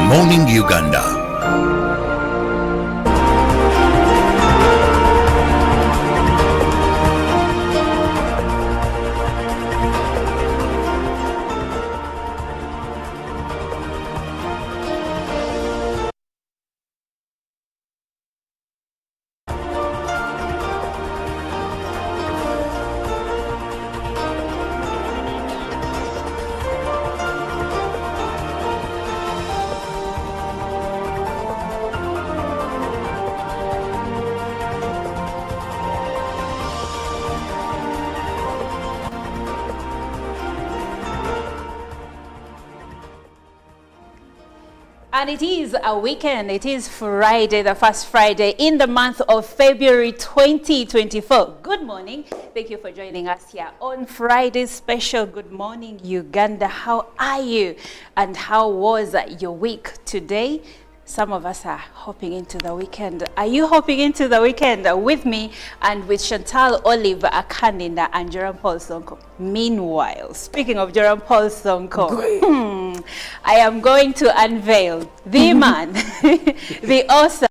Morning Uganda. And it is a weekend. It is Friday, the first Friday in the month of February 2024. Good morning. Thank you for joining us here on Friday's special Good Morning Uganda. How are you? And how was your week today? Some of us are hopping into the weekend. Are you hopping into the weekend with me and with Chantal Olive Akandinda and Jerome Paul Sonko? Meanwhile, speaking of Jerome Paul Sonko, I am going to unveil the man, the author.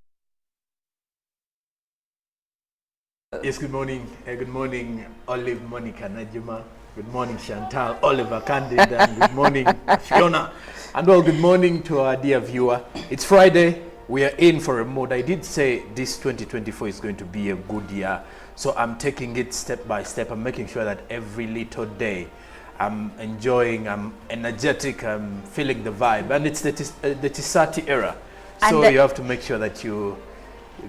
Yes, good morning. Good morning, Olive Monica Najima. Good morning, Chantal Oliver Candida. And good morning, Fiona. And well, good morning to our dear viewer. It's Friday. We are in for a mood. I did say this 2024 is going to be a good year. So I'm taking it step by step. I'm making sure that every little day I'm enjoying, I'm energetic, I'm feeling the vibe. And it's the Tisati era. So you have to make sure that you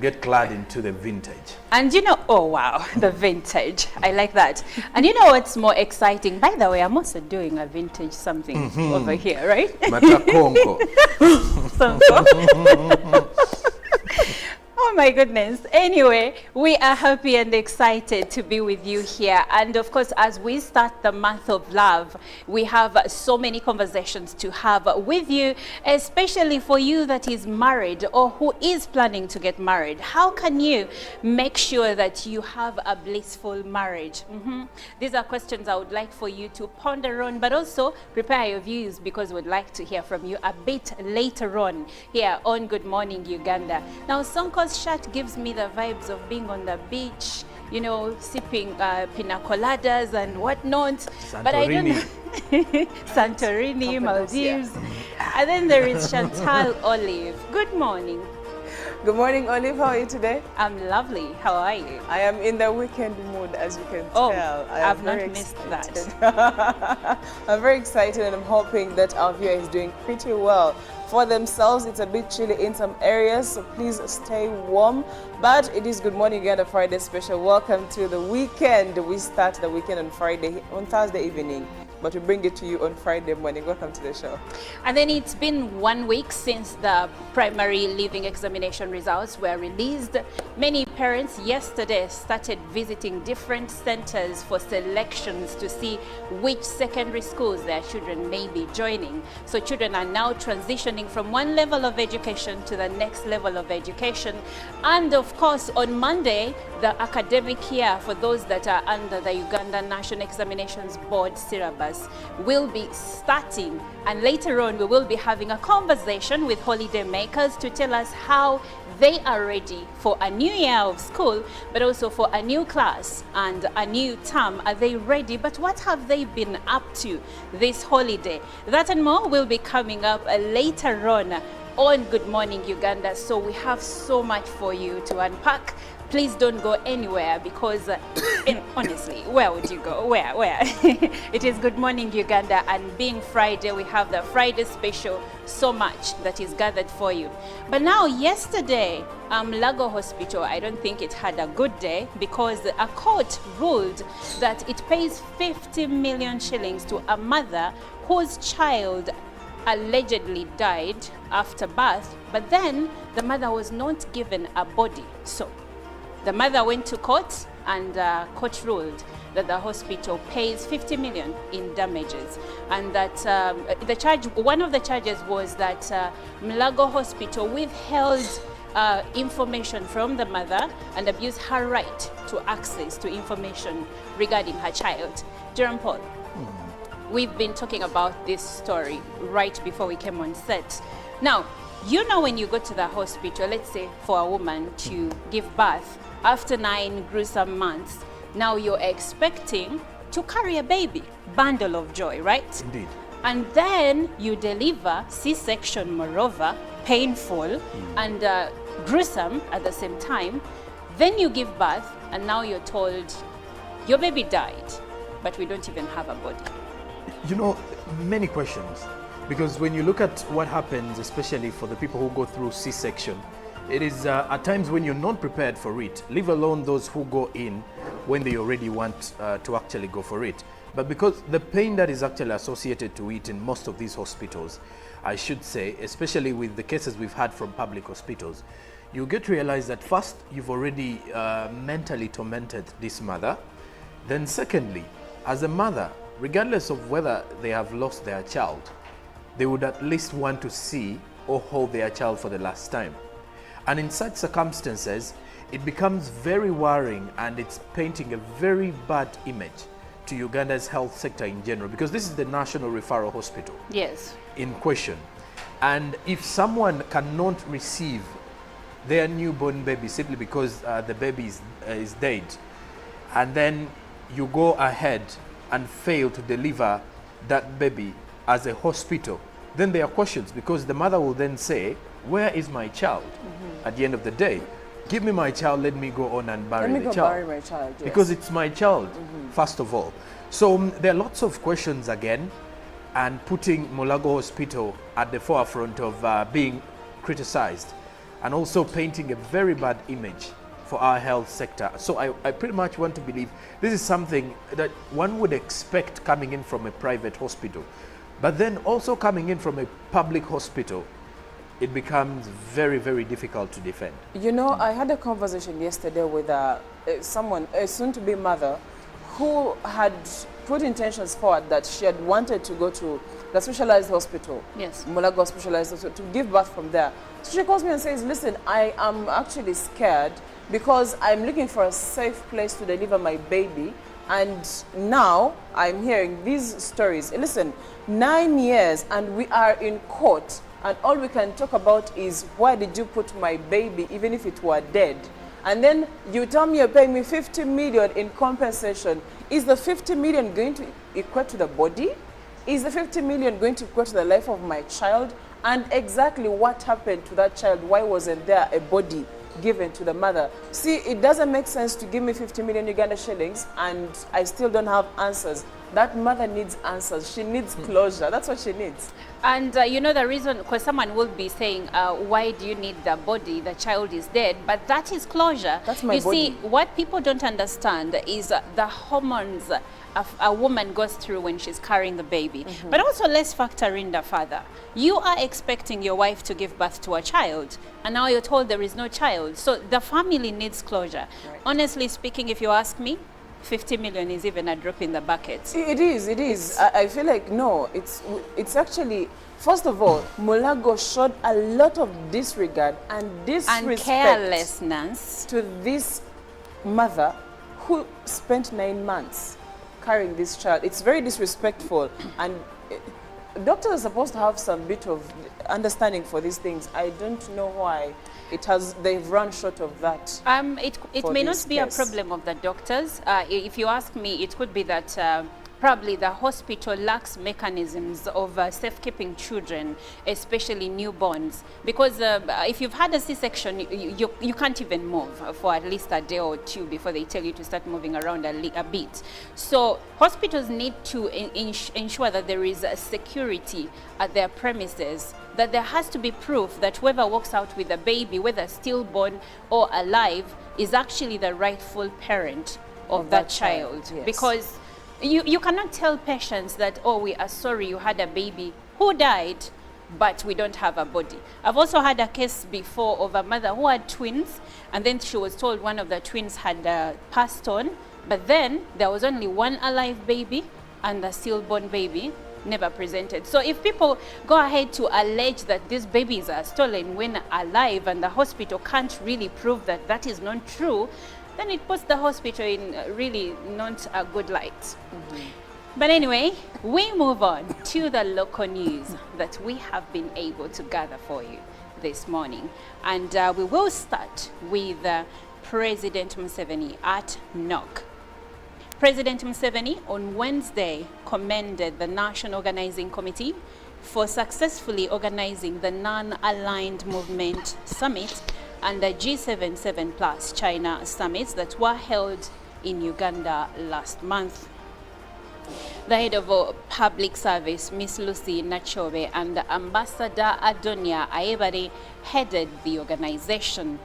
get clad into the vintage. And you know, oh wow, the vintage. I like that. And you know what's more exciting? By the way, I'm also doing a vintage something over here, right? Matakonko. Oh my goodness. Anyway, we are happy and excited to be with you here. And of course, as we start the month of love, we have so many conversations to have with you, especially for you that is married or who is planning to get married. How can you make sure that you have a blissful marriage? These are questions I would like for you to ponder on, but also prepare your views because we'd like to hear from you a bit later on here on Good Morning Uganda. Now, Sonko's shirt gives me the vibes of being on the beach, you know, sipping pina coladas and whatnot. Santorini. But I don't know. Santorini, Maldives. And then there is Chantal Olive. Good morning. Good morning, Olive. How are you today? I'm lovely. How are you? I am in the weekend mood, as you can Oh, tell. I've not missed that. I'm very excited and I'm hoping that our viewer is doing pretty well. For themselves, it's a bit chilly in some areas, so please stay warm. But it is Good Morning Uganda Friday special. Welcome to the weekend. We start the weekend on Thursday evening. But we bring it to you on Friday morning. Welcome to the show. And then it's been 1 week since the primary leaving examination results were released. Many parents yesterday started visiting different centers for selections to see which secondary schools their children may be joining. So children are now transitioning from one level of education to the next level of education. And of course, on Monday, the academic year for those that are under the Uganda National Examinations Board syllabus will be starting, and later on we will be having a conversation with holiday makers to tell us how they are ready for a new year of school, but also for a new class and a new term. Are they ready? But what have they been up to this holiday? That and more will be coming up later on Good Morning Uganda. So we have so much for you to unpack. Please don't go anywhere because honestly, where would you go? Where? It is Good Morning Uganda, and being Friday, we have the Friday special, so much that is gathered for you. But now, yesterday, Lago Hospital, I don't think it had a good day because a court ruled that it pays 50 million shillings to a mother whose child allegedly died after birth, but then the mother was not given a body. So the mother went to court and court ruled that the hospital pays 50 million in damages, and that one of the charges was that Mulago Hospital withheld information from the mother and abused her right to access to information regarding her child. Jerome Paul, we've been talking about this story right before we came on set. Now, you know when you go to the hospital, let's say for a woman to give birth, after 9 gruesome months, now you're expecting to carry a baby, bundle of joy, right? Indeed. And then you deliver, C-section moreover, painful and gruesome at the same time. Then you give birth and now you're told your baby died, but we don't even have a body. You know, many questions. Because when you look at what happens, especially for the people who go through C-section, it is at times when you're not prepared for it, leave alone those who go in when they already want to actually go for it. But because the pain that is actually associated to it in most of these hospitals, I should say, especially with the cases we've had from public hospitals, you get to realize that first, you've already mentally tormented this mother. Then secondly, as a mother, regardless of whether they have lost their child, they would at least want to see or hold their child for the last time. And in such circumstances, it becomes very worrying and it's painting a very bad image to Uganda's health sector in general, because this is the National Referral Hospital in question. And if someone cannot receive their newborn baby simply because the baby is dead, and then you go ahead and fail to deliver that baby as a hospital, then there are questions, because the mother will then say, where is my child? At the end of the day, give me my child, let me go on and bury the child. Bury my child, yes. Because it's my child, first of all. So there are lots of questions again, and putting Mulago Hospital at the forefront of being criticized, and also painting a very bad image for our health sector. So I pretty much want to believe this is something that one would expect coming in from a private hospital. But then also coming in from a public hospital, it becomes very, very difficult to defend. You know, I had a conversation yesterday with someone, a soon-to-be mother, who had put intentions forward that she had wanted to go to the specialized hospital, Mulago Specialized Hospital, to give birth from there. So she calls me and says, listen, I am actually scared because I'm looking for a safe place to deliver my baby. And now I'm hearing these stories. Listen, 9 years and we are in court, and all we can talk about is why did you put my baby even if it were dead? And then you tell me you're paying me 50 million in compensation. Is the 50 million going to equate to the body? Is the 50 million going to equate to the life of my child? And exactly what happened to that child? Why wasn't there a body given to the mother? See, it doesn't make sense to give me 50 million Uganda shillings and I still don't have answers. That mother needs answers. She needs closure. That's what she needs. And you know the reason, because someone will be saying, why do you need the body? The child is dead. But that is closure. That's my body. You see, what people don't understand is the hormones a woman goes through when she's carrying the baby. But also let's factor in the father. You are expecting your wife to give birth to a child, and now you're told there is no child. So the family needs closure. Right. Honestly speaking, if you ask me, 50 million is even a drop in the bucket. It is. I feel like, no, it's actually, first of all, Mulago showed a lot of disregard and disrespect carelessness to this mother who spent 9 months carrying this child. It's very disrespectful, and doctors are supposed to have some bit of understanding for these things. I don't know why they've run short of that. It may not be a problem of the doctors. If you ask me, it could be that probably the hospital lacks mechanisms of safekeeping children, especially newborns. Because if you've had a C-section, you can't even move for at least a day or two before they tell you to start moving around a bit. So hospitals need to ensure that there is security at their premises, that there has to be proof that whoever walks out with a baby, whether stillborn or alive, is actually the rightful parent of that child. Yes. Because you cannot tell patients that, oh, we are sorry you had a baby who died, but we don't have a body. I've also had a case before of a mother who had twins, and then she was told one of the twins had passed on, but then there was only one alive baby and the stillborn baby never presented. So if people go ahead to allege that these babies are stolen when alive and the hospital can't really prove that that is not true, then it puts the hospital in really not a good light. But anyway, we move on to the local news that we have been able to gather for you this morning. And we will start with President Museveni at NOC. President Museveni on Wednesday commended the National Organizing Committee for successfully organizing the Non-Aligned Movement Summit and the G77+ China summits that were held in Uganda last month. The head of public service, Miss Lucy Nachobe, and Ambassador Adonia Aebari headed the organization.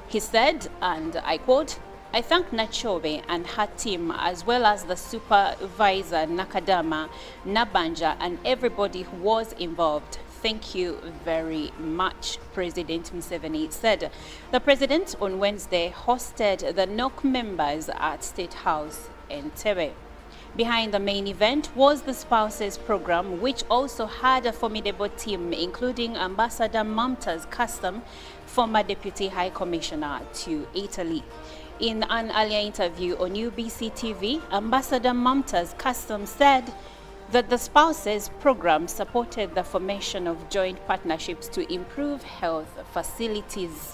He said, and I quote, "I thank Nachobe and her team, as well as the supervisor Nakadama, Nabanja, and everybody who was involved. Thank you very much," President Museveni said. The president on Wednesday hosted the NOC members at State House Entebbe. Behind the main event was the Spouses Program, which also had a formidable team, including Ambassador Mamtaz Custom, former Deputy High Commissioner to Italy. In an earlier interview on UBC TV, Ambassador Mamtaz Custom said that the Spouses Program supported the formation of joint partnerships to improve health facilities.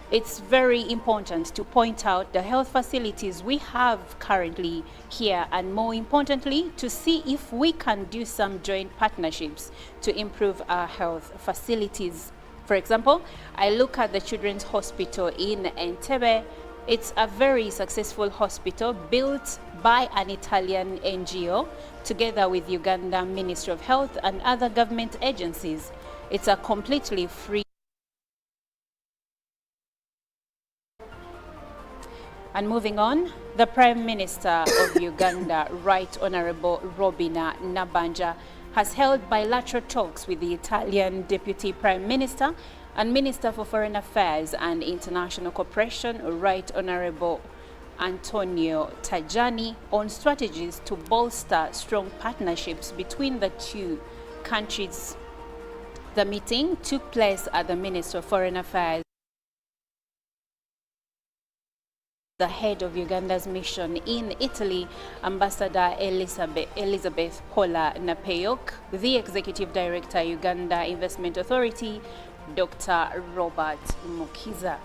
It's very important to point out the health facilities we have currently here, and more importantly, to see if we can do some joint partnerships to improve our health facilities. For example, I look at the Children's Hospital in Entebbe. It's a very successful hospital built by an Italian NGO together with Uganda Ministry of Health and other government agencies. It's a completely free. And moving on, the Prime Minister of Uganda, Right Honorable Robina Nabanja, has held bilateral talks with the Italian Deputy Prime Minister and Minister for Foreign Affairs and International Cooperation, Right Honorable Antonio Tajani, on strategies to bolster strong partnerships between the two countries. The meeting took place at the Ministry of Foreign Affairs. The head of Uganda's mission in Italy, Ambassador Elizabeth Paula Napeyok, the Executive Director, Uganda Investment Authority, Dr. Robert Mukiza.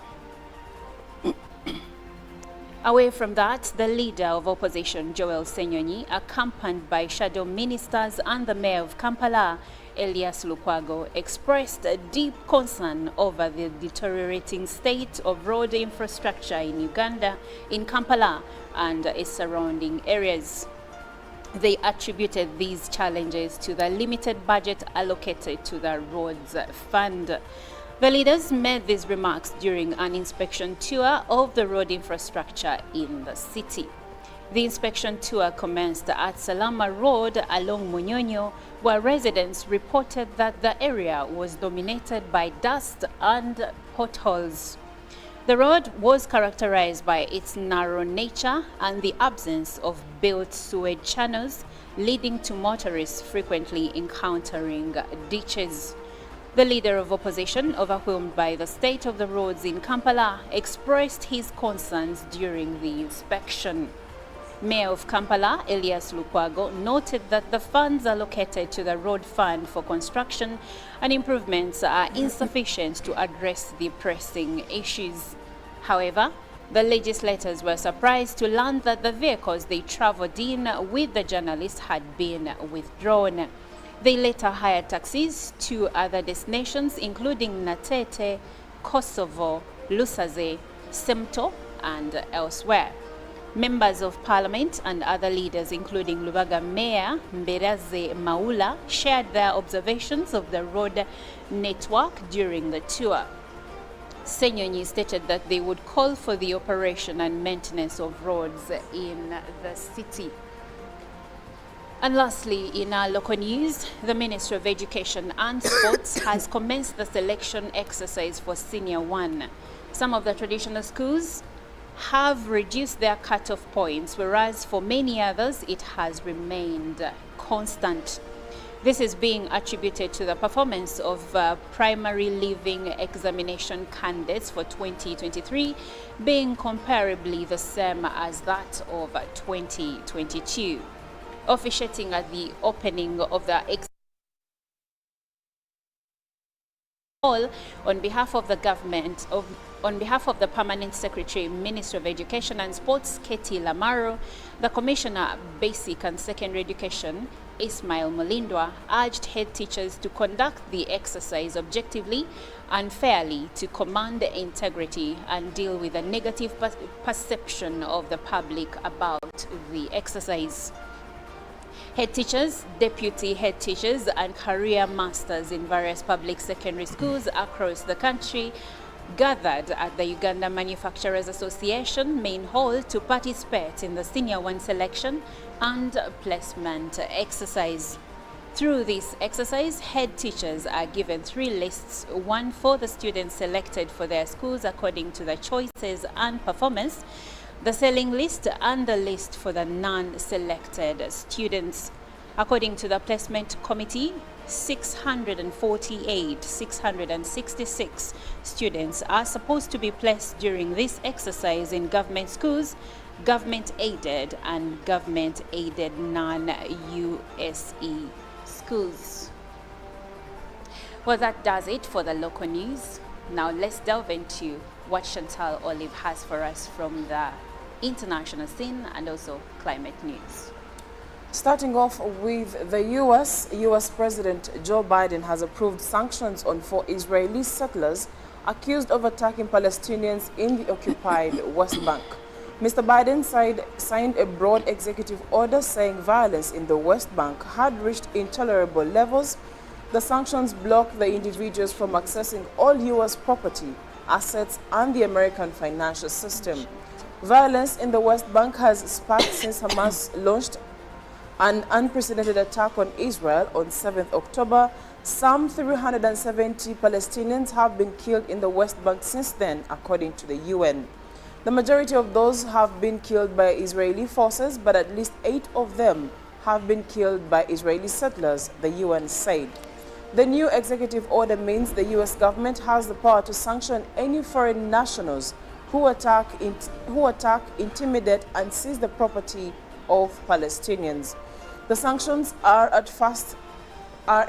Away from that, the leader of opposition, Joel Senyonyi, accompanied by shadow ministers and the mayor of Kampala, Elias Lukwago, expressed a deep concern over the deteriorating state of road infrastructure in Uganda, in Kampala, and its surrounding areas. They attributed these challenges to the limited budget allocated to the roads fund. The leaders made these remarks during an inspection tour of the road infrastructure in the city. The inspection tour commenced at Salama Road along Munyonyo, where residents reported that the area was dominated by dust and potholes. The road was characterized by its narrow nature and the absence of built sewage channels, leading to motorists frequently encountering ditches. The leader of opposition, overwhelmed by the state of the roads in Kampala, expressed his concerns during the inspection. Mayor of Kampala, Elias Lukwago, noted that the funds allocated to the road fund for construction and improvements are insufficient to address the pressing issues. However, the legislators were surprised to learn that the vehicles they traveled in with the journalists had been withdrawn. They later hired taxis to other destinations, including Natete, Kosovo, Lusaze, Semto, and elsewhere. Members of Parliament and other leaders, including Lubaga Mayor Mberaze Maula, shared their observations of the road network during the tour. Senyonyi stated that they would call for the operation and maintenance of roads in the city. And lastly, in our local news, the Ministry of Education and Sports has commenced the selection exercise for Senior 1. Some of the traditional schools have reduced their cut-off points, whereas for many others it has remained constant. This is being attributed to the performance of primary leaving examination candidates for 2023 being comparably the same as that of 2022. Officiating at the opening of the all on behalf of the government, on behalf of the Permanent Secretary, Ministry of Education and Sports, Katie Lamaro, the Commissioner, Basic and Secondary Education, Ismail Mulindwa, urged head teachers to conduct the exercise objectively and fairly to command the integrity and deal with the negative perception of the public about the exercise. Head teachers, deputy head teachers, and career masters in various public secondary schools across the country gathered at the Uganda Manufacturers Association main hall to participate in the Senior 1 selection and placement exercise. Through this exercise, head teachers are given 3 lists, one for the students selected for their schools according to their choices and performance, the selling list, and the list for the non-selected students. According to the placement committee, 666 students are supposed to be placed during this exercise in government schools, government-aided and government-aided non-USE schools. Well, that does it for the local news. Now let's delve into what Chantal Olive has for us from the international scene and also climate news. Starting off with the U.S. President Joe Biden has approved sanctions on 4 Israeli settlers accused of attacking Palestinians in the occupied West Bank. Mr. Biden signed a broad executive order saying violence in the West Bank had reached intolerable levels. The sanctions block the individuals from accessing all U.S. property, assets, and the American financial system. Violence in the West Bank has sparked since Hamas launched an unprecedented attack on Israel on 7th October. Some 370 Palestinians have been killed in the West Bank since then, according to the UN. The majority of those have been killed by Israeli forces, but at least 8 of them have been killed by Israeli settlers, the UN said. The new executive order means the U.S. government has the power to sanction any foreign nationals who attack, intimidate, and seize the property of Palestinians. The sanctions are a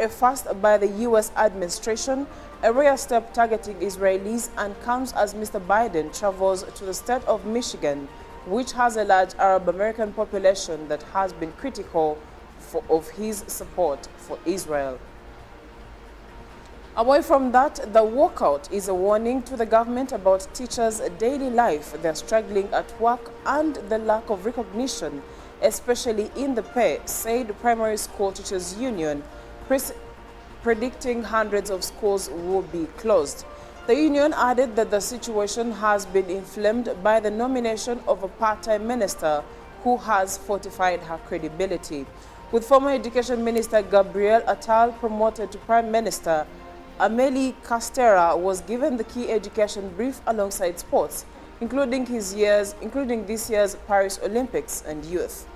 first by the U.S. administration, a rare step targeting Israelis, and comes as Mr. Biden travels to the state of Michigan, which has a large Arab American population that has been critical of his support for Israel. Away from that, the walkout is a warning to the government about teachers' daily life, their struggling at work, and the lack of recognition, especially in the pay, said the Primary School Teachers Union, predicting hundreds of schools will be closed. The union added that the situation has been inflamed by the nomination of a part-time minister who has fortified her credibility. With former Education Minister Gabriel Attal promoted to Prime Minister, Amélie Castera was given the key education brief alongside sports, including this year's Paris Olympics and youth.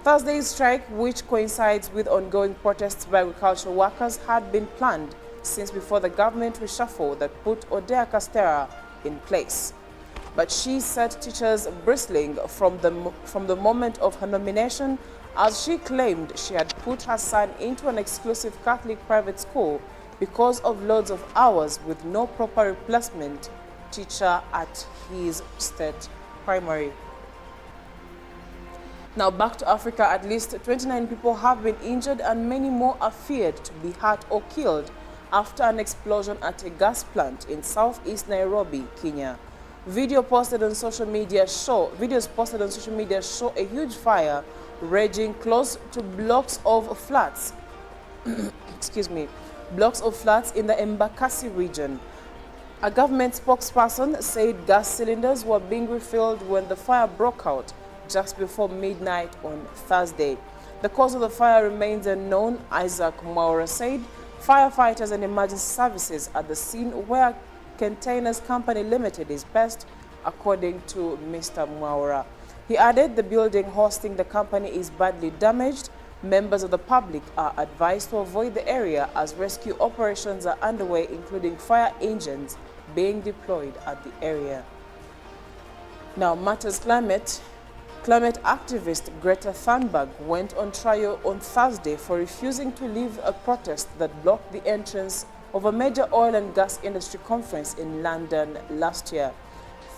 Thursday's strike, which coincides with ongoing protests by agricultural workers, had been planned since before the government reshuffle that put Odea Castera in place. But she set teachers bristling from the moment of her nomination, as she claimed she had put her son into an exclusive Catholic private school because of loads of hours with no proper replacement teacher at his state primary. Now back to Africa, at least 29 people have been injured and many more are feared to be hurt or killed after an explosion at a gas plant in southeast Nairobi, Kenya. Videos posted on social media show a huge fire raging close to blocks of flats blocks of flats in the Embakasi region. A government spokesperson said gas cylinders were being refilled when the fire broke out just before midnight on Thursday. The cause of the fire remains unknown, Isaac Mwaura said. Firefighters and emergency services at the scene where Containers Company Limited is based, according to Mr. Mwaura. He added the building hosting the company is badly damaged. Members of the public are advised to avoid the area as rescue operations are underway, including fire engines being deployed at the area. Now, matters climate. Climate activist Greta Thunberg went on trial on Thursday for refusing to leave a protest that blocked the entrance of a major oil and gas industry conference in London last year.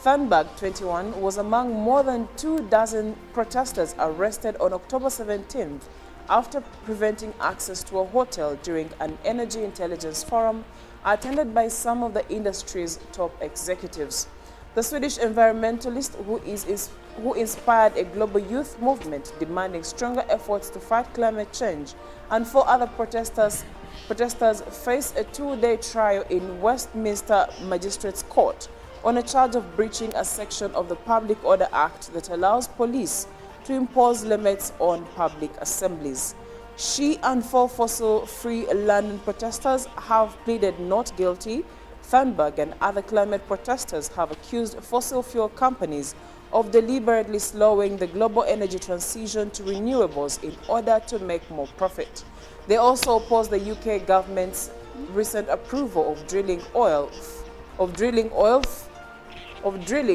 Thunberg, 21, was among more than 24 protesters arrested on October 17th after preventing access to a hotel during an energy intelligence forum attended by some of the industry's top executives. The Swedish environmentalist who inspired a global youth movement demanding stronger efforts to fight climate change, and 4 other protesters face a 2-day trial in Westminster Magistrates Court on a charge of breaching a section of the Public Order Act that allows police to impose limits on public assemblies. She and 4 fossil-free London protesters have pleaded not guilty. Thunberg and other climate protesters have accused fossil fuel companies of deliberately slowing the global energy transition to renewables in order to make more profit. They also oppose the UK government's recent approval of drilling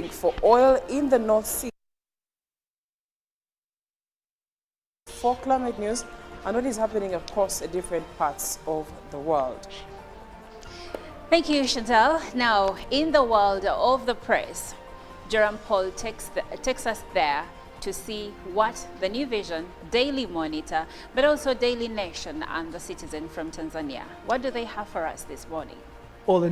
for oil in the North Sea. For climate news and what is happening across different parts of the world. Thank you, Chantal. Now, in the world of the press, Jerome Paul takes us there to see what the New Vision, Daily Monitor, but also Daily Nation and the Citizen from Tanzania, what do they have for us this morning? Well, the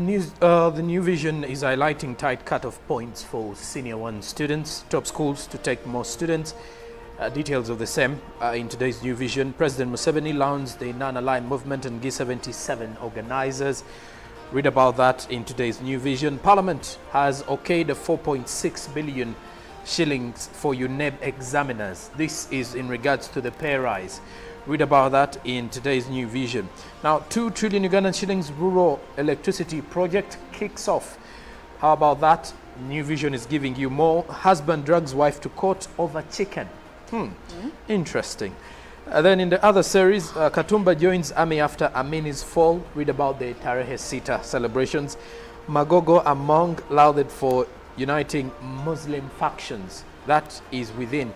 New Vision is highlighting tight cut-off points for Senior 1 students, top schools to take more students. Details of the same in today's New Vision. President Museveni launched the Non-Aligned Movement and G77 organizers. Read about that in today's New Vision. Parliament has okayed 4.6 billion shillings for UNEB examiners. This is in regards to the pay rise. Read about that in today's New Vision. Now, 2 trillion Ugandan shillings rural electricity project kicks off. How about that? New Vision is giving you more. Husband drags wife to court over chicken. Interesting. Then in the other series, Katumba joins army after Amini's fall. Read about the Tarehe Sita celebrations. Magogo among lauded for uniting Muslim factions. That is within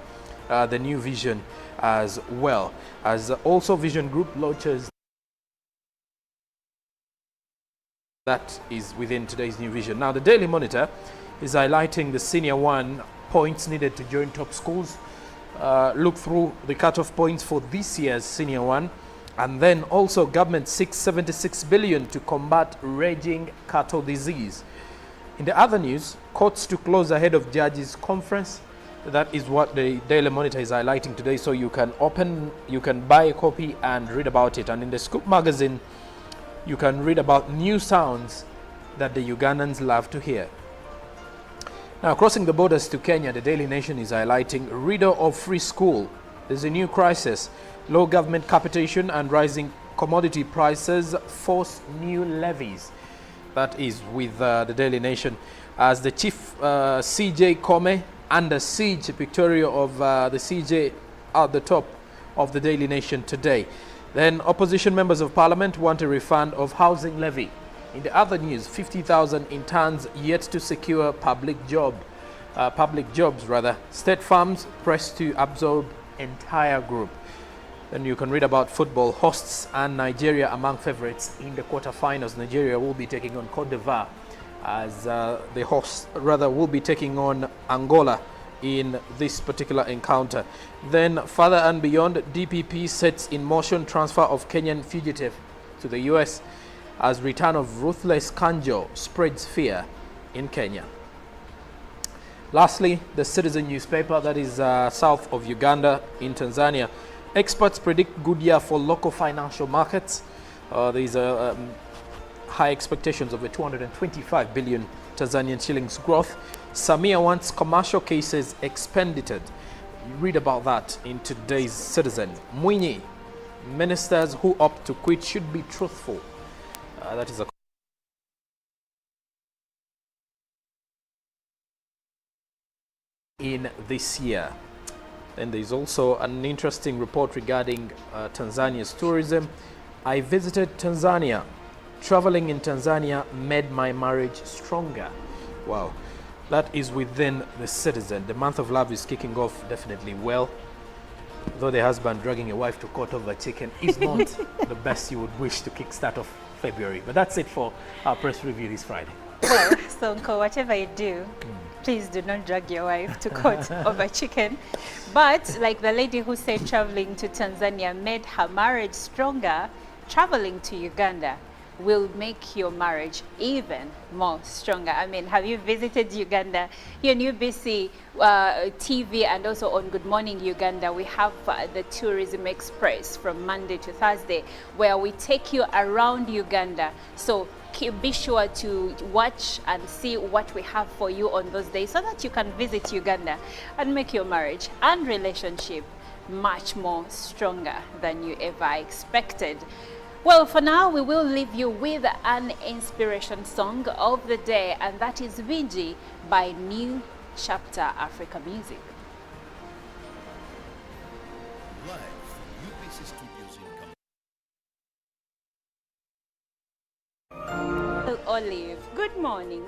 the New Vision as well. As also Vision Group launches. That is within today's New Vision. Now the Daily Monitor is highlighting the Senior 1 points needed to join top schools. Look through the cut-off points for this year's Senior 1, and then also government seeks 76 billion to combat raging cattle disease. In the other news, courts to close ahead of judges conference. That is what the Daily Monitor is highlighting today, so you can buy a copy and read about it. And in the Scoop magazine, you can read about new sounds that the Ugandans love to hear. Now, crossing the borders to Kenya, the Daily Nation is highlighting riddle of free school. There's a new crisis. Low government capitation and rising commodity prices force new levies. That is with the Daily Nation. As the chief CJ Kome under siege, pictorial of the CJ at the top of the Daily Nation today. Then opposition members of parliament want a refund of housing levy. In the other news, 50,000 interns yet to secure public jobs. State farms pressed to absorb entire group. Then you can read about football. Hosts and Nigeria among favorites in the quarterfinals. Nigeria will be taking on Cote d'Ivoire, as the hosts will be taking on Angola in this particular encounter. Then further and beyond, DPP sets in motion transfer of Kenyan fugitive to the US as return of ruthless Kanjo spreads fear in Kenya. Lastly, the Citizen newspaper, that is south of Uganda in Tanzania. Experts predict good year for local financial markets. These are high expectations of a 225 billion Tanzanian shillings growth. Samia wants commercial cases expedited. You read about that in today's Citizen. Mwinyi, ministers who opt to quit should be truthful. That is a in this year. Then there's also an interesting report regarding Tanzania's tourism. I visited Tanzania. Traveling in Tanzania made my marriage stronger. Wow. that is within the citizen. The month of love is kicking off definitely well. Though the husband dragging a wife to court over chicken is not the best you would wish to kickstart off February. But that's it for our press review this Friday. Well, Sonko, whatever you do, please do not drag your wife to court over chicken. But like the lady who said traveling to Tanzania made her marriage stronger, traveling to Uganda will make your marriage even more stronger. I mean, have you visited Uganda? Here on UBC TV and also on Good Morning Uganda, we have the Tourism Express from Monday to Thursday, where we take you around Uganda. So be sure to watch and see what we have for you on those days so that you can visit Uganda and make your marriage and relationship much more stronger than you ever expected. Well, for now, we will leave you with an inspiration song of the day, and that is Vinji by New Chapter Africa Music. Live from UBC Studios in Olive, good morning.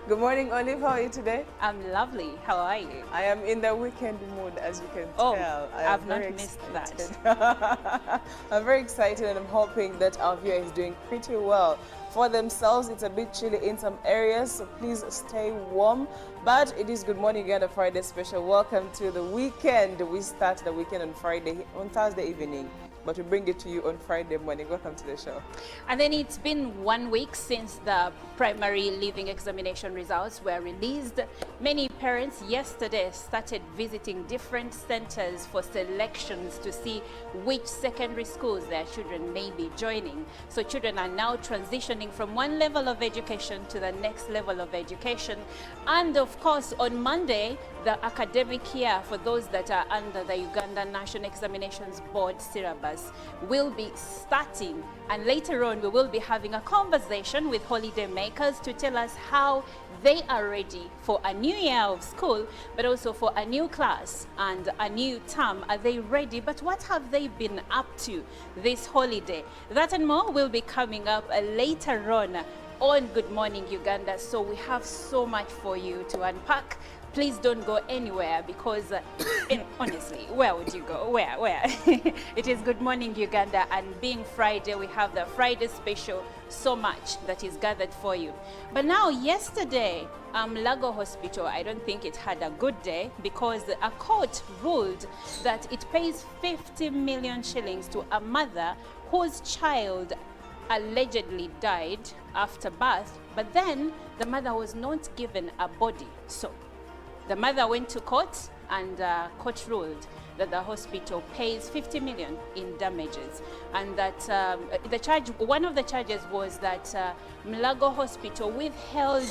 Good morning, Olive. How are you today? I'm lovely. How are you? I am in the weekend mood, as you can tell. I've not missed that. I'm very excited, and I'm hoping that our viewer is doing pretty well. For themselves, it's a bit chilly in some areas, so please stay warm. But it is Good Morning Uganda Friday special. Welcome to the weekend. We start the weekend on Thursday evening, but we bring it to you on Friday morning. Welcome to the show. And then it's been 1 week since the primary leaving examination results were released. Many parents yesterday started visiting different centers for selections to see which secondary schools their children may be joining. So children are now transitioning from one level of education to the next level of education. And of course, on Monday, the academic year for those that are under the Uganda National Examinations Board syllabus will be starting, and later on we will be having a conversation with holiday makers to tell us how they are ready for a new year of school, but also for a new class and a new term. Are they ready? But what have they been up to this holiday? That and more will be coming up later on Good Morning Uganda. So we have so much for you to unpack. Please don't go anywhere because honestly, where would you go? Where? It is Good Morning Uganda, and being Friday, we have the Friday special, so much that is gathered for you. But now, yesterday, Lago Hospital, I don't think it had a good day because a court ruled that it pays 50 million shillings to a mother whose child allegedly died after birth, but then the mother was not given a body. So the mother went to court, and court ruled that the hospital pays 50 million in damages, and that one of the charges was that Mlago Hospital withheld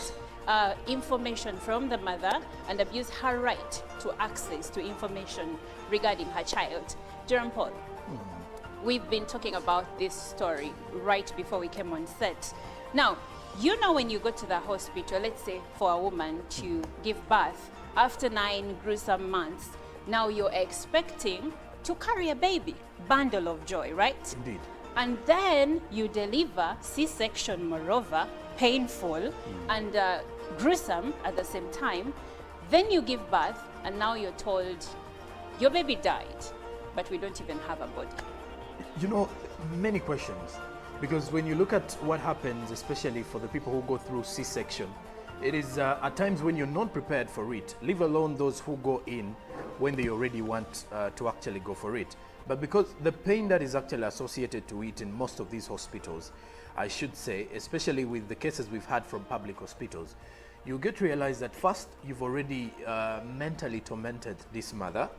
information from the mother and abused her right to access to information regarding her child. Jerome Paul, we've been talking about this story right before we came on set. Now, you know, when you go to the hospital, let's say for a woman to give birth, after 9 gruesome months, now you're expecting to carry a baby, bundle of joy, right? Indeed. And then you deliver, C-section moreover, painful and gruesome at the same time. Then you give birth, and now you're told your baby died, but we don't even have a body. You know, many questions, because when you look at what happens, especially for the people who go through C-section, it is at times when you're not prepared for it, leave alone those who go in when they already want to actually go for it. But because the pain that is actually associated to it in most of these hospitals, I should say, especially with the cases we've had from public hospitals, you get to realize that first, you've already mentally tormented this mother.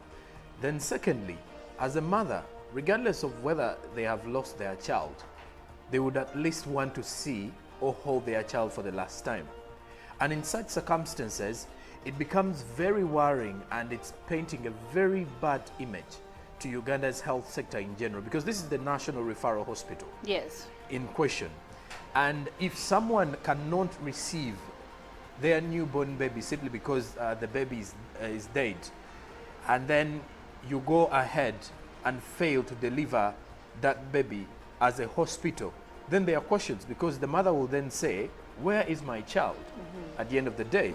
Then secondly, as a mother, regardless of whether they have lost their child, they would at least want to see or hold their child for the last time. And in such circumstances, it becomes very worrying, and it's painting a very bad image to Uganda's health sector in general, because this is the National Referral Hospital in question. And if someone cannot receive their newborn baby simply because the baby is dead, and then you go ahead and fail to deliver that baby as a hospital, then there are questions, because the mother will then say, where is my child at the end of the day?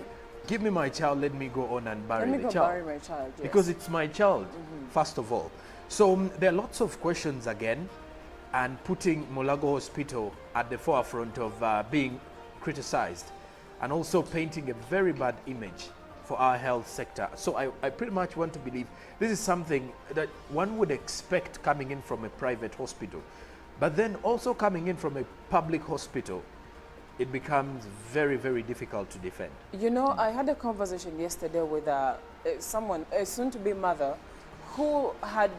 give me my child, let me go on and bury Let me the go child. bury my child. Yes. Because it's my child, first of all. So there are lots of questions again, and putting Mulago Hospital at the forefront of being criticized, and also painting a very bad image for our health sector. So I pretty much want to believe this is something that one would expect coming in from a private hospital, but then also coming in from a public hospital, it becomes very, very difficult to defend. You know, I had a conversation yesterday with someone, a soon-to-be mother, who had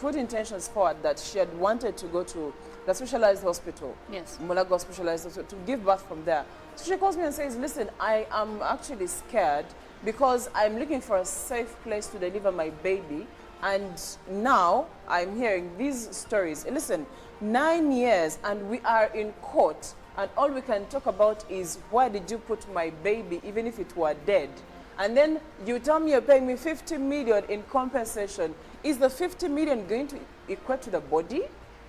put intentions forward that she had wanted to go to the specialized hospital, Yes. Mulago Specialized Hospital, to give birth from there. So she calls me and says, listen, I am actually scared because I'm looking for a safe place to deliver my baby. And now I'm hearing these stories. Listen, 9 years and we are in court, and all we can talk about is why did you put my baby even if it were dead? And then you tell me you're paying me 50 million in compensation. Is the 50 million going to equate to the body?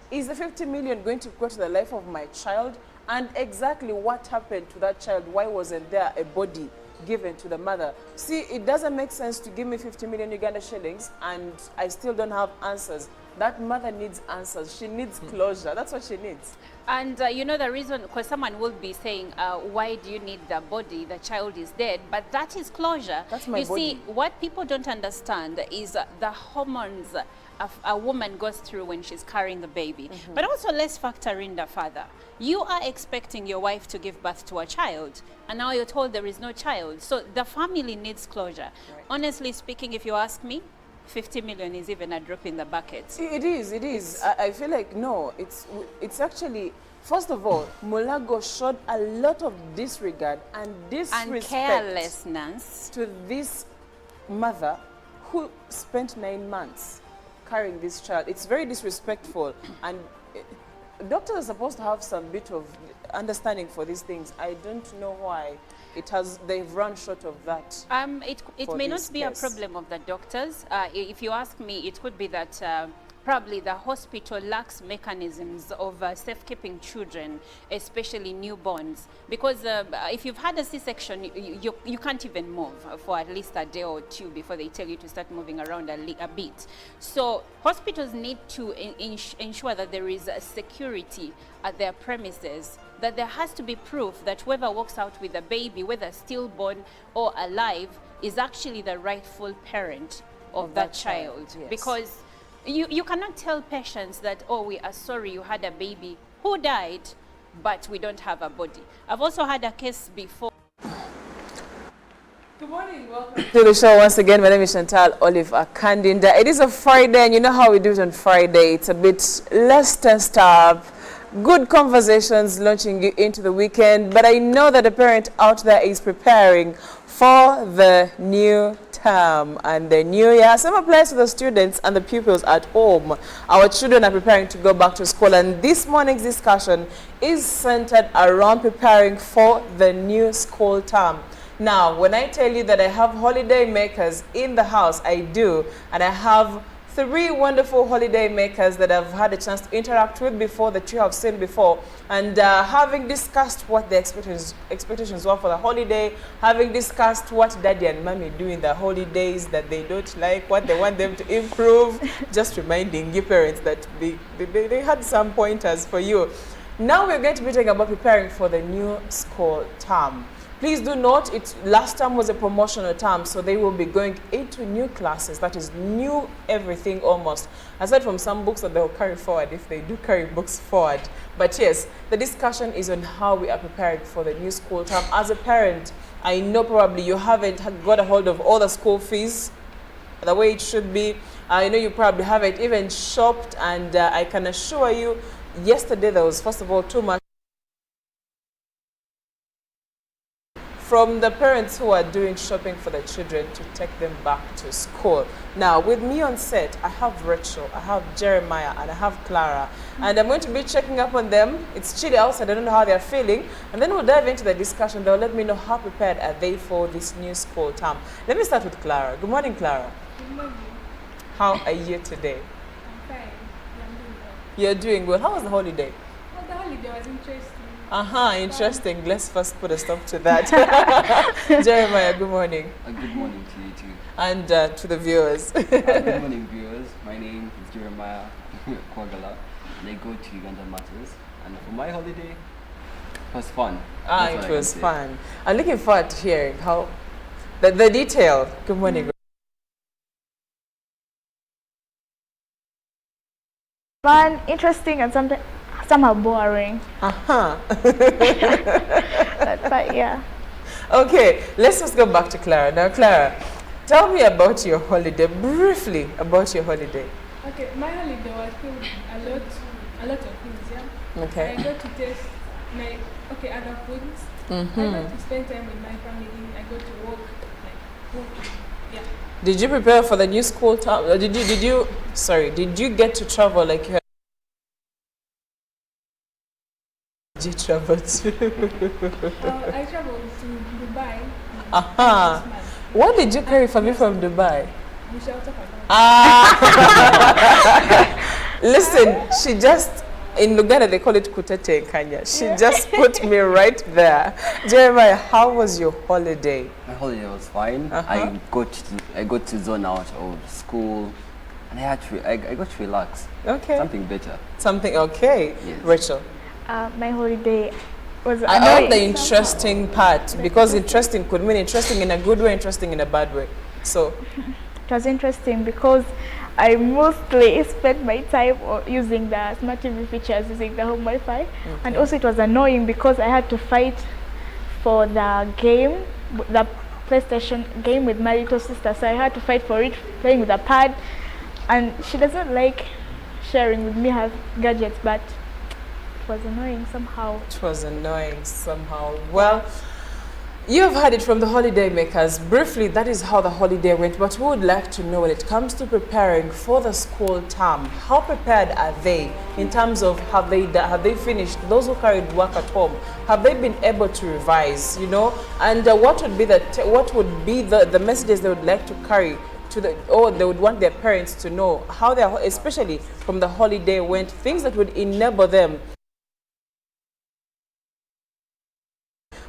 Is the 50 million going to equate to the life of my child? And exactly what happened to that child? Why wasn't there a body given to the mother? See, it doesn't make sense to give me 50 million Uganda shillings and I still don't have answers. That mother needs answers. She needs closure. That's what she needs. And you know the reason, because someone will be saying, why do you need the body? The child is dead. But that is closure. That's my you body. see, what people don't understand is the hormones a woman goes through when she's carrying the baby. But also let's factor in the father. You are expecting your wife to give birth to a child, and now you're told there is no child. So the family needs closure. Right. Honestly speaking, if you ask me, 50 million is even a drop in the bucket. It is. I feel like, no, it's actually, first of all, Mulago showed a lot of disregard and disrespect And carelessness. to this mother who spent 9 months carrying this child. It's very disrespectful, and doctors are supposed to have some bit of understanding for these things. I don't know why they've run short of that. It For may this not be case. a problem of the doctors. If you ask me, it could be that probably the hospital lacks mechanisms of safekeeping children, especially newborns. Because if you've had a C-section, you can't even move for at least a day or two before they tell you to start moving around a bit. So hospitals need to ensure that there is security at their premises, that there has to be proof that whoever walks out with a baby, whether stillborn or alive, is actually the rightful parent of that child. yes. Because you cannot tell patients that, oh, we are sorry you had a baby who died, but we don't have a body. I've also had a case before. Good morning, welcome to the show once again. My name is Chantal Olive Akandinda. It is a Friday, and you know how we do it on Friday. It's a bit less tensed up, good conversations launching you into the weekend. But I know that a parent out there is preparing for the new term and the new year. Same applies to the students and the pupils at home. Our children are preparing to go back to school, and this morning's discussion is centered around preparing for the new school term. Now, when I tell you that I have holiday makers in the house, I do, and I have 3 wonderful holiday makers that I've had a chance to interact with before, that you have seen before, and having discussed what the expectations were for the holiday, having discussed what daddy and mommy do in the holidays that they don't like, what they want them to improve, just reminding you parents that they had some pointers for you. Now we're going to be talking about preparing for the new school term. Please do note, last term was a promotional term, so they will be going into new classes. That is new everything almost, aside from some books that they'll carry forward if they do carry books forward. But yes, the discussion is on how we are preparing for the new school term. As a parent, I know probably you haven't got a hold of all the school fees the way it should be. I know you probably haven't even shopped, and I can assure you, yesterday there was, first of all, too much from the parents who are doing shopping for the children to take them back to school. Now, with me on set, I have Rachel, I have Jeremiah, and I have Clara. And I'm going to be checking up on them. It's chilly outside, I don't know how they're feeling. And then we'll dive into the discussion. They'll let me know how prepared are they for this new school term. Let me start with Clara. Good morning, Clara. Good morning. How are you today? I'm fine. I'm doing well. You're doing well. How was the holiday? Well, the holiday was interesting. Interesting. Let's first put a stop to that. Jeremiah, good morning. Good morning to you too. And to the viewers. Good morning, viewers. My name is Jeremiah Kwagala, and I go to Uganda Matters. And for my holiday, it was fun. That's what It I can was say. fun. I'm looking forward to hearing how the detail. Good morning. Fun, interesting, and somehow boring. But yeah. Okay, let's just go back to Clara. Now, Clara, tell me about your holiday, briefly about your holiday. Okay, my holiday was filled with a lot of things, yeah. Okay. I got to taste other foods. I got to spend time with my family. I got to walk, yeah. Did you prepare for the new school term? Did you get to travel like you had? Did you travel to? I traveled to Dubai. Aha. This month. What did you carry for me from Dubai? We shall talk about Listen, she just, in Luganda they call it kutete in Kenya. She just put me right there. Jeremiah, how was your holiday? My holiday was fine. I got to zone out of school, and I got to relax. Okay. Something better. Something okay. Yes. Rachel. My holiday was I like the annoying. interesting part, because interesting could mean interesting in a good way, interesting in a bad way. So, It was interesting because I mostly spent my time using the smart TV features, using the home Wi-Fi, and also it was annoying because I had to fight for the game, the PlayStation game with my little sister. So I had to fight for it, playing with a pad, and she doesn't like sharing with me her gadgets, but it was annoying somehow. it was annoying somehow. Well, you've heard it from the holiday makers. Briefly, that is how the holiday went. But we would like to know, when it comes to preparing for the school term, how prepared are they in terms of have they finished? Those who carried work at home, have they been able to revise? You know, and what would be the messages they would like to carry to or they would want their parents to know how especially from the holiday went, things that would enable them.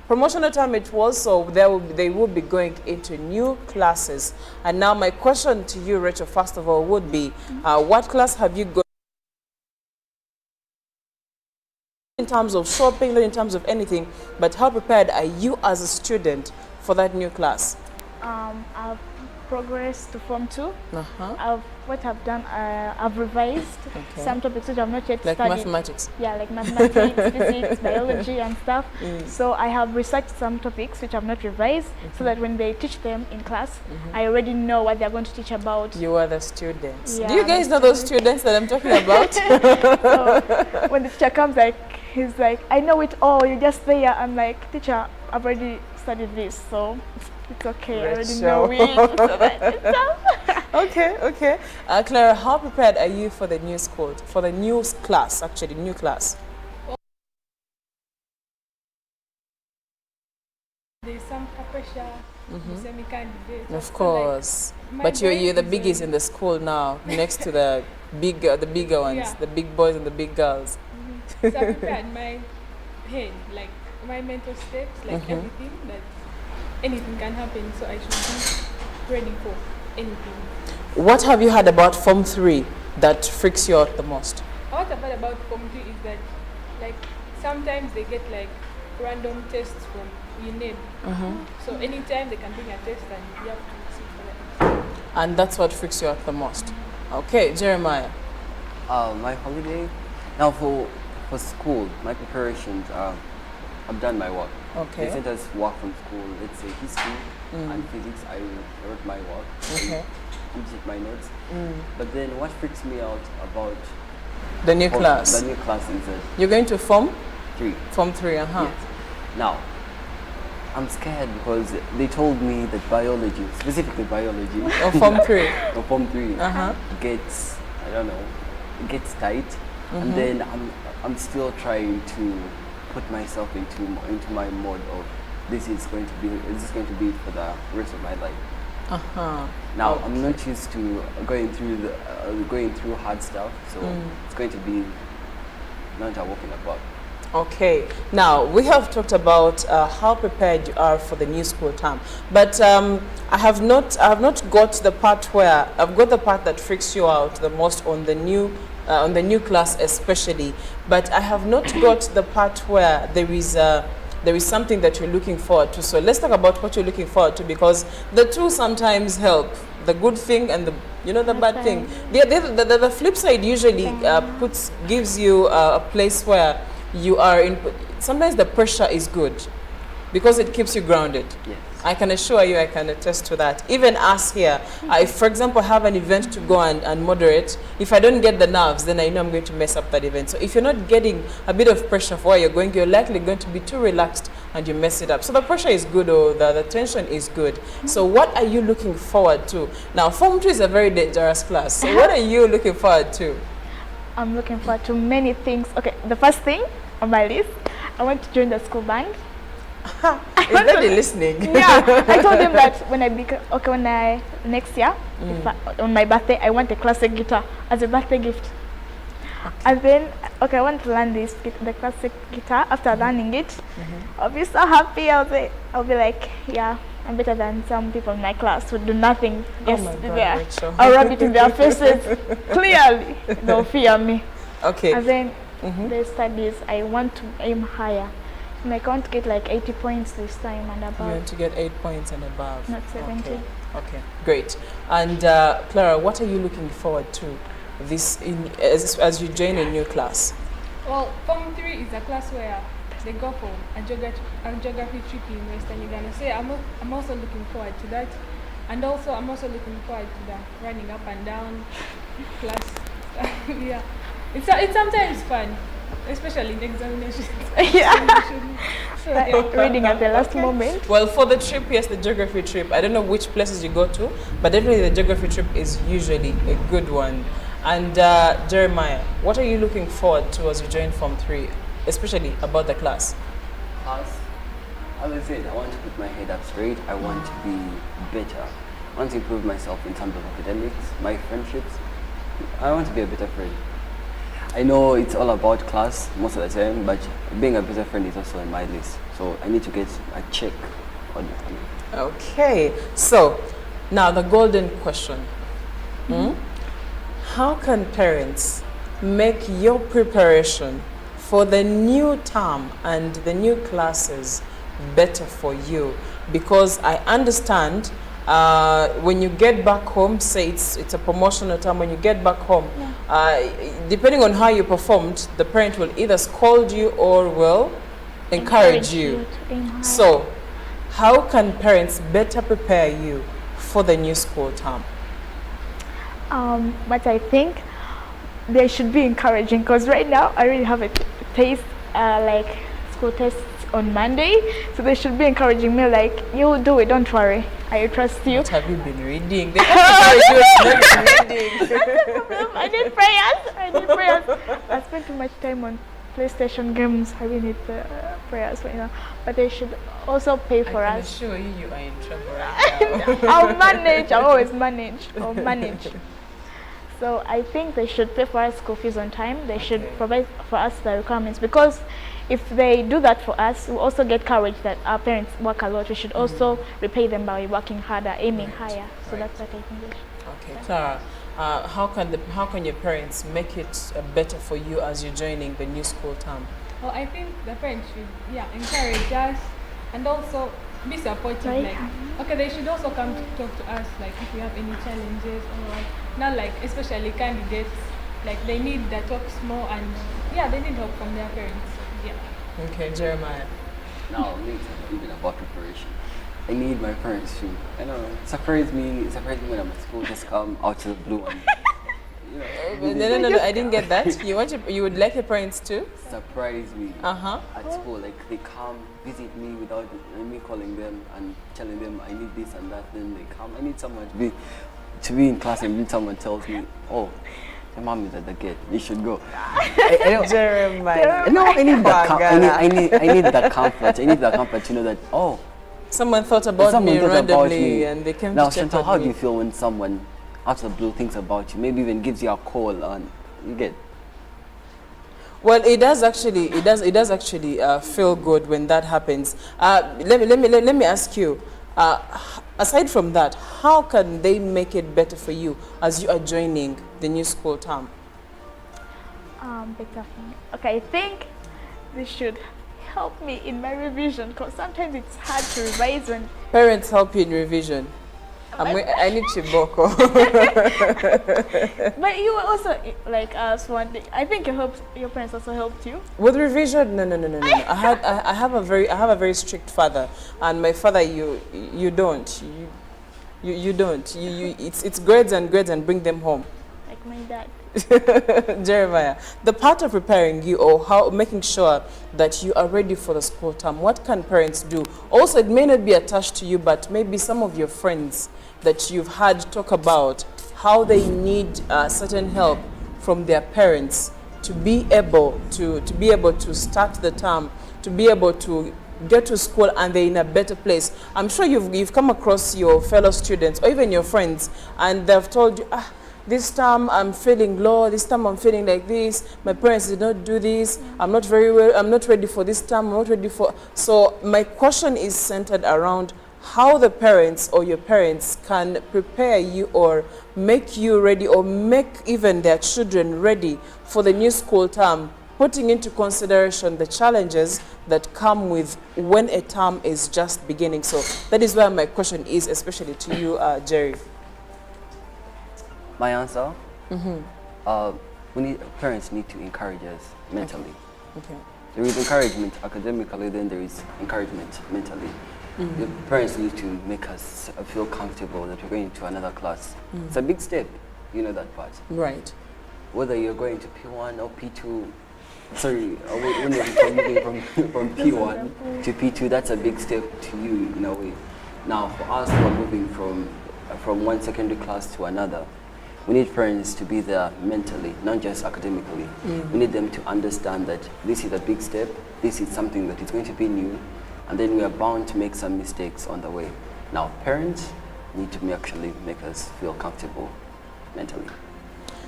Promotional time it was, so they will be going into new classes. And now my question to you, Rachel, first of all, would be, what class have you got in terms of shopping, not in terms of anything, but how prepared are you as a student for that new class? I've progressed to Form 2. What I've done, I've revised some topics which I've not yet Like studied. mathematics? Yeah, like mathematics, physics, biology and stuff. So I have researched some topics which I've not revised, so that when they teach them in class, I already know what they're going to teach about. You are the students. Yeah, Do you I'm guys a know those students that I'm talking about? So when the teacher comes, he's like, I know it all, you just say I'm like, teacher, I've already studied this, so it's okay, I already know it. So that Okay. Clara, how prepared are you for the new school, for the new class, actually, new class? there's some pressure, semi-candidates. Of So, course. my But you're brain the is biggies in the school now, next to the bigger ones, Yeah. the big boys and the big girls. So I prepared my head, like my mental steps, like everything, that anything can happen, so I should be ready for anything. What have you heard about Form 3 that freaks you out the most? What I've heard about Form 2 is that, like, sometimes they get like random tests from UNEB. So anytime they can bring a test and you have to sit for that. And that's what freaks you out the most. Okay, Jeremiah. My holiday. Now for school, my preparations. I've done my work. Okay. They sent us work from school. Let's say history and physics. I wrote my work. Okay. I did my notes. But then what freaks me out about The new class. the new class is that You're going to Form 3. 3, Yes. Now, I'm scared because they told me that biology, specifically biology, Or Form 3. or Form 3, Uh-huh. gets, I don't know, it gets tight. And then I'm still trying to put myself into my mode of this is going to be for the rest of my life. Now I'm not used to going through hard stuff, so it's going to be not a walk in the park. Okay. Now, we have talked about how prepared you are for the new school term, but I have not got the part where I've got the part that freaks you out the most on the new class especially, but I have not got the part where there is something that you're looking forward to. So let's talk about what you're looking forward to, because the two sometimes help. The good thing and the bad thing. The flip side usually gives you a place where you are in. Sometimes the pressure is good because it keeps you grounded. Yes. I can assure you, I can attest to that. Even us here, I, for example, have an event to go and moderate. If I don't get the nerves, then I know I'm going to mess up that event. So if you're not getting a bit of pressure for where you're going, you're likely going to be too relaxed and you mess it up. So the pressure is good, or the tension is good. So what are you looking forward to? Now, Form 2 is a very dangerous class. So what are you looking forward to? I'm looking forward to many things. Okay, the first thing on my list, I want to join the school band. Is that listening? Yeah, I told him that when next year, on my birthday, I want a classic guitar as a birthday gift. And then, I want to learn the classic guitar. After learning it, I'll be so happy. I'll be like, yeah, I'm better than some people in my class who do nothing. Oh my God, Rachel. I'll rub it in their faces. Clearly, they'll fear me. Okay. And then the studies, I want to aim higher. I want to get like 80 points this time and above. You want to get 8 points and above. Not 70. Okay, great. And Clara, what are you looking forward to as you join a new class? Well, Form 3 is a class where they go for a geography trip in Western Uganda. So I'm also looking forward to that. And also I'm also looking forward to the running up and down class. Yeah. It's sometimes fun, especially in examinations. Reading at the last moment. Well, for the trip, yes, the geography trip, I don't know which places you go to, but definitely the geography trip is usually a good one. And Jeremiah, what are you looking forward to as you join Form 3, especially about the class? Class, as I said, I want to put my head up straight. I want to be better. I want to improve myself in terms of academics, my friendships. I want to be a better friend. I know it's all about class most of the time, but being a better friend is also on my list. So I need to get a check on it. Okay, so now the golden question. How can parents make your preparation for the new term and the new classes better for you? Because I understand when you get back home, say it's a promotional term, when you get back home, depending on how you performed, the parent will either scold you or will encourage you. So how can parents better prepare you for the new school term? But I think they should be encouraging, because right now I really have a taste, like school tests on Monday, so they should be encouraging me like, you'll do it, don't worry, I trust you. What have you been reading? They can't encourage you reading. I need prayers. I spend too much time on PlayStation games. I really need prayers right now. But they should also pay for us. I can assure you are in trouble right now. I'll always manage. So I think they should pay for us school fees on time. They should provide for us the requirements, because if they do that for us, we also get courage that our parents work a lot. We should also repay them by working harder, aiming higher. So that's what I think. Okay, Clara, how can your parents make it better for you as you're joining the new school term? Well, I think the parents should encourage us and also be supportive. They should also come to talk to us, like if we have any challenges or not, like especially candidates, like they need the talks more, and they need help from their parents. Okay, Jeremiah. Now, it's even about preparation. I need my parents to, surprise me when I'm at school, just come out to the blue one. No, I didn't get that. You would like your parents to? Surprise me at school, like they come visit me without me calling them and telling them I need this and that. Then they come. I need someone to be in class, and then someone tells me, oh, your mom is at the gate, you should go. Jeremiah. No, I need that. I need that comfort. I need that comfort to know that someone thought about me randomly and they came now, to check Chantal, on how me. do you feel when someone out of the blue thinks about you, maybe even gives you a call and you get? Well, it does actually. It does actually feel good when that happens. Let me ask you. Aside from that, how can they make it better for you as you are joining the new school term? Better for me. Okay, I think they should help me in my revision because sometimes it's hard to revise when Parents help you in revision. I need Chiboko. But you were also like us one thing. I think your parents also helped you. With revision, no. I have a very strict father, and my father, you don't. You don't. It's grades and grades and bring them home. Like my dad. Jeremiah, the part of preparing you or how making sure that you are ready for the school term, what can parents do? Also, it may not be attached to you, but maybe some of your friends that you've had talk about how they need certain help from their parents to be able to start the term, to be able to get to school and they're in a better place. I'm sure you've come across your fellow students or even your friends and they've told you, this time I'm feeling low, this time I'm feeling like this, my parents did not do this, I'm not very well, I'm not ready for this time, I'm not ready for... So my question is centered around how the parents or your parents can prepare you or make you ready or make even their children ready for the new school term, putting into consideration the challenges that come with when a term is just beginning. So that is where my question is, especially to you, Jerry. My answer? Parents need to encourage us mentally. Okay. There is encouragement academically, then there is encouragement mentally. The parents need to make us feel comfortable that we're going to another class. It's a big step, you know that part. Right. Whether you're going to P1 or P2, sorry, when you're moving from P1 to P2, that's a big step to you in a way. Now, for us who are moving from one secondary class to another, we need parents to be there mentally, not just academically. We need them to understand that this is a big step, this is something that is going to be new, and then we are bound to make some mistakes on the way. Now, parents need to actually make us feel comfortable mentally.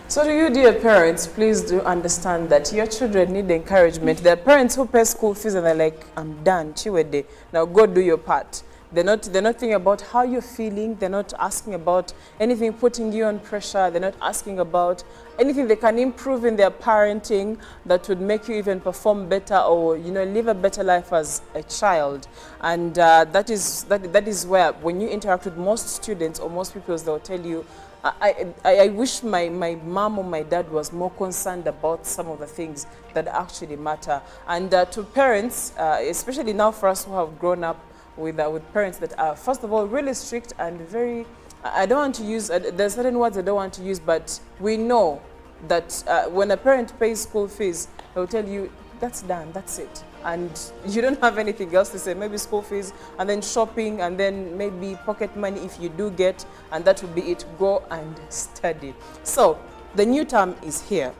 So to you, dear parents, please do understand that your children need encouragement. There are parents who pay school fees and they're like, I'm done, Chiwede. Now go do your part. They're not thinking about how you're feeling. They're not asking about anything putting you on pressure. They're not asking about anything they can improve in their parenting that would make you even perform better or, you know, live a better life as a child. And that is where when you interact with most students or most people, they'll tell you, I wish my mom or my dad was more concerned about some of the things that actually matter. And to parents, especially now for us who have grown up with parents that are, first of all, really strict and very, I don't want to use, there's certain words I don't want to use, but we know that when a parent pays school fees, they'll tell you, that's done, that's it. And you don't have anything else to say, maybe school fees, and then shopping, and then maybe pocket money if you do get, and that will be it. Go and study. So, the new term is here.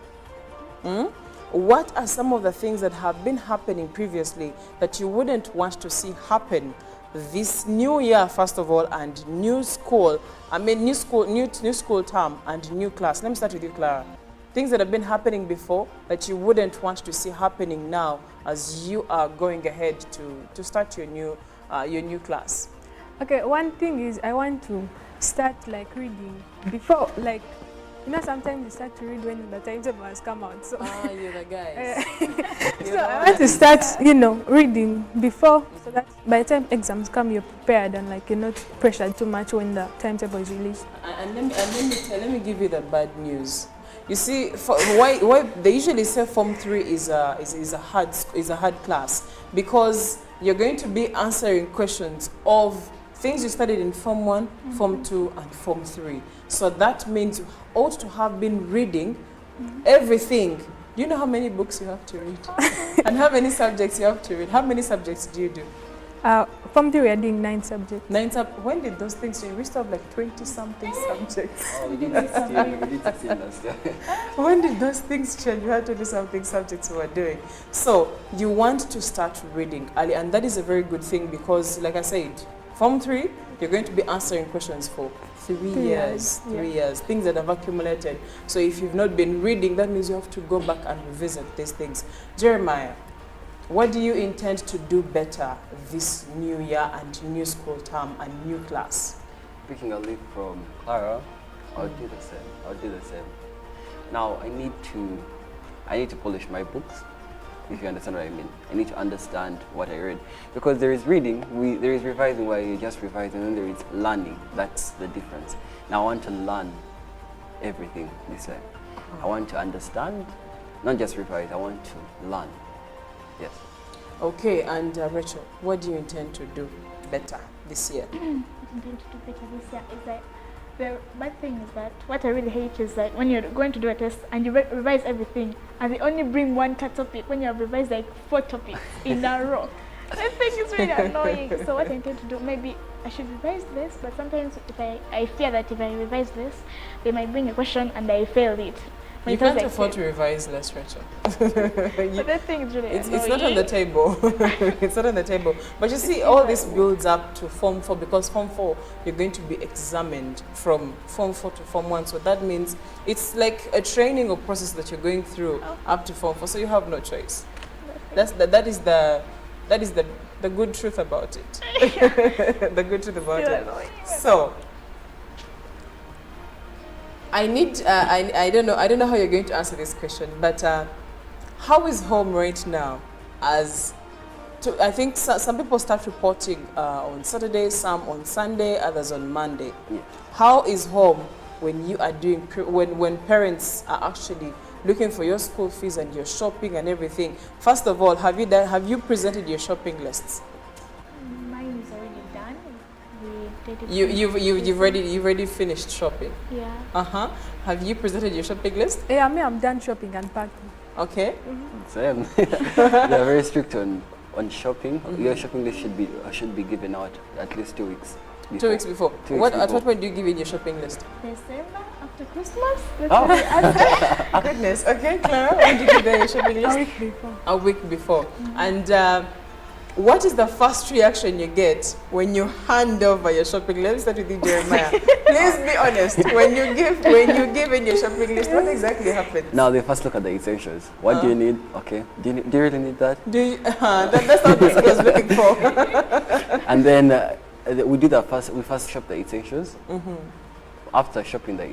What are some of the things that have been happening previously that you wouldn't want to see happen this new year, first of all, and new school term and new class? Let me start with you, Clara. Things that have been happening before that you wouldn't want to see happening now as you are going ahead to start your new class. Okay, one thing is I want to start like reading before, like, you know, sometimes you start to read when the timetable has come out. So You're the guys. so I want to start, you know, reading before, so that by the time exams come, you're prepared and like you're not pressured too much when the timetable is released. And let me give you the bad news. You see, why they usually say Form 3 is a hard class, because you're going to be answering questions of things you studied in Form 1, Form 2, and Form 3. So that means you ought to have been reading everything. Do you know how many books you have to read? And how many subjects you have to read? How many subjects do you do? Form 3 we are doing 9 subjects. When did those things change? We used to have like 20-something subjects. Oh, we did 16 last year. When did those things change? We had 20-something subjects we were doing. So you want to start reading early, and that is a very good thing because, like I said, Form 3, you're going to be answering questions for 3 years. 3 years. Things that have accumulated. So if you've not been reading, that means you have to go back and revisit these things. Jeremiah, what do you intend to do better this new year and new school term and new class? Picking a leaf from Clara, I'll do the same. I'll do the same. Now I need to polish my books, if you understand what I mean. I need to understand what I read. Because there is reading, there is revising where you just revise, and then there is learning. That's the difference. Now I want to learn everything this time. I want to understand, not just revise, I want to learn. Yes. Okay, and Rachel, what do you intend to do better this year? Intend to do better this year is that the bad thing is that what I really hate is that when you're going to do a test and you revise everything and they only bring one topic when you have revised like 4 topics in a row. I think it's really annoying. So what I intend to do, maybe I should revise this, but sometimes if I fear that if I revise this, they might bring a question and I fail it. You can't afford to revise less, Rachel. But that thing is really it's not on the table. It's not on the table. But you see, all this builds up to Form 4, because Form 4, you're going to be examined from Form 4 to Form 1. So that means it's like a training or process that you're going through up to Form 4. So you have no choice. That is the good truth about it. The good truth about it. So I need, I don't know how you're going to answer this question, but how is home right now? I think some people start reporting on Saturday, some on Sunday, others on Monday. Yeah. How is home when you are doing, when parents are actually looking for your school fees and your shopping and everything? First of all, have you presented your shopping lists? Mine is already done. You've already finished shopping. Yeah. Have you presented your shopping list? Yeah, I'm done shopping and packing. Okay. Same. They are very strict on shopping. Your shopping list should be given out at least 2 weeks before. 2 weeks before. At what point do you give in your shopping list? December after Christmas. Goodness. Okay, Clara, when did you give your shopping list? A week before. A week before. And what is the first reaction you get when you hand over your shopping list? Let me start with you, Jeremiah. Please be honest. When you give in your shopping list, what exactly happens? Now they first look at the essentials. What do you need? Okay. Do you really need that? That's not what I was looking for. And then we do that first. We first shop the essentials. After shopping the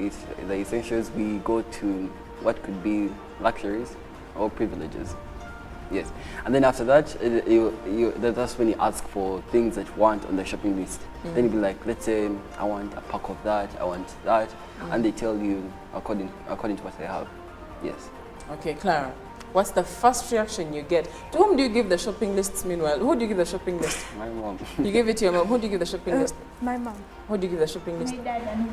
essentials, we go to what could be luxuries or privileges. Yes, and then after that, that's when you ask for things that you want on the shopping list. Then you'll be like, let's say I want a pack of that, I want that, and they tell you according to what they have. Yes. Okay, Clara, what's the first reaction you get? To whom do you give the shopping lists meanwhile? Who do you give the shopping list? My mom. You give it to your mom. Who do you give the shopping list? My mom. Who do you give the shopping list? My dad, and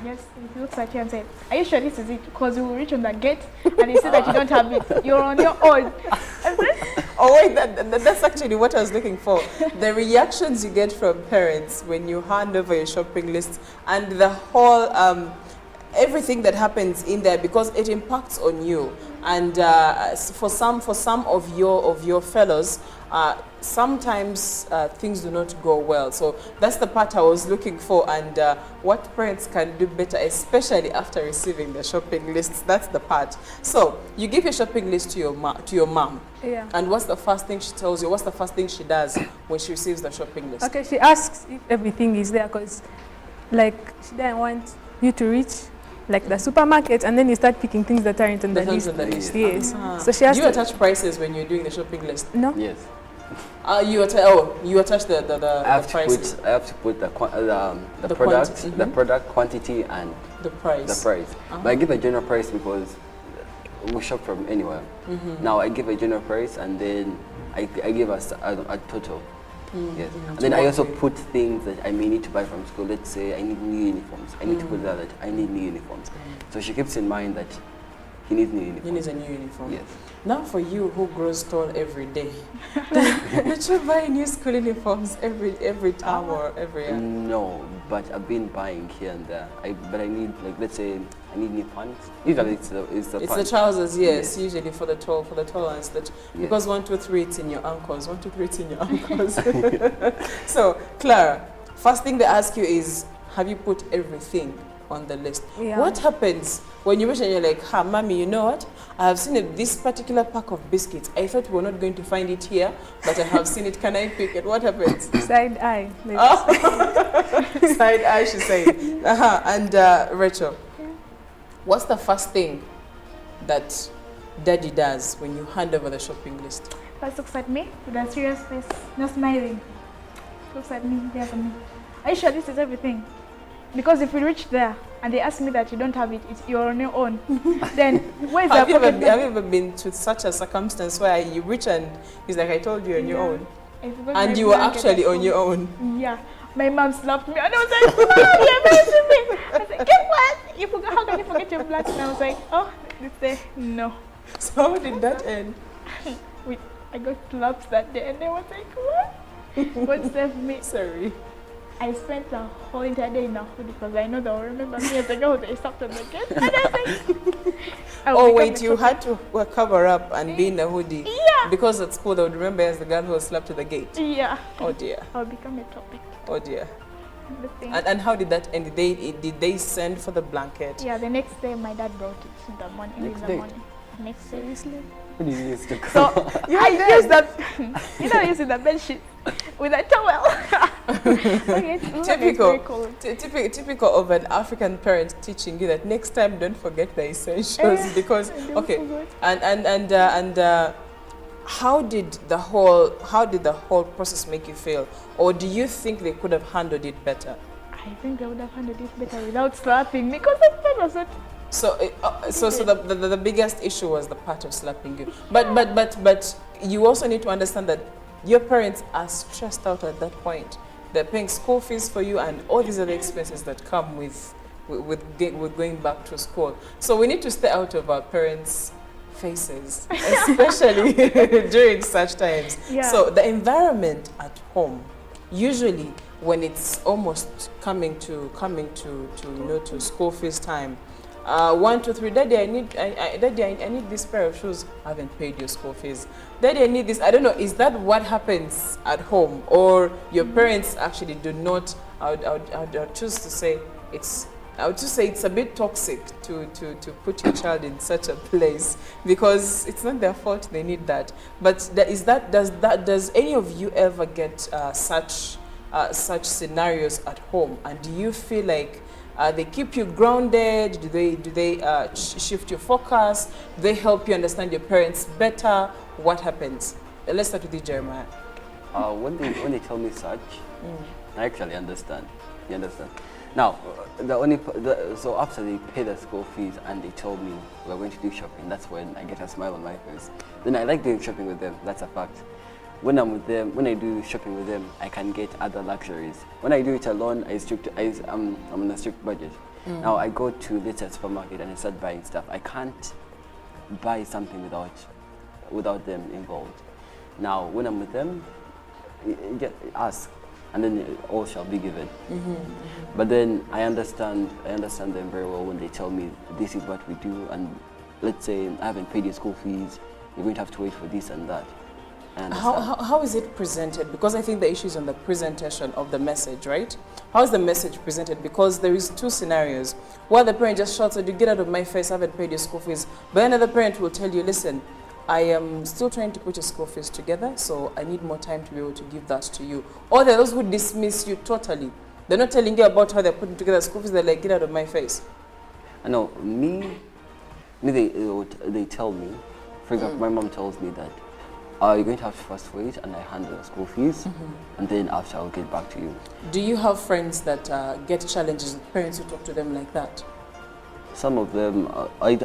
he looks at you and says, "Are you sure this is it?" Because you will reach on the gate and you see that you don't have it. You're on your own. Oh wait, that's actually what I was looking for. The reactions you get from parents when you hand over your shopping list and the whole everything that happens in there, because it impacts on you. And for some of your fellows, sometimes things do not go well. So that's the part I was looking for, and what parents can do better, especially after receiving the shopping lists. That's the part. So you give your shopping list to your mom. Yeah. And what's the first thing she tells you? What's the first thing she does when she receives the shopping list? Okay, she asks if everything is there, because like she doesn't want you to reach like the supermarket and then you start picking things that aren't on the list. Yes. So she has do you attach prices when you're doing the shopping list? No. Yes. You attach the prices. I have to put the product, quantity. the product quantity and the price. But I give a general price because we shop from anywhere. Now I give a general price and then I give us a total. Yes. And then I also put things that I may need to buy from school. Let's say I need new uniforms. I need to put that I need new uniforms. So she keeps in mind that he needs new uniforms. He needs a new uniform. Yes. Now for you who grows tall every day, did you buy new school uniforms every term or every year? No, but I've been buying here and there. But I need, like, let's say I need new pants. Usually it's the pants. The trousers, yes. Usually for the tall ones, because 1, 2, 3 it's in your ankles. 1, 2, 3 it's in your ankles. So Clara, first thing they ask you is, have you put everything on the list? Yeah. What happens when you reach and you're like, mommy, you know what? I have seen this particular pack of biscuits. I thought we were not going to find it here, but I have seen it. Can I pick it? What happens? Side eye. Side eye, she said. And Rachel, what's the first thing that Daddy does when you hand over the shopping list? First looks at me with a serious face, not smiling. Looks at me, there's me. Are you sure this is everything? Because if we reach there and they ask me that you don't have it, you're on your own, then where's the Have you pocket? ever been to such a circumstance where you reach and he's like, I told you on your own? I forgot And my you were blanket actually at on home. your own. Yeah. My mom slapped me and I was like, Mom, you're embarrassing me. I was like, get what? You forgot, how can you forget your blanket? And I was like, oh, they say no. So how did that end? I got slapped that day and they was like, what? God save me. Sorry. I spent the whole entire day in a hoodie because I know they'll remember me as the girl they slapped on the gate. And I was like, Oh wait, you had to cover up and be in a hoodie. Yeah. Because at school they would remember as the girl who was slapped to the gate. Yeah. Oh dear. I'll become a topic. Oh dear. The thing. And how did that end? Did they send for the blanket? Yeah, the next day my dad brought it in the morning. Next in the day? morning. Next seriously. What do you use to So cover? I used that, using the bed sheet with a towel. Okay, it's very cold. Typical of an African parent teaching you that next time don't forget the essentials because don't forget. and how did the whole process make you feel, or do you think they could have handled it better? I think they would have handled it better without slapping me because that was not. So the biggest issue was the part of slapping you, but you also need to understand that your parents are stressed out at that point. They're paying school fees for you and all these other expenses that come with going back to school. So we need to stay out of our parents' faces, especially during such times. Yeah. So the environment at home, usually when it's almost coming to school fees time, 1, 2, 3, Daddy, I need this pair of shoes. I haven't paid your school fees. Daddy, I need this. I don't know. Is that what happens at home, or your parents actually do not? I would choose to say it's. I would just say it's a bit toxic to put your child in such a place because it's not their fault. They need that. But does any of you ever get such scenarios at home? And do you feel like they keep you grounded? Do they shift your focus? Do they help you understand your parents better? What happens? Let's start with you, Jeremiah. When they tell me such, I actually understand. You understand? Now, so after they pay the school fees and they told me we're going to do shopping, that's when I get a smile on my face. Then I like doing shopping with them. That's a fact. When I'm with them, when I do shopping with them, I can get other luxuries. When I do it alone, I'm on a strict budget. Now I go to the supermarket and I start buying stuff. I can't buy something without them involved. Now when I'm with them, ask, and then all shall be given. But then I understand them very well when they tell me this is what we do, and let's say I haven't paid your school fees, you're going to have to wait for this and that. How is it presented? Because I think the issue is on the presentation of the message, right? How is the message presented? Because there is two scenarios. One, the parent just shouts, "You get out of my face, I haven't paid your school fees." But another parent will tell you, "Listen, I am still trying to put your school fees together, so I need more time to be able to give that to you." Or there are those who dismiss you totally. They're not telling you about how they're putting together school fees. They're like, "Get out of my face." I know, they tell me, for example, my mom tells me that you're going to have to first wait and I handle the school fees, and then after I'll get back to you. Do you have friends that get challenges with parents who talk to them like that? Some of them, I'm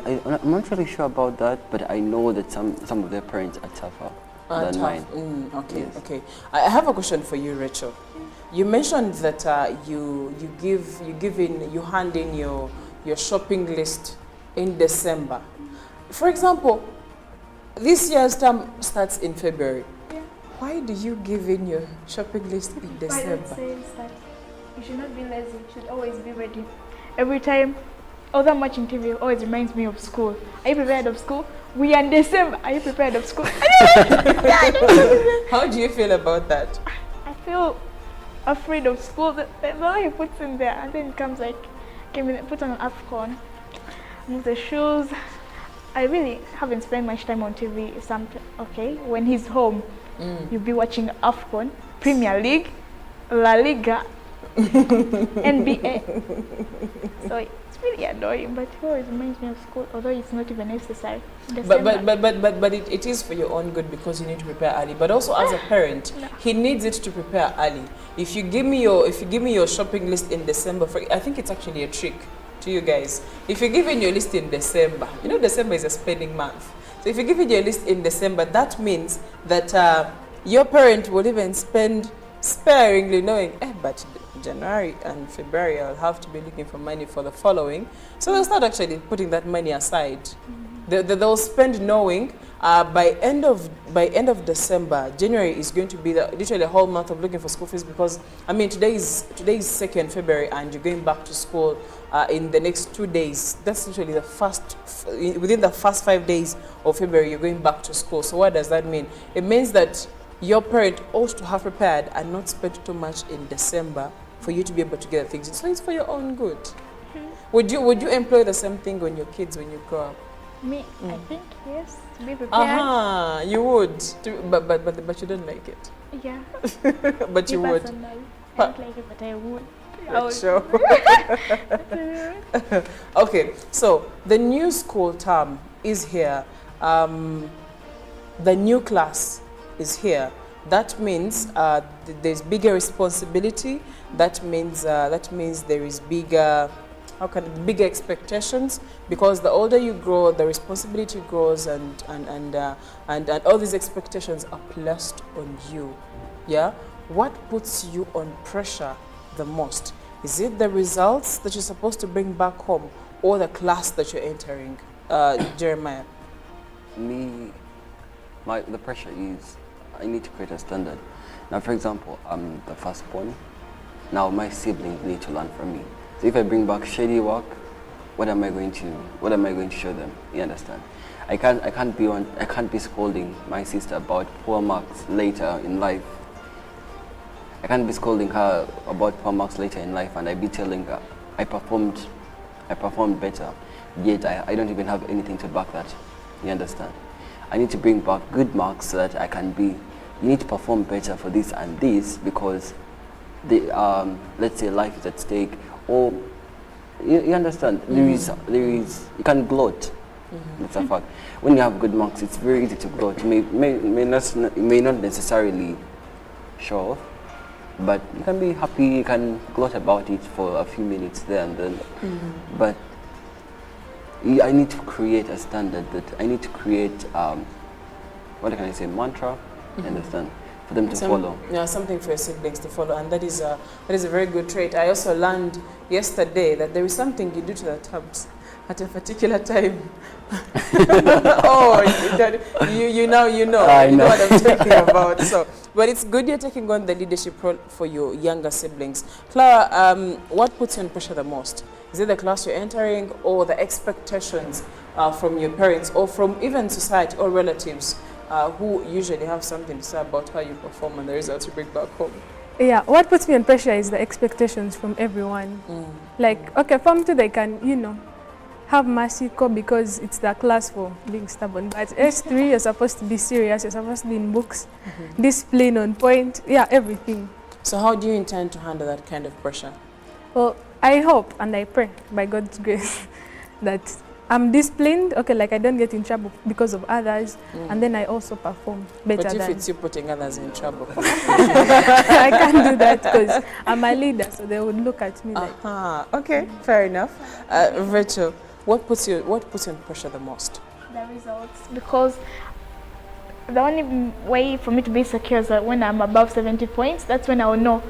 not really sure about that, but I know that some of their parents are tougher than mine. Okay, Yes. okay. I have a question for you, Rachel. You mentioned that you hand in your shopping list in December. For example, this year's term starts in February. Yeah. Why do you give in your shopping list in Why that December? says that you should not be lazy, you should always be ready. Every time, although I'm watching TV, it always reminds me of school. Are you prepared of school? We are in December. Are you prepared of school? How do you feel about that? I feel afraid of school. The way he puts in there, and then it comes like, put on an AFCON, move the shoes. I really haven't spent much time on TV. Something okay. When he's home, you'll be watching AFCON, Premier League, La Liga, NBA. So it's really annoying, but it always reminds me of school, although it's not even necessary. But it is for your own good because you need to prepare early. But also as a parent, he needs it to prepare early. If you give me your shopping list in December, I think it's actually a trick to you guys. If you're giving your list in December, you know December is a spending month. So if you're giving your list in December, that means that your parent will even spend sparingly, knowing, but January and February I'll have to be looking for money for the following. So they'll start actually putting that money aside. They'll spend knowing by end of December, January is going to be literally a whole month of looking for school fees, because I mean today is 2nd February and you're going back to school in the next 2 days. That's literally within the first 5 days of February you're going back to school. So what does that mean? It means that your parent ought to have prepared and not spent too much in December for you to be able to get things. So it's for your own good. Would you employ the same thing on your kids when you grow up? Me, I think yes. To be prepared. You would. But you don't like it. Yeah. But you would. Personally, I don't like it, but I would. Sure. Okay, so the new school term is here. The new class is here. That means there's bigger responsibility. That means there is bigger expectations, because the older you grow, the responsibility grows, and all these expectations are placed on you. Yeah. What puts you on pressure the most? Is it the results that you're supposed to bring back home, or the class that you're entering? Jeremiah. The pressure is I need to create a standard. Now, for example, I'm the firstborn. Now my siblings need to learn from me. So if I bring back shady work, what am I going to show them? You understand? I can't be scolding my sister about poor marks later in life. I can't be scolding her about poor marks later in life, and I be telling her I performed better, yet I don't even have anything to back that. You understand? I need to bring back good marks so that I can be. You need to perform better for this and this, because let's say life is at stake, or you understand, there is you can gloat. That's a fact. When you have good marks, it's very easy to gloat. You may not necessarily show off, but you can be happy, you can gloat about it for a few minutes there and then. But I need to create a standard, that I need to create what can I say, mantra, you understand, for them to follow. Yeah, something for your siblings to follow, and that is a very good trait. I also learned yesterday that there is something you do to the tabs at a particular time. You know what I'm talking about. So, but it's good you're taking on the leadership role for your younger siblings. Clara, what puts you under pressure the most? Is it the class you're entering, or the expectations from your parents, or from even society or relatives who usually have something to say about how you perform and the results you bring back home? Yeah, what puts me on pressure is the expectations from everyone. Like, okay, Form 2 they can, have mercy because it's the class for being stubborn. But S3 you're supposed to be serious, you're supposed to be in books, discipline on point, everything. So how do you intend to handle that kind of pressure? Well, I hope and I pray by God's grace that I'm disciplined, like I don't get in trouble because of others, and then I also perform better. But if it's you putting others in trouble? I can't do that because I'm a leader, so they would look at me like... Okay, fair enough. Rachel, what puts you on pressure the most? The results, because the only way for me to be secure is that when I'm above 70 points, that's when I will know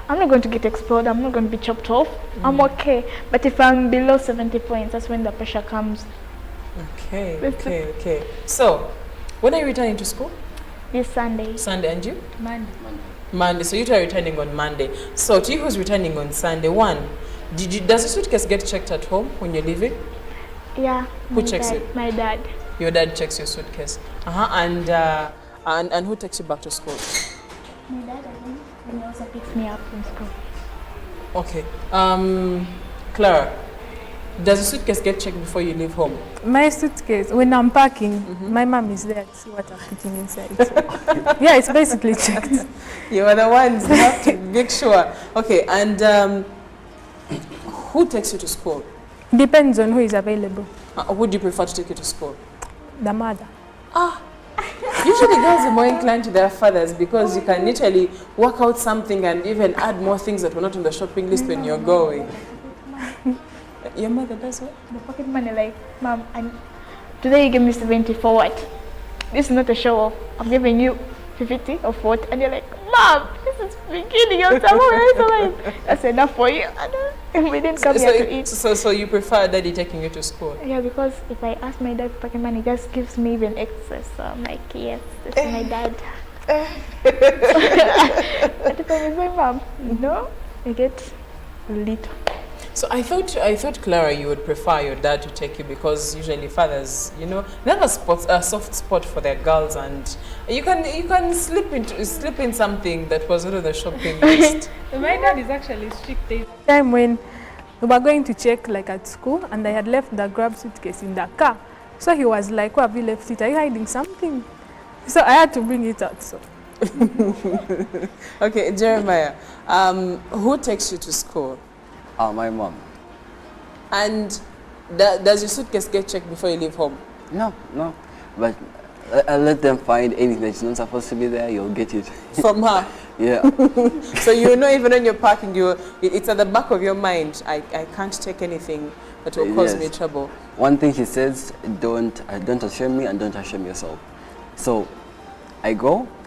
I'm not going to get expelled, I'm not going to be chopped off, I'm okay. But if I'm below 70 points, that's when the pressure comes. Okay. So, when are you returning to school? This Sunday. Sunday, and you? Monday. So you two are returning on Monday. So to you who's returning on Sunday, does the suitcase get checked at home when you're leaving? Yeah. Who checks it? My dad. Your dad checks your suitcase. And who takes you back to school? My dad, I think, and he also picks me up from school. Okay. Clara, does the suitcase get checked before you leave home? My suitcase, when I'm packing, my mom is there to see what I'm putting inside. So, yeah, it's basically checked. You are the ones who have to make sure. Okay, and who takes you to school? Depends on who is available. Who do you prefer to take you to school? The mother. Usually girls are more inclined to their fathers because you can literally work out something and even add more things that were not on the shopping list when you're going. Your mother does what? The pocket money, like, Mom, today you gave me 70 for what? This is not a show off. I'm giving you 50 of what? And you're like, Mom, this is beginning of summer. That's enough for you. And we didn't come here to eat. So you prefer daddy taking you to school? Yeah, because if I ask my dad for pocket money, he just gives me even excess. So I'm like, yes, this is my dad. But if I was my mom, no, I get little. So I thought Clara, you would prefer your dad to take you because usually fathers, they have a soft spot for their girls, and you can slip in something that was not on the shopping list. My dad is actually strict. There's Time when we were going to check like at school, and I had left the grab suitcase in the car. So he was like, "Where have you left it? Are you hiding something?" So I had to bring it out. So Okay, Jeremiah, who takes you to school? My mom. And does your suitcase get checked before you leave home? No. But I let them find anything that's not supposed to be there, you'll get it. From her? Yeah. So you know, even when you're parking, it's at the back of your mind, I can't take anything that will cause me trouble. One thing he says, don't ashame me and don't ashame yourself. So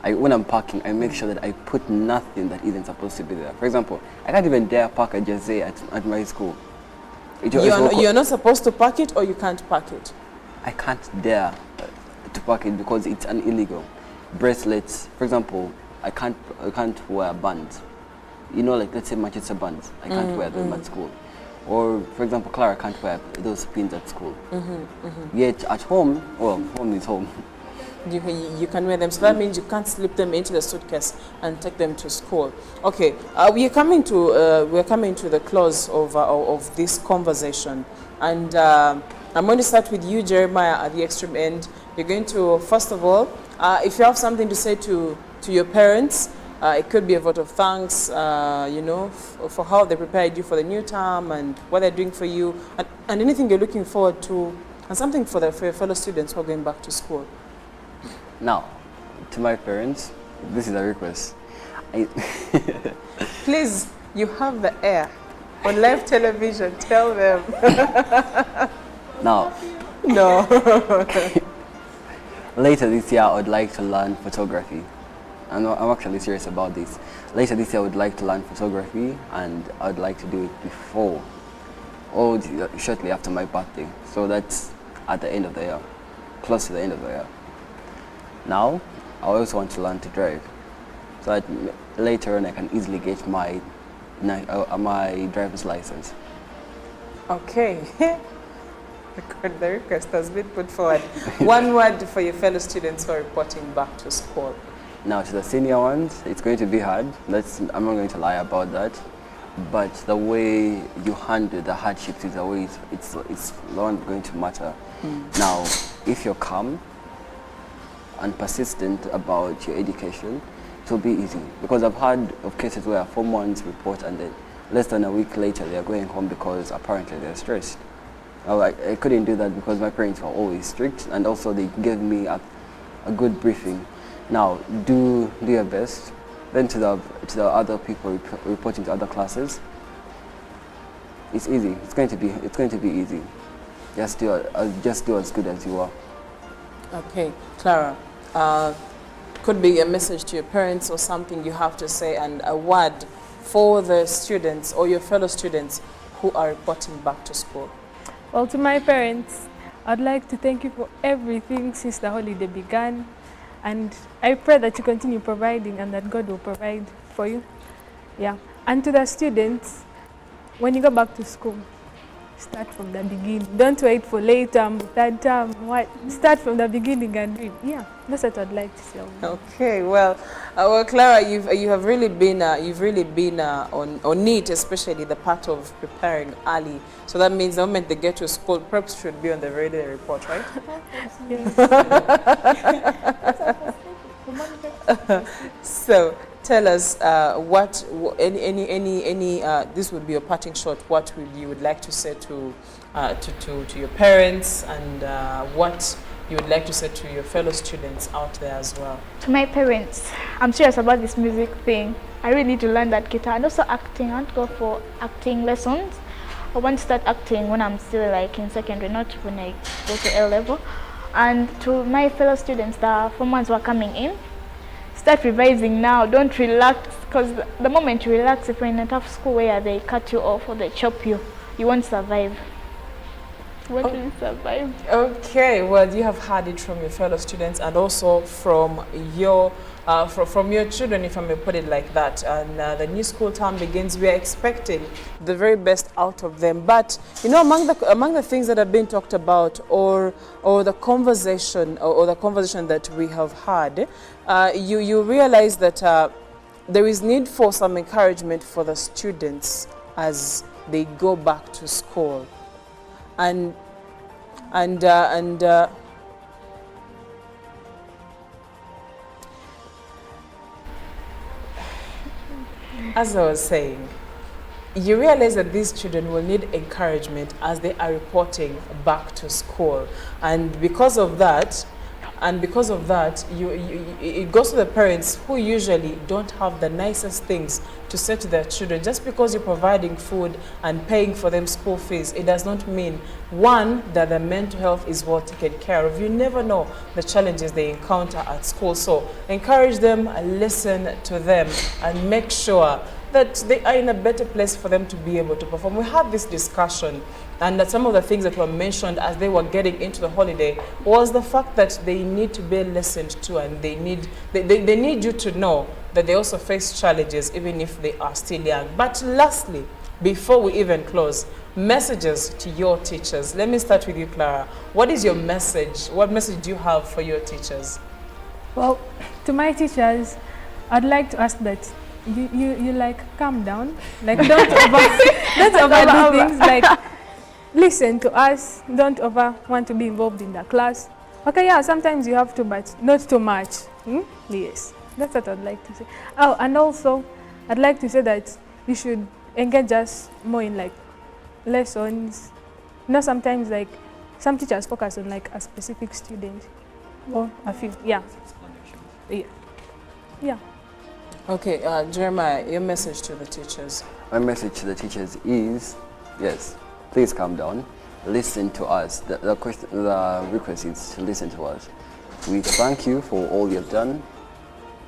when I'm parking, I make sure that I put nothing that isn't supposed to be there. For example, I can't even dare park a jersey at my school. You're not supposed to park it, or you can't park it? I can't dare to park it because it's an illegal. Bracelets, for example, I can't wear bands. Like let's say Manchester bands, I can't wear them at school. Or for example, Clara can't wear those pins at school. Yet at home, home is home. You can wear them, so that means you can't slip them into the suitcase and take them to school. Okay, we're coming to the close of this conversation, and I'm going to start with you, Jeremiah, at the extreme end. You're going to, first of all, if you have something to say to your parents, it could be a vote of thanks, for how they prepared you for the new term and what they're doing for you, and anything you're looking forward to, and something for your fellow students who are going back to school. Now, to my parents, this is a request. Please, you have the air. On live television, tell them. Now, No. later this year, I would like to learn photography. I'm actually serious about this. Later this year, I would like to learn photography, and I would like to do it before or shortly after my birthday. So that's at the end of the year, close to the end of the year. Now, I also want to learn to drive, so that later on I can easily get my driver's license. Okay. The request has been put forward. One word for your fellow students who are reporting back to school. Now, to the senior ones, it's going to be hard. I'm not going to lie about that. But the way you handle the hardships is the way it's not going to matter. Now, if you're calm and persistent about your education, it will be easy. Because I've heard of cases where 4 months report and then less than a week later they are going home because apparently they're stressed. I couldn't do that because my parents were always strict, and also they gave me a good briefing. Now, do your best. Then to the other people reporting to other classes, it's easy. It's going to be easy. Just do as good as you are. Okay, Clara, could be a message to your parents or something you have to say, and a word for the students or your fellow students who are reporting back to school. well, to my parents, I'd like to thank you for everything since the holiday began. And I pray that you continue providing and that God will provide for you. Yeah. And to the students, when you go back to school, Start from the beginning. Don't wait for late term, third term. What? Start from the beginning and read. Yeah, that's what I'd like to say. Okay, well, Clara, you have really been on it, especially the part of preparing early. So that means the moment they get to school, preps should be on the very report, right? So tell us this would be a parting shot. What would you would like to say to your parents, and what you would like to say to your fellow students out there as well? To my parents, I'm serious about this music thing. I really need to learn that guitar, and also acting. I want to go for acting lessons. I want to start acting when I'm still like in secondary, not when I go to A level. And to my fellow students, the form ones who are coming in, start revising now. Don't relax, because the moment you relax, if you're in a tough school where they cut you off or they chop you, you won't survive. You won't really survive. Okay, well, you have heard it from your fellow students and also from your children, if I may put it like that. And the new school term begins. We are expecting the very best out of them. But you know, among the things that have been talked about, or the conversation that we have had, you realize that there is need for some encouragement for the students as they go back to school, and as I was saying, you realize that these children will need encouragement as they are reporting back to school, and because of that, it goes to the parents who usually don't have the nicest things to say to their children. Just because you're providing food and paying for them school fees, it does not mean, one, that their mental health is well taken care of. You never know the challenges they encounter at school. So encourage them, listen to them, and make sure that they are in a better place for them to be able to perform. We had this discussion, and that some of the things that were mentioned as they were getting into the holiday was the fact that they need to be listened to, and they need you to know that they also face challenges even if they are still young. But lastly, before we even close, messages to your teachers. Let me start with you, Clara. What is your message? What message do you have for your teachers? Well, to my teachers, I'd like to ask that you like calm down, like don't overdo things, like listen to us, don't want to be involved in the class. Okay, yeah, sometimes you have to, but not too much. Yes, that's what I'd like to say. Oh, and also I'd like to say that you should engage us more in like lessons. You know, sometimes like some teachers focus on like a specific student or a few. Yeah. Okay, Jeremiah, your message to the teachers. My message to the teachers is, yes, please calm down. Listen to us. The request is to listen to us. We thank you for all you've done.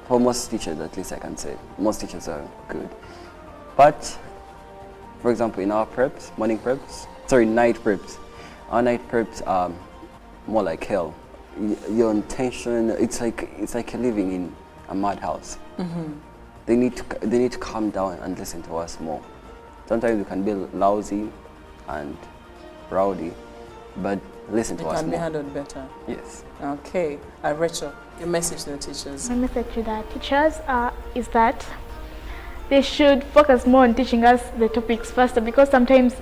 For most teachers, at least I can say, most teachers are good. But, for example, in our preps, night preps, our night preps are more like hell. Your intention, it's like you're living in a madhouse. They need to calm down and listen to us more. Sometimes we can be lousy and rowdy, but listen to us more. It can be handled better. Yes. Okay. Rachel, your message to the teachers. My message to the teachers is that they should focus more on teaching us the topics faster, because sometimes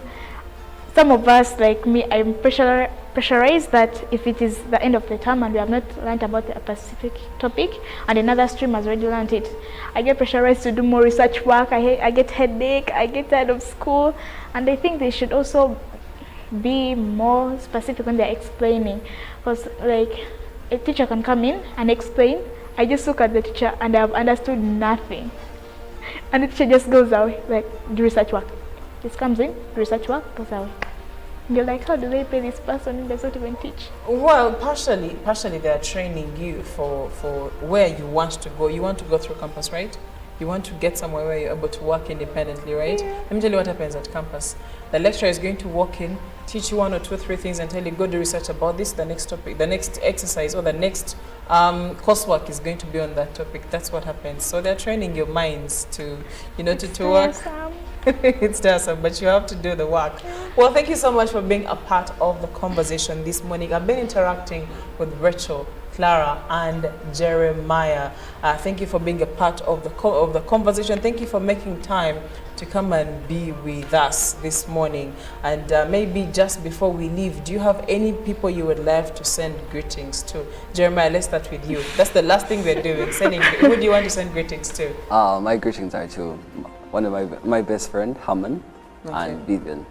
some of us, like me, I'm pressurized that if it is the end of the term and we have not learned about a specific topic and another stream has already learned it, I get pressurized to do more research work. I get headache, I get tired of school, and I think they should also be more specific when they're explaining, because like a teacher can come in and explain, I just look at the teacher and I've understood nothing, and the teacher just goes away, like, do research work. Just comes in, research work, goes away. And you're like, how do they pay this person who does not even teach? Well, partially they are training you for where you want to go. You want to go through campus, right? You want to get somewhere where you're able to work independently, right? Yeah. Let me tell you what happens at campus. The lecturer is going to walk in, teach you 1 or 2 or 3 things, and tell you, go do research about this, the next topic, the next exercise, or the next coursework is going to be on that topic. That's what happens. So they're training your minds to, to work. It's awesome, but you have to do the work. Well, thank you so much for being a part of the conversation this morning. I've been interacting with Rachel, Clara, and Jeremiah. Thank you for being a part of the conversation. Thank you for making time to come and be with us this morning. And maybe just before we leave, do you have any people you would love to send greetings to? Jeremiah, let's start with you. That's the last thing we're doing. Who do you want to send greetings to? My greetings are to one of my best friend, Haman, and Vivian.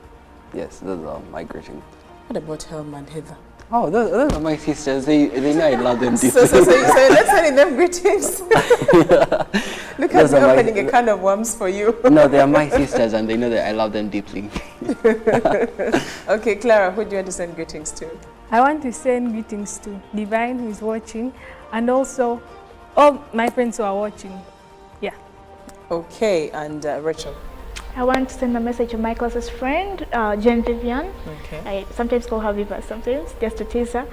Yes, those are my greetings. What about Helma and Heather? Oh, those are my sisters. They know I love them deeply. So let's send them greetings. Look at me opening a can of worms for you. No, they are my sisters and they know that I love them deeply. Okay, Clara, who do you want to send greetings to? I want to send greetings to Divine, who is watching, and also all my friends who are watching. Yeah. Okay, and Rachel? I want to send a message to my closest friend, Jen Vivian. Okay. I sometimes call her Viva, sometimes, just to tease her.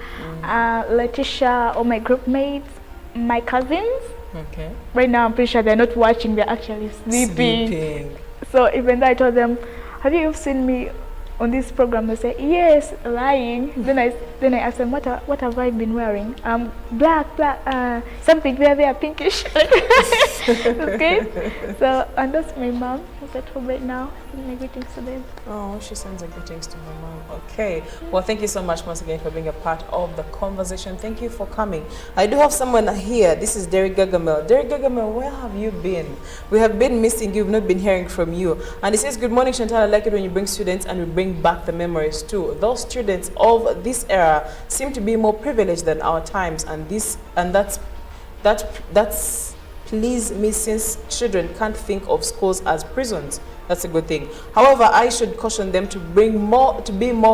Letitia, all my group mates, my cousins. Okay. Right now, I'm pretty sure they're not watching, they're actually sleeping. So even though I told them, have you seen me on this program? They say, yes, lying. Then I asked them, what have I been wearing? Black, something very pinkish. Okay. So, and that's my mom. That's for right now. My greetings to them. Oh, she sends her greetings to her mom. Okay. Well, thank you so much once again for being a part of the conversation. Thank you for coming. I do have someone here. This is Derek Gagamel. Derek Gagamel, where have you been? We have been missing you. We've not been hearing from you. And he says, good morning, Chantal. I like it when you bring students and we bring back the memories too. Those students of this era seem to be more privileged than our times, and that's please me, since children can't think of schools as prisons. That's a good thing. However, I should caution them to be more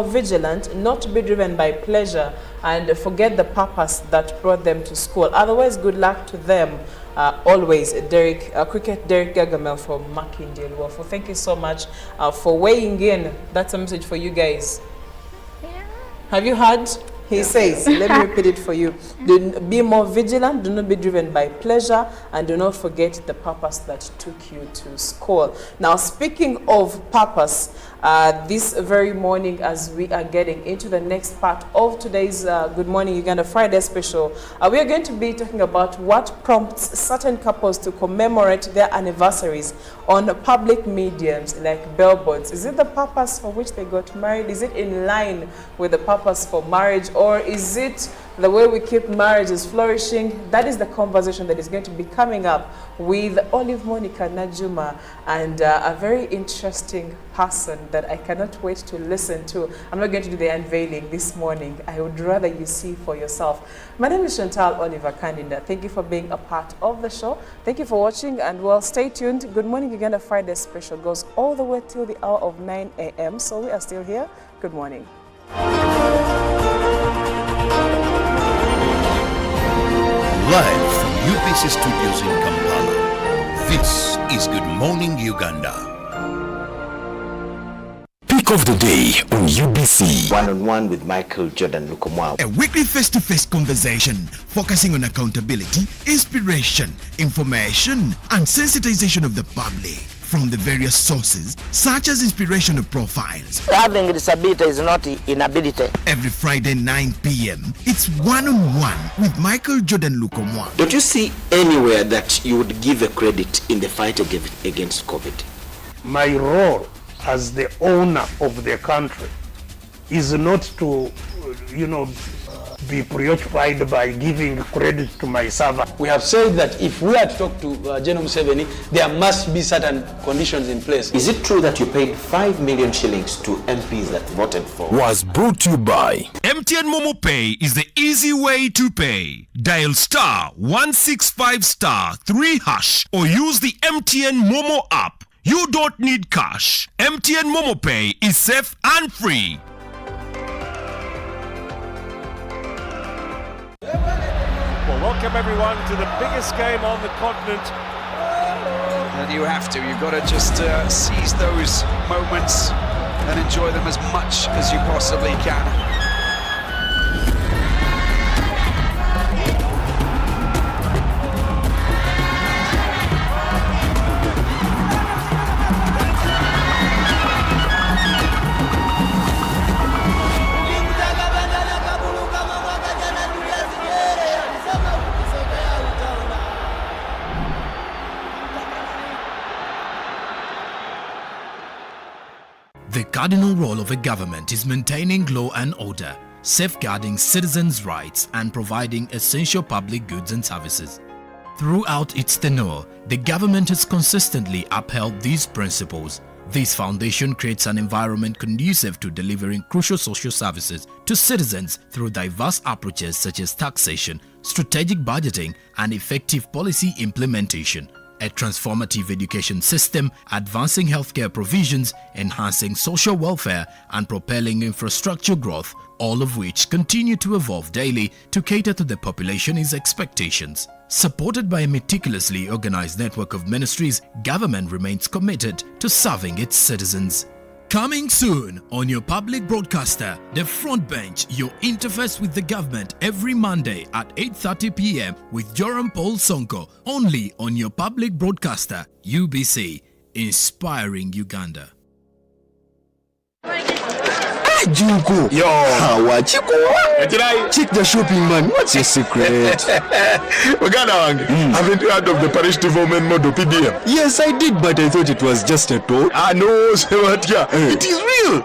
vigilant, not to be driven by pleasure and forget the purpose that brought them to school. Otherwise, good luck to them. Always, Cricket Derek Gagamel from Makindye Luofu. Thank you so much for weighing in. That's a message for you guys. Yeah. Have you heard? He says, let me repeat it for you. Be more vigilant, do not be driven by pleasure, and do not forget the purpose that took you to school. Now, speaking of purpose, this very morning, as we are getting into the next part of today's Good Morning Uganda Friday special, we are going to be talking about what prompts certain couples to commemorate their anniversaries on public mediums like billboards. Is it the purpose for which they got married? Is it in line with the purpose for marriage? Or is it the way we keep marriages flourishing? That is the conversation that is going to be coming up with Olive Monica Najuma and a very interesting person that I cannot wait to listen to. I'm not going to do the unveiling this morning. I would rather you see for yourself. My name is Chantal Oliver Kandinda. Thank you for being a part of the show. Thank you for watching, and well, stay tuned. Good Morning Uganda Friday special goes all the way till the hour of 9 a.m. So we are still here. Good morning. Live from UBC Studios in Kampala, this is Good Morning Uganda. Pick of the day on UBC. One-on-one with Michael Jordan Lukomwa. A weekly face-to-face conversation focusing on accountability, inspiration, information, and sensitization of the public from the various sources, such as inspirational profiles. Having a disability is not inability. Every Friday 9 p.m., it's one-on-one with Michael Jordan Lukomwa. Don't you see anywhere that you would give a credit in the fight against COVID? My role as the owner of the country is not to, be preoccupied by giving credit to my servant. We have said that if we are to talk to General Museveni, there must be certain conditions in place. Is it true that you paid 5 million shillings to MPs that voted for? Was brought to you by MTN Momo Pay is the easy way to pay. Dial *165*3# or use the MTN Momo app. You don't need cash. MTN Momo Pay is safe and free. Well, welcome everyone to the biggest game on the continent. And you've got to just seize those moments and enjoy them as much as you possibly can. cardinal role of a government is maintaining law and order, safeguarding citizens' rights and providing essential public goods and services. Throughout its tenure, the government has consistently upheld these principles. This foundation creates an environment conducive to delivering crucial social services to citizens through diverse approaches such as taxation, strategic budgeting, and effective policy implementation. A transformative education system, advancing healthcare provisions, enhancing social welfare, and propelling infrastructure growth, all of which continue to evolve daily to cater to the population's expectations. Supported by a meticulously organized network of ministries, government remains committed to serving its citizens. Coming soon on your public broadcaster, The Front Bench, your interface with the government every Monday at 8:30 p.m. with Joram Paul Sonko, only on your public broadcaster, UBC, inspiring Uganda. Junko. Yo. Check the shopping, man. What's your secret? Haven't you heard of the Parish Development Model PDM? Yes, I did, but I thought it was just a talk. No, it is real.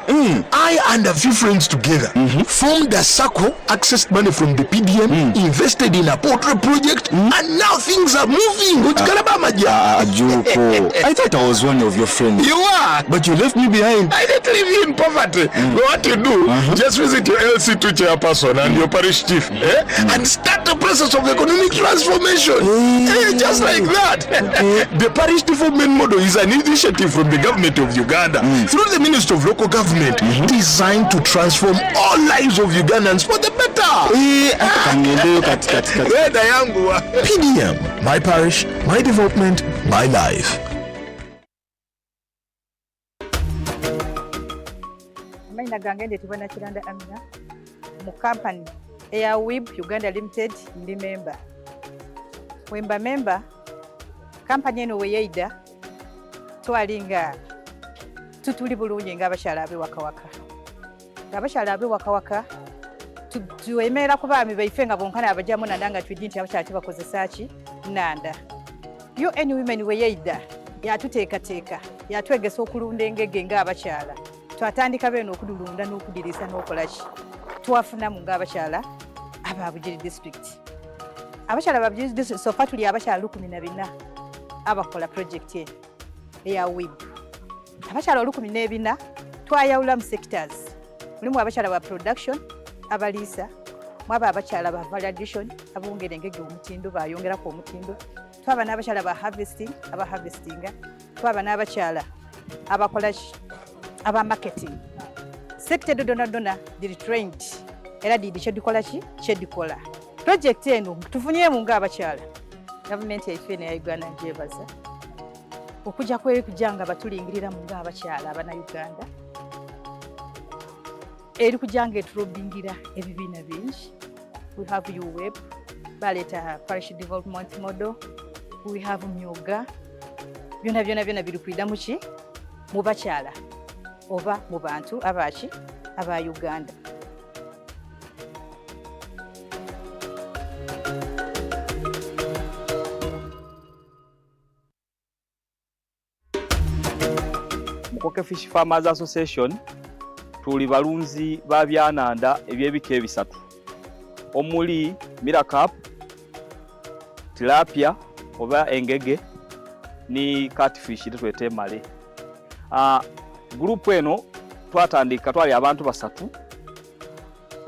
I and a few friends together formed a circle, accessed money from the PDM, invested in a poultry project, and now things are moving. Junko, I thought I was one of your friends. You are, but you left me behind. I didn't leave you in poverty. What you do, just visit your LC2 chairperson and your parish chief and start the process of economic transformation. Just like that. The Parish Development Model is an initiative from the government of Uganda through the Ministry of Local Government designed to transform all lives of Ugandans for the better. PDM, my parish, my development, my life. Amina gange ndetubona Kiranda Amina mu company eya WIB Uganda Limited ndi member. Wemba member company eno weyeida twalinga tutuli bulungi nga abashala abe wakawaka. Abashala abe wakawaka tuwemera kubaami baife nga bonkana abajamu nandanga twidi nti abashala tibakozesa ki nanda. UN Women weyeida yatuteekateeka yatwegesa okulunda engege nga abashala. Twatandika beno okudulunda n'okudirisa n'okolaki twafuna mu ng'abakyala ababujiri district. Abakyala ababujiri district so far tuli abakyala 14 abakola project eno eya WIB. Abakyala 14 twayawula mu sectors. Mulimu abakyala ba production abaliisa, mwaba abakyala ba validation abongera engege omutindo bayongerako omutindo, twaba n'abakyala ba harvesting aba harvestinga, twaba n'abakyala abakolaki aba marketing. Sector dona diri trained era didi kyedikola ki kyedikola. Project eno tufunyemu nga abakyala. Government yaife ne ya Uganda njebaza okujja kujanga batulingirira mu nga abakyala abana Uganda eri kujanga eturobingira ebibiina bingi. We have UWEB, baleta Parish Development Model, we have Myoga, byona biri kwida muki mu bakyala oba mu bantu abaki aba Uganda. Mukoke Fish Farmers Association tuli balunzi ba byananda ebyebika ebisatu omuli Miracap, tilapia oba engege ni catfish twete male. Group eno twatandika twali abantu basatu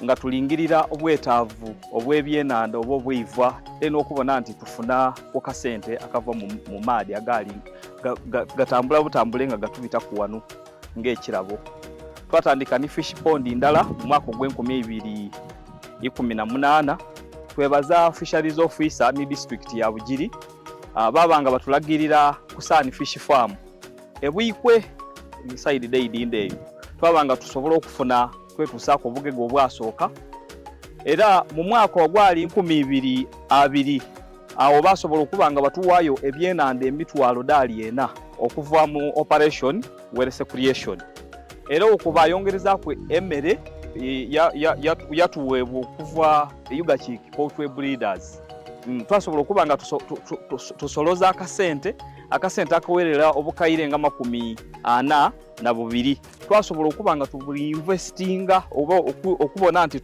nga tulingirira obwetaavu obwebyenanda obwivwa eno okubona nti tufuna okasente akava mu maadi agali gatambula butambule nga gatubita ku wanu ng'ekirabo. Twatandika ni fish pond ndala mu mwaka gw'e2018. Twebaza fisheries officer ni district ya Bugiri babanga batulagirira kusani fish farm ebwikwe inside day ndeyo twabanga tusobola okufuna twetusaako obugege obwasooka era mu mwaka ogwali 2020 awo basobola okubanga batuwaayo ebyenanda emitwalo $4 okuva mu operation werese creation era okuba yongerezaako emmere yatuweebwa okuva Ugachik Poultry Breeders twasobola okuba nga tusoloza akasente akawerera obukayire nga 42 twasobola okuba nga tubuinvestinga oba okubona nti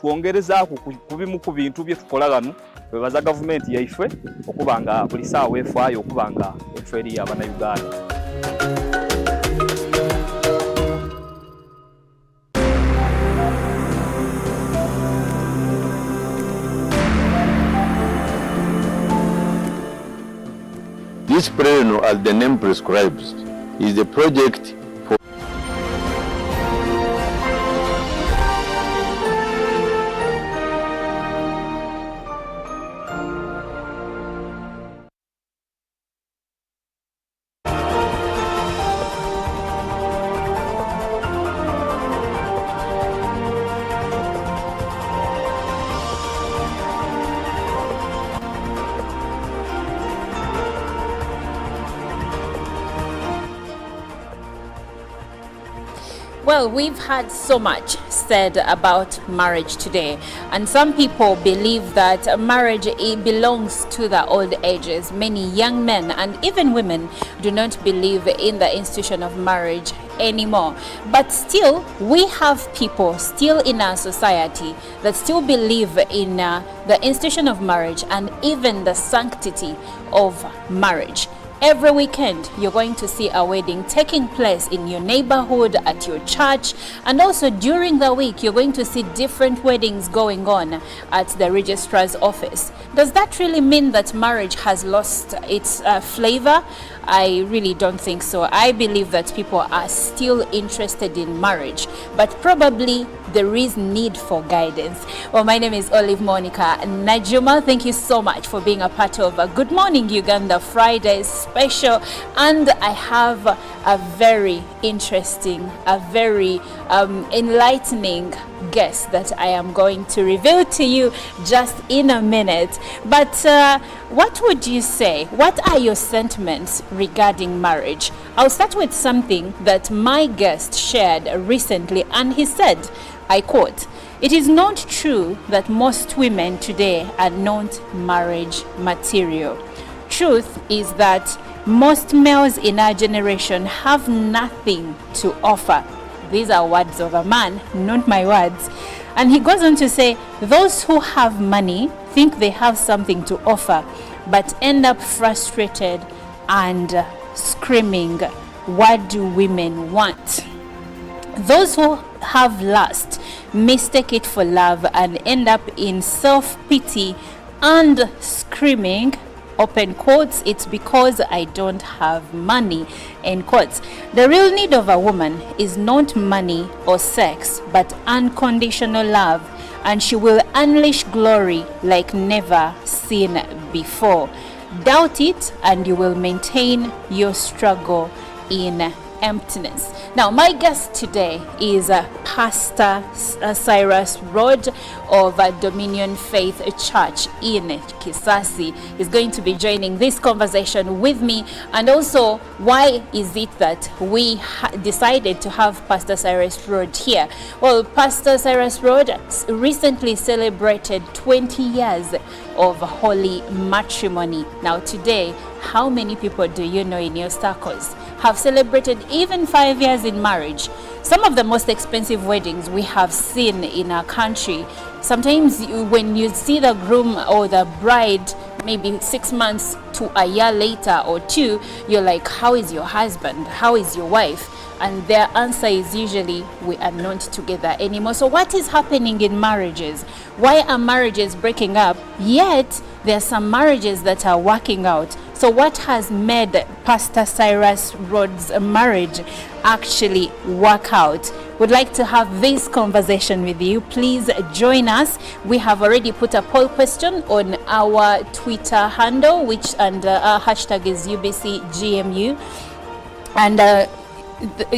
twongerezaako ku bimu ku bintu bye tukola gano twebaza gavumenti yaife okuba nga buli saawa efaayo okuba nga efeeri y'Abannayuganda. This Pleno, as the name prescribes, is the project for Well, we've had so much said about marriage today, and some people believe that marriage belongs to the old ages. Many young men and even women do not believe in the institution of marriage anymore. But still, we have people still in our society that still believe in the institution of marriage and even the sanctity of marriage. Every weekend, you're going to see a wedding taking place in your neighborhood, at your church, and also during the week, you're going to see different weddings going on at the registrar's office. Does that really mean that marriage has lost its flavor? I really don't think so. I believe that people are still interested in marriage, but probably there is need for guidance. Well, my name is Olive Monica Najuma. Thank you so much for being a part of Good Morning Uganda Friday special. And I have a very interesting, a very enlightening guest that I am going to reveal to you just in a minute. But what would you say? What are your sentiments regarding marriage? I'll start with something that my guest shared recently, and he said, I quote, "It is not true that most women today are not marriage material. Truth is that most males in our generation have nothing to offer." These are words of a man, not my words. And he goes on to say, those who have money think they have something to offer, but end up frustrated and screaming, "What do women want?" Those who have lust mistake it for love and end up in self-pity and screaming, open quotes, "It's because I don't have money," end quotes. The real need of a woman is not money or sex, but unconditional love, and she will unleash glory like never seen before. Doubt it and you will maintain your struggle in emptiness. Now, my guest today is Pastor Cyrus Rod of Dominion Faith Church in Kisasi. He's going to be joining this conversation with me. And also, why is it that we decided to have Pastor Cyrus Rod here? Well, Pastor Cyrus Rod recently celebrated 20 years of holy matrimony. Now, today, how many people do you know in your circles have celebrated even 5 years in marriage? Some of the most expensive weddings we have seen in our country. Sometimes when you see the groom or the bride maybe 6 months to a year later or two, you're like, how is your husband? How is your wife? And their answer is usually, we are not together anymore. So what is happening in marriages? Why are marriages breaking up? Yet there are some marriages that are working out. So what has made Pastor Cyrus Rod's marriage actually work out? Would like to have this conversation with you. Please join us. We have already put a poll question on our Twitter handle, which our hashtag is UBCGMU. And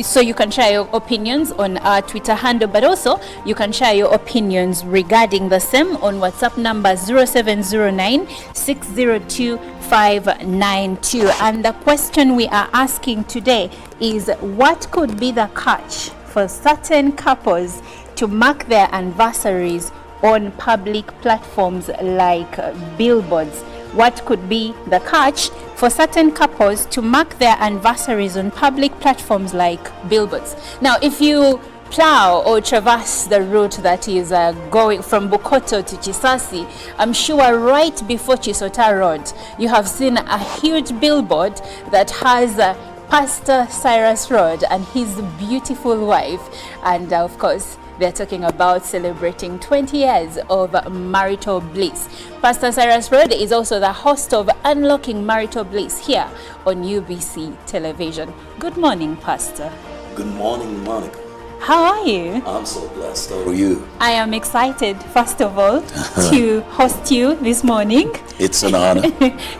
so you can share your opinions on our Twitter handle, but also you can share your opinions regarding the same on WhatsApp number 0709 602 592. And the question we are asking today is, what could be the catch for certain couples to mark their anniversaries on public platforms like billboards. What could be the catch for certain couples to mark their anniversaries on public platforms like billboards? Now, if you plow or traverse the route that is going from Bukoto to Chisasi, I'm sure right before Chisota Road, you have seen a huge billboard that has Pastor Cyrus Road and his beautiful wife. And of course, they're talking about celebrating 20 years of marital bliss. Pastor Cyrus Road is also the host of Unlocking Marital Bliss here on UBC Television. Good morning, Pastor. Good morning, Monica. How are you? I'm so blessed. How are you? I am excited, first of all, to host you this morning. It's an honor.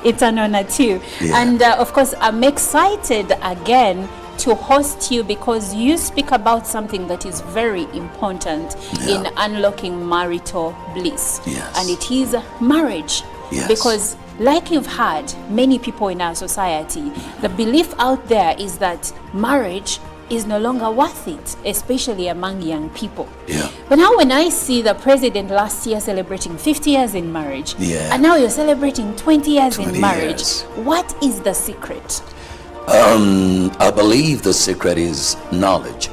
It's an honor too. Yeah. And of course, I'm excited again to host you because you speak about something that is very important in unlocking marital bliss. Yes. And it is marriage. Yes. Because like you've heard, many people in our society, the belief out there is that marriage is no longer worth it, especially among young people. Yeah. But now when I see the president last year celebrating 50 years in marriage, and now you're celebrating 20 years in marriage, what is the secret? I believe the secret is knowledge.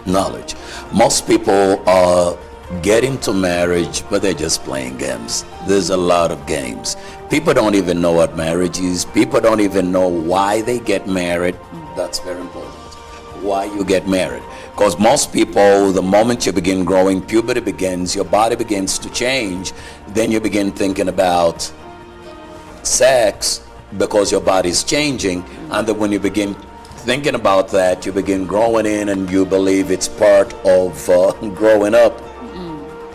Knowledge. Most people are getting to marriage, but they're just playing games. There's a lot of games. People don't even know what marriage is. People don't even know why they get married. That's very important. Why you get married. Because most people, the moment you begin growing, puberty begins, your body begins to change, then you begin thinking about sex because your body is changing, and then when you begin thinking about that, you begin growing in and you believe it's part of growing up.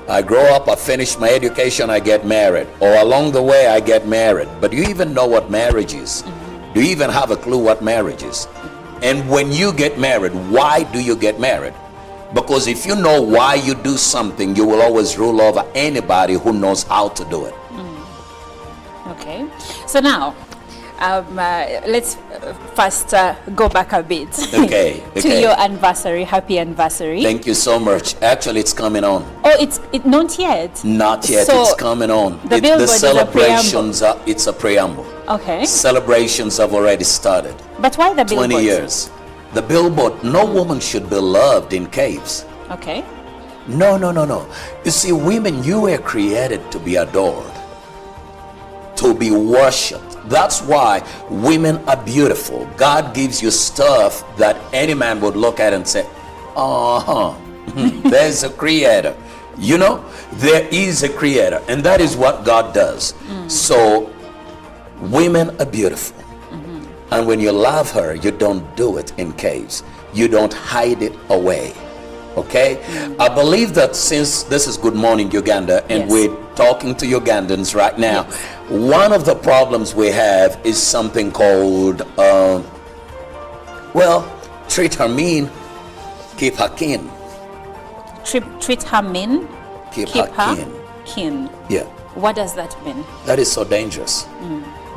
I grow up, I finish my education, I get married, or along the way I get married. But do you even know what marriage is? Do you even have a clue what marriage is? And when you get married, why do you get married? Because if you know why you do something, you will always rule over anybody who knows how to do it. Okay, so now let's first go back a bit to your anniversary. Happy anniversary. Thank you so much. Actually, it's coming on. Oh, it's not yet? Not yet, so it's coming on. The celebrations are, it's a preamble. Okay. Celebrations have already started. But why the billboard? 20 years. The billboard, no woman should be loved in caves. Okay. No, no, no, no. You see, women, you were created to be adored, to be worshipped. That's why women are beautiful. God gives you stuff that any man would look at and say, there's a creator. You know, there is a creator, and that is what God does. So women are beautiful. And when you love her, you don't do it in caves. You don't hide it away. Okay? I believe that since this is Good Morning Uganda, and we're talking to Ugandans right now, one of the problems we have is something called, treat her mean, keep her kin. Treat her mean, keep her kin. Yeah. What does that mean? That is so dangerous.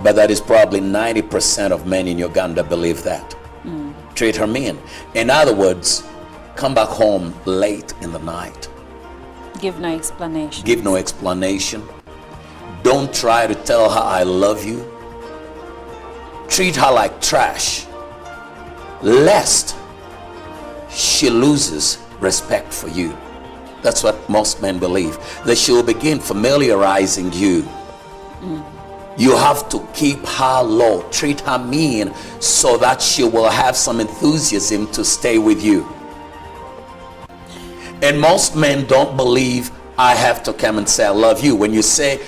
But that is probably 90% of men in Uganda believe that. Treat her mean. In other words, come back home late in the night. Give no explanation. Give no explanation. Don't try to tell her I love you. Treat her like trash, lest she loses respect for you. That's what most men believe. That she will begin familiarizing you. You have to keep her low, treat her mean, so that she will have some enthusiasm to stay with you. And most men don't believe I have to come and say I love you. When you say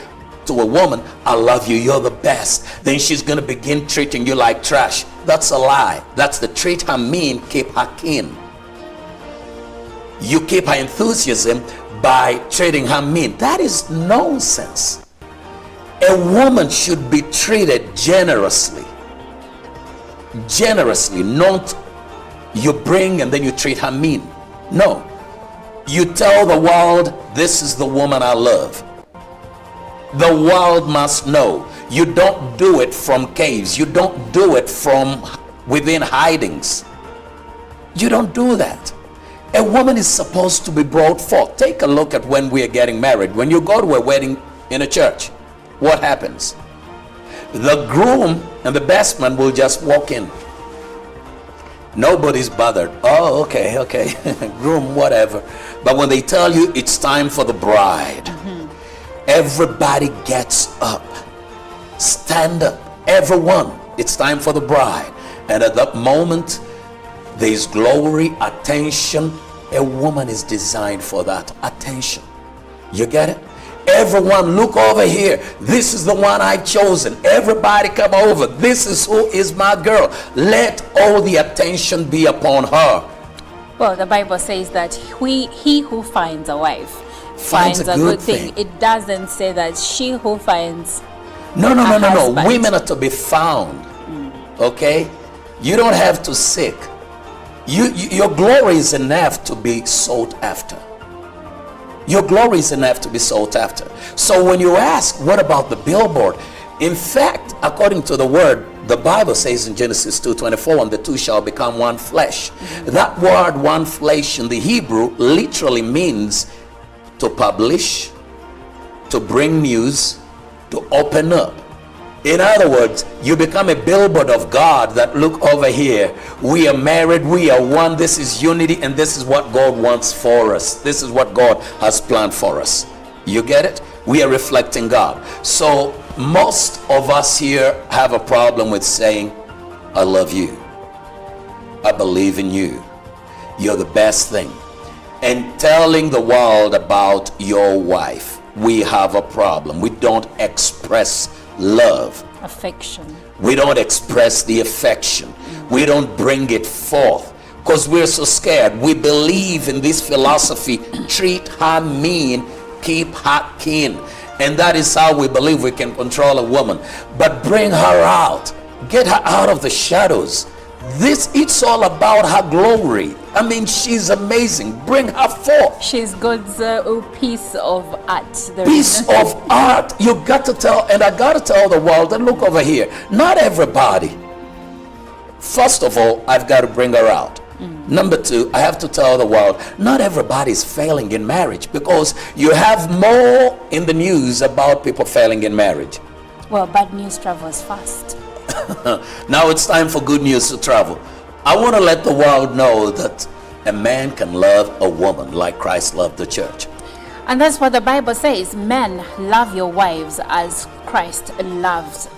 to a woman, I love you, you're the best, then she's going to begin treating you like trash. That's a lie. That's the treat her mean, keep her kin. You keep her enthusiasm by treating her mean. That is nonsense. A woman should be treated generously. Generously, not you bring and then you treat her mean. No. You tell the world, this is the woman I love. The world must know. You don't do it from caves. You don't do it from within hidings. You don't do that. A woman is supposed to be brought forth. Take a look at when we are getting married. When you go to a wedding in a church, what happens? The groom and the best man will just walk in. Nobody's bothered. Oh, okay. Groom, whatever. But when they tell you it's time for the bride, everybody gets up. Stand up. Everyone. It's time for the bride. And at that moment, there's glory, attention. A woman is designed for that attention. You get it? Everyone, look over here. This is the one I've chosen. Everybody come over. This is who is my girl. Let all the attention be upon her. Well, the Bible says that he who finds a wife finds a good thing. It doesn't say that she who finds No. Women are to be found. Okay? You don't have to seek. Your glory is enough to be sought after. Your glory is enough to be sought after. So when you ask, what about the billboard? In fact, according to the word, the Bible says in Genesis 2:24, and the two shall become one flesh. That word one flesh in the Hebrew literally means to publish, to bring news, to open up. In other words, you become a billboard of God that look over here. We are married, we are one, this is unity, and this is what God wants for us. This is what God has planned for us. You get it? We are reflecting God. So most of us here have a problem with saying, I love you. I believe in you. You're the best thing. And telling the world about your wife, we have a problem. We don't express love, affection. We don't express the affection. We don't bring it forth because we're so scared. We believe in this philosophy, treat her mean, keep her keen. And that is how we believe we can control a woman. But bring her out, get her out of the shadows. It's all about her glory. I mean, she's amazing. Bring her forth. She's God's piece of art. Piece of art. You got to tell, and I got to tell the world that look over here. Not everybody. First of all, I've got to bring her out. Number two, I have to tell the world, not everybody's failing in marriage, because you have more in the news about people failing in marriage. Well, bad news travels fast. Now it's time for good news to travel. I want to let the world know that a man can love a woman like Christ loved the church. And that's what the Bible says. Men, love your wives as Christ loved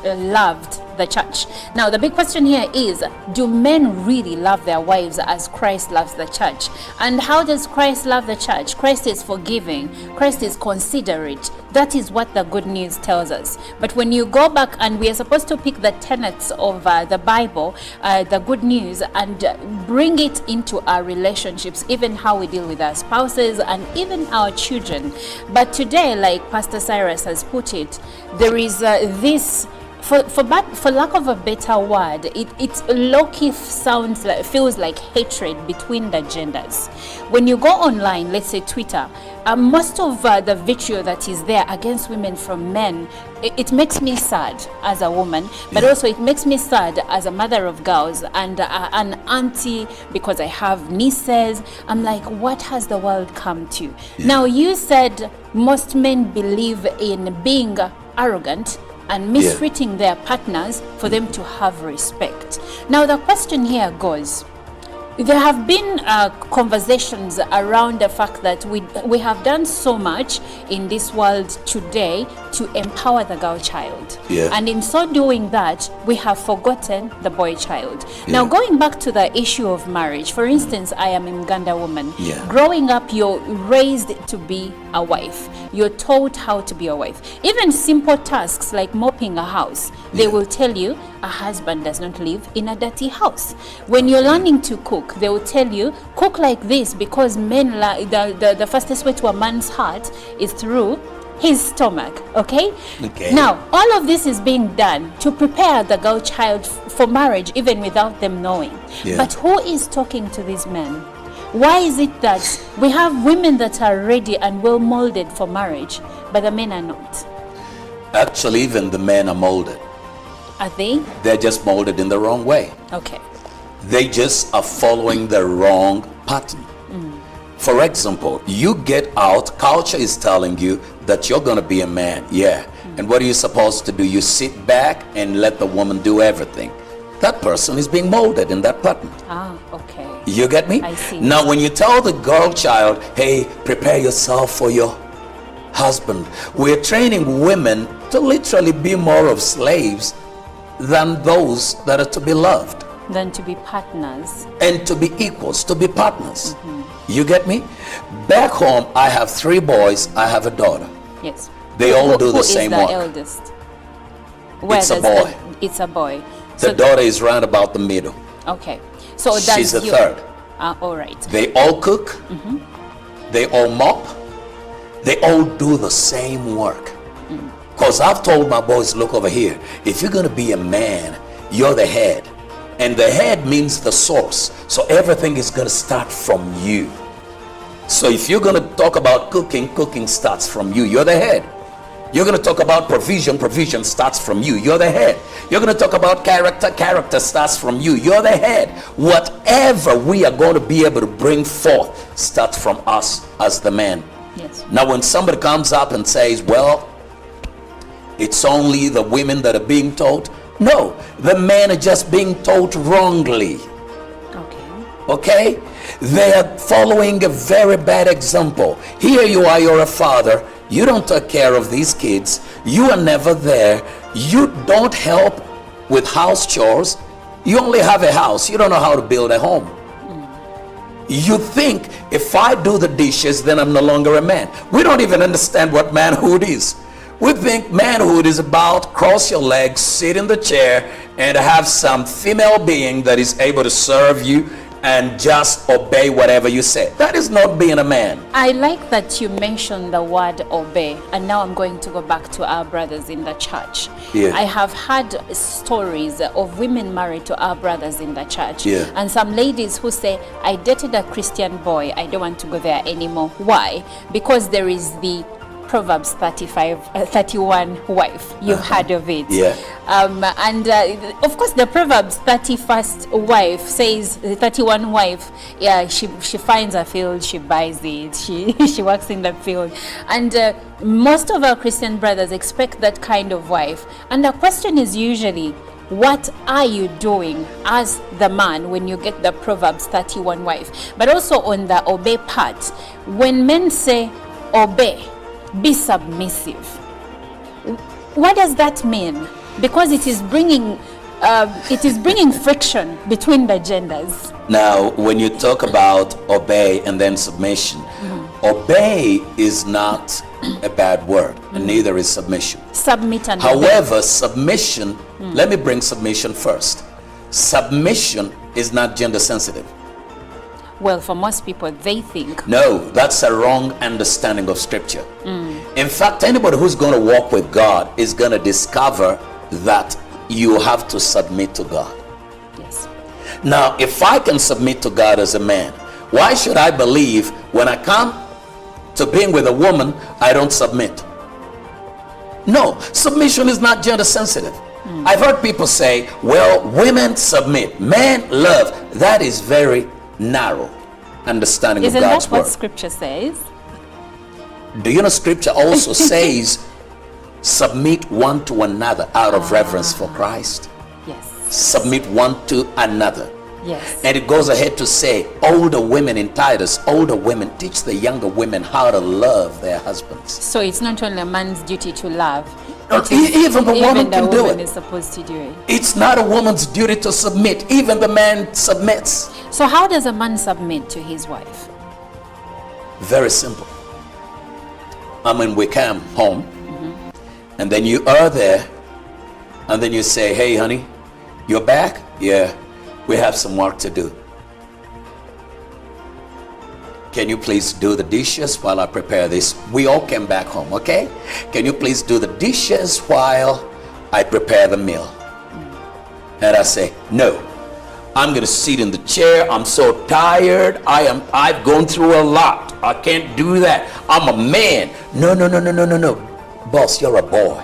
the church. Now, the big question here is, do men really love their wives as Christ loves the church? And how does Christ love the church? Christ is forgiving. Christ is considerate. That is what the good news tells us. But when you go back, and we are supposed to pick the tenets of the Bible, the good news, and bring it into our relationships, even how we deal with our spouses and even our children. But today, like Pastor Cyrus has put it, there is this, for lack of a better word, it low-key feels like hatred between the genders. When you go online, let's say Twitter, most of the vitriol that is there against women from men, it makes me sad as a woman, but also it makes me sad as a mother of girls and an auntie, because I have nieces. I'm like, what has the world come to? Now, you said most men believe in being arrogant and mistreating their partners for them to have respect. Now, the question here goes, there have been conversations around the fact that we have done so much in this world today to empower the girl child. And in so doing that, we have forgotten the boy child. Now, going back to the issue of marriage, for instance, I am a Mganda woman. Growing up, you're raised to be a wife. You're taught how to be a wife. Even simple tasks like mopping a house, they will tell you a husband does not live in a dirty house. When you're learning to cook, they will tell you, cook like this, because men, the fastest way to a man's heart is through his stomach. Okay? Now, all of this is being done to prepare the girl child for marriage, even without them knowing. But who is talking to these men? Why is it that we have women that are ready and well molded for marriage, but the men are not? Actually, even the men are molded. Are they? They're just molded in the wrong way. Okay. They just are following the wrong pattern. For example, you get out, culture is telling you that you're going to be a man. Yeah. And what are you supposed to do? You sit back and let the woman do everything. That person is being molded in that pattern. Ah, okay. You get me? I see. Now, when you tell the girl child, hey, prepare yourself for your husband, we're training women to literally be more of slaves than those that are to be loved. Than to be partners. And to be equals, to be partners. You get me? Back home, I have 3 boys, I have a daughter. Yes. They all do the same work. work. Who is the eldest? Where It's a does boy. It's a boy. The daughter is round about the middle. Okay. So does She's the third. All right. They all cook. They all mop. They all do the same work. Because I've told my boys, look over here. If you're going to be a man, you're the head. And the head means the source. So everything is going to start from you. So if you're going to talk about cooking, cooking starts from you. You're the head. You're going to talk about provision, provision starts from you. You're the head. You're going to talk about character, character starts from you. You're the head. Whatever we are going to be able to bring forth starts from us as the man. Yes. Now when somebody comes up and says, well, it's only the women that are being taught. No, the men are just being taught wrongly. Okay? They are following a very bad example. Here you are, you're a father. You don't take care of these kids. You are never there. You don't help with house chores. You only have a house. You don't know how to build a home. You think if I do the dishes, then I'm no longer a man. We don't even understand what manhood is. We think manhood is about cross your legs, sit in the chair, and have some female being that is able to serve you and just obey whatever you say. That is not being a man. I like that you mentioned the word obey, and now I'm going to go back to our brothers in the church. Yeah. I have had stories of women married to our brothers in the church, Yeah. and some ladies who say, I dated a Christian boy, I don't want to go there anymore. Why? Because there is the Proverbs 31 wife. You've heard of it. Yeah. Of course, the Proverbs 31st wife says, the 31 wife, yeah, she finds a field, she buys it, she works in the field. And most of our Christian brothers expect that kind of wife. And the question is usually, what are you doing as the man when you get the Proverbs 31 wife? But also on the obey part, when men say obey, be submissive, what does that mean? Because it is bringing friction between the genders. Now, when you talk about obey and then submission, obey is not a bad word, and neither is submission. Submit and However, submission, let me bring submission first. Submission is not gender sensitive. Well, for most people, they think. No, that's a wrong understanding of scripture. In fact, anybody who's going to walk with God is going to discover that you have to submit to God. Yes. Now, if I can submit to God as a man, why should I believe when I come to being with a woman, I don't submit? No, submission is not gender sensitive. I've heard people say, well, women submit, men love. That is very narrow understanding Isn't of God's that what word. scripture says? Do you know scripture also says submit one to another out of reverence for Christ? Yes. Submit one to another. Yes. And it goes ahead to say, older women in Titus, older women teach the younger women how to love their husbands. So it's not only a man's duty to love. Even the woman can do it. Is supposed to do it. It's not a woman's duty to submit. Even the man submits. So how does a man submit to his wife? Very simple. I mean, we come home, and then you are there, and then you say, hey, honey, you're back? Yeah, we have some work to do. Can you please do the dishes while I prepare this? We all came back home, okay? Can you please do the dishes while I prepare the meal? And I say, no. I'm going to sit in the chair. I'm so tired. I've gone through a lot. I can't do that. I'm a man. No. Boss, you're a boy.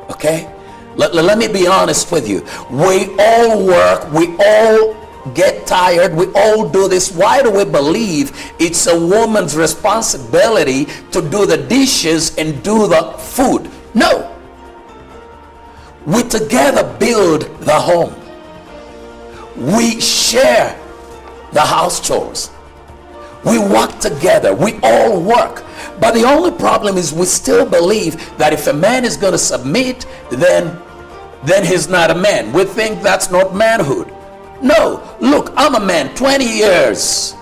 Okay? Let me be honest with you. We all work. We all get tired. We all do this. Why do we believe it's a woman's responsibility to do the dishes and do the food? No. We together build the home. We share the house chores. We work together. We all work. But the only problem is we still believe that if a man is going to submit, then he's not a man. We think that's not manhood. No, look, I'm a man, 20 years.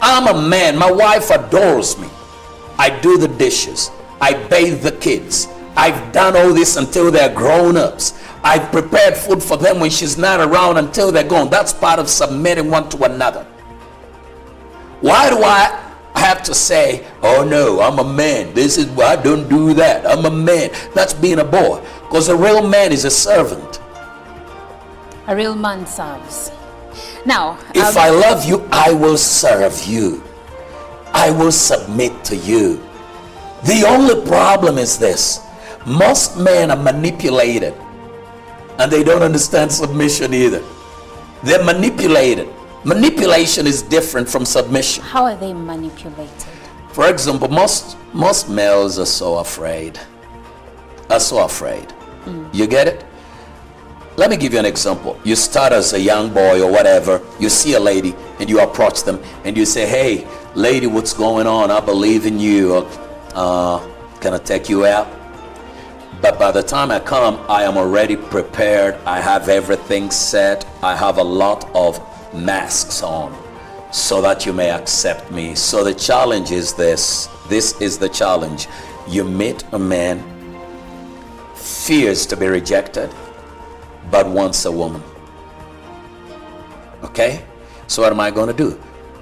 I'm a man. My wife adores me. I do the dishes. I bathe the kids. I've done all this until they're grown-ups. I've prepared food for them when she's not around until they're gone. That's part of submitting one to another. Why do I have to say, oh no, I'm a man, this is why I don't do that, I'm a man? That's being a boy. Because a real man is a servant. A real man serves. Now, if I love you, I will serve you. I will submit to you. The only problem is this: most men are manipulated, and they don't understand submission either. They're manipulated. Manipulation is different from submission. How are they manipulated? For example, most males are so afraid. You get it? Let me give you an example. You start as a young boy or whatever, you see a lady and you approach them and you say, hey, lady, what's going on? I believe in you. Can I take you out? But by the time I come, I am already prepared. I have everything set. I have a lot of masks on so that you may accept me. So the challenge is this. This is the challenge. You meet a man, fears to be rejected, but wants a woman. Okay? So what am I going to do?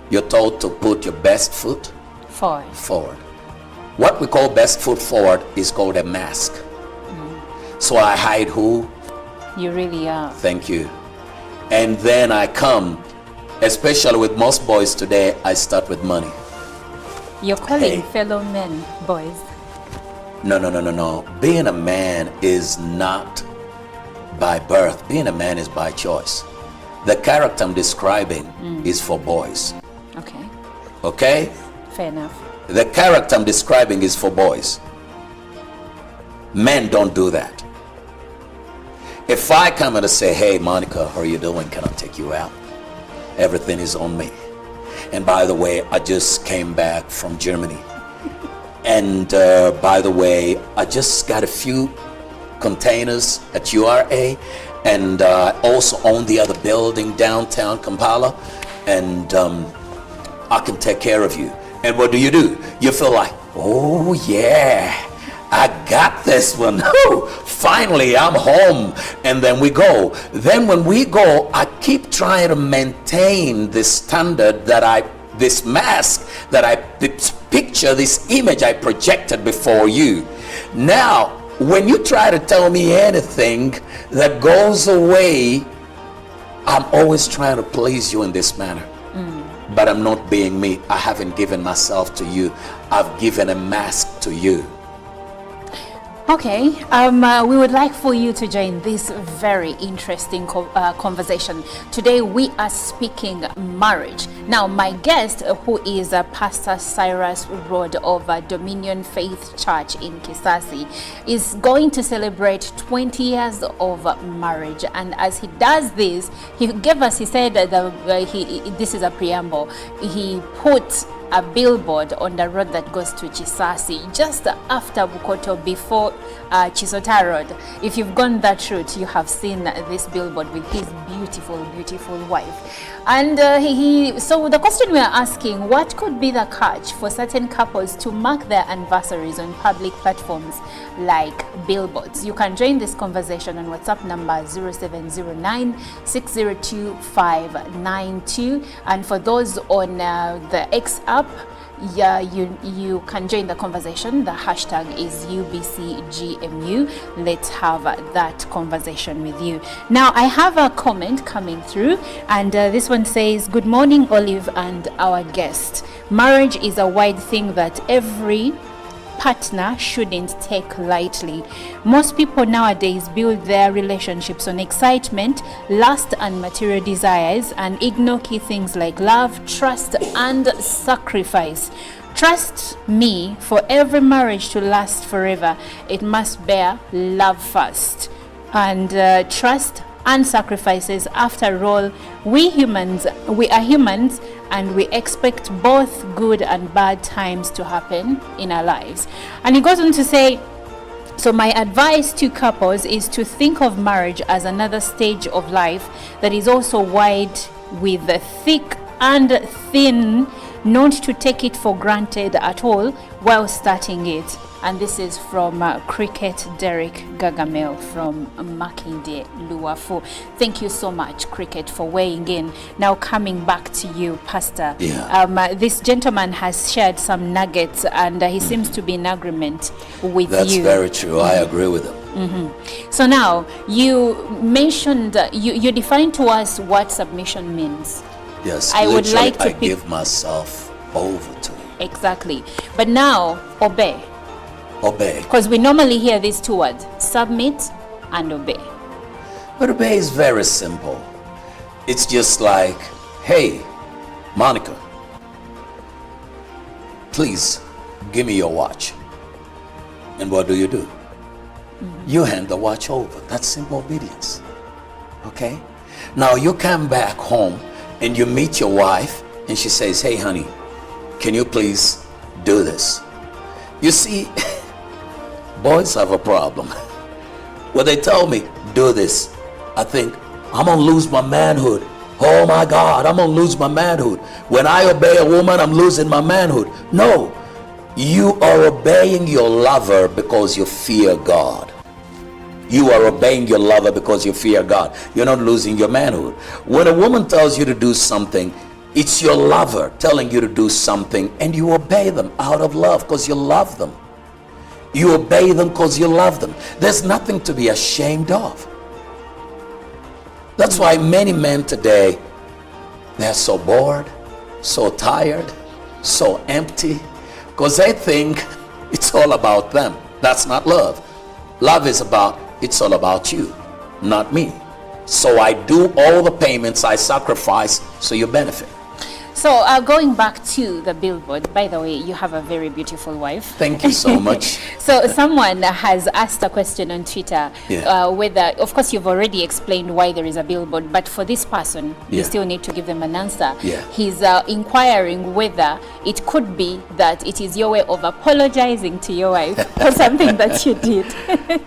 You're told to put your best foot forward. What we call best foot forward is called a mask. So I hide who you really are. Thank you. And then I come, especially with most boys today, I start with money. You're calling fellow men boys. No. Being a man is not by birth. Being a man is by choice. The character I'm describing is for boys. Okay? Fair enough. The character I'm describing is for boys. Men don't do that. If I come and say, hey, Monica, how are you doing? Can I take you out? Everything is on me. And by the way, I just came back from Germany. And by the way, I just got a few containers at URA. And also own the other building downtown Kampala. And I can take care of you. And what do? You feel like, oh yeah, I got this one. Finally, I'm home. And then we go. Then when we go, I keep trying to maintain this standard this mask that I picture, this image I projected before you. Now, when you try to tell me anything that goes away, I'm always trying to please you in this manner. But I'm not being me. I haven't given myself to you. I've given a mask to you. Okay, we would like for you to join this very interesting conversation. Today we are speaking marriage. Now my guest, who is Pastor Cyrus Rod of Dominion Faith Church in Kisasi, is going to celebrate 20 years of marriage. And as he does this, he said that this is a preamble. He put a billboard on the road that goes to Kisasi, just after Bukoto, before Chisota Road. If you've gone that route, you have seen this billboard with his beautiful wife. And so the question we are asking, what could be the catch for certain couples to mark their anniversaries on public platforms like billboards? You can join this conversation on WhatsApp number 0709-602-592. And for those on the X app, you can join the conversation. The hashtag is UBCGMU. Let's have that conversation with you. Now, I have a comment coming through, and this one says, good morning, Olive and our guest. Marriage is a wide thing that every partner shouldn't take lightly. Most people nowadays build their relationships on excitement, lust, and material desires, and ignore key things like love, trust, and sacrifice. Trust me, for every marriage to last forever, it must bear love first. And trust and sacrifices. After all, we are humans, and we expect both good and bad times to happen in our lives. And he goes on to say, so my advice to couples is to think of marriage as another stage of life that is also wide with the thick and thin, not to take it for granted at all while starting it. And this is from Cricket Derek Gagamel from Makinde Luafu. Thank you so much, Cricket, for weighing in. Now coming back to you, Pastor. Yeah. This gentleman has shared some nuggets, and he seems to be in agreement with That's you. very true. I agree with him. Mm-hmm. So now, you mentioned, you defined to us what submission means. Yes, I would like to I give myself over to you. Exactly. But now, obey. Obey. Because we normally hear these two words, submit and obey. But obey is very simple. It's just like, hey, Monica, please give me your watch. And what do? You hand the watch over. That's simple obedience. Okay? Now you come back home and you meet your wife and she says, hey honey, can you please do this? You see, boys have a problem. When they tell me, do this, I think, I'm gonna lose my manhood. Oh my God, I'm gonna lose my manhood. When I obey a woman, I'm losing my manhood. No, you are obeying your lover because you fear God. You are obeying your lover because you fear God. You're not losing your manhood. When a woman tells you to do something, it's your lover telling you to do something, and you obey them out of love because you love them. You obey them because you love them. There's nothing to be ashamed of. That's why many men today, they're so bored, so tired, so empty, because they think it's all about them. That's not love. Love is about, it's all about you, not me. So I do all the payments, I sacrifice, so you benefit. So going back to the billboard, by the way, you have a very beautiful wife. Thank you so much. So someone has asked a question on Twitter, whether, of course you've already explained why there is a billboard, but for this person, you still need to give them an answer. He's inquiring whether it could be that it is your way of apologizing to your wife for something that you did.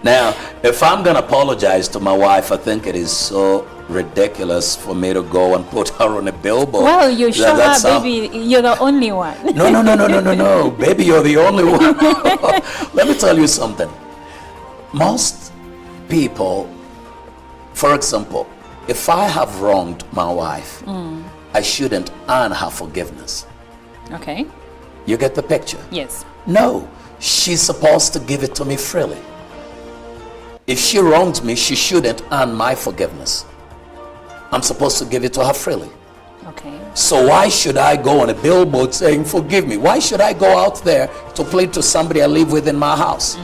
Now, if I'm going to apologize to my wife, I think it is so ridiculous for me to go and put her on a billboard. Well, you show her, baby, you're the only one. No, baby, you're the only one. Let me tell you something. Most people, for example, if I have wronged my wife, I shouldn't earn her forgiveness. Okay. You get the picture? Yes. No, she's supposed to give it to me freely. If she wrongs me, she shouldn't earn my forgiveness. I'm supposed to give it to her freely. Okay. So why should I go on a billboard saying, forgive me? Why should I go out there to plead to somebody I live with in my house?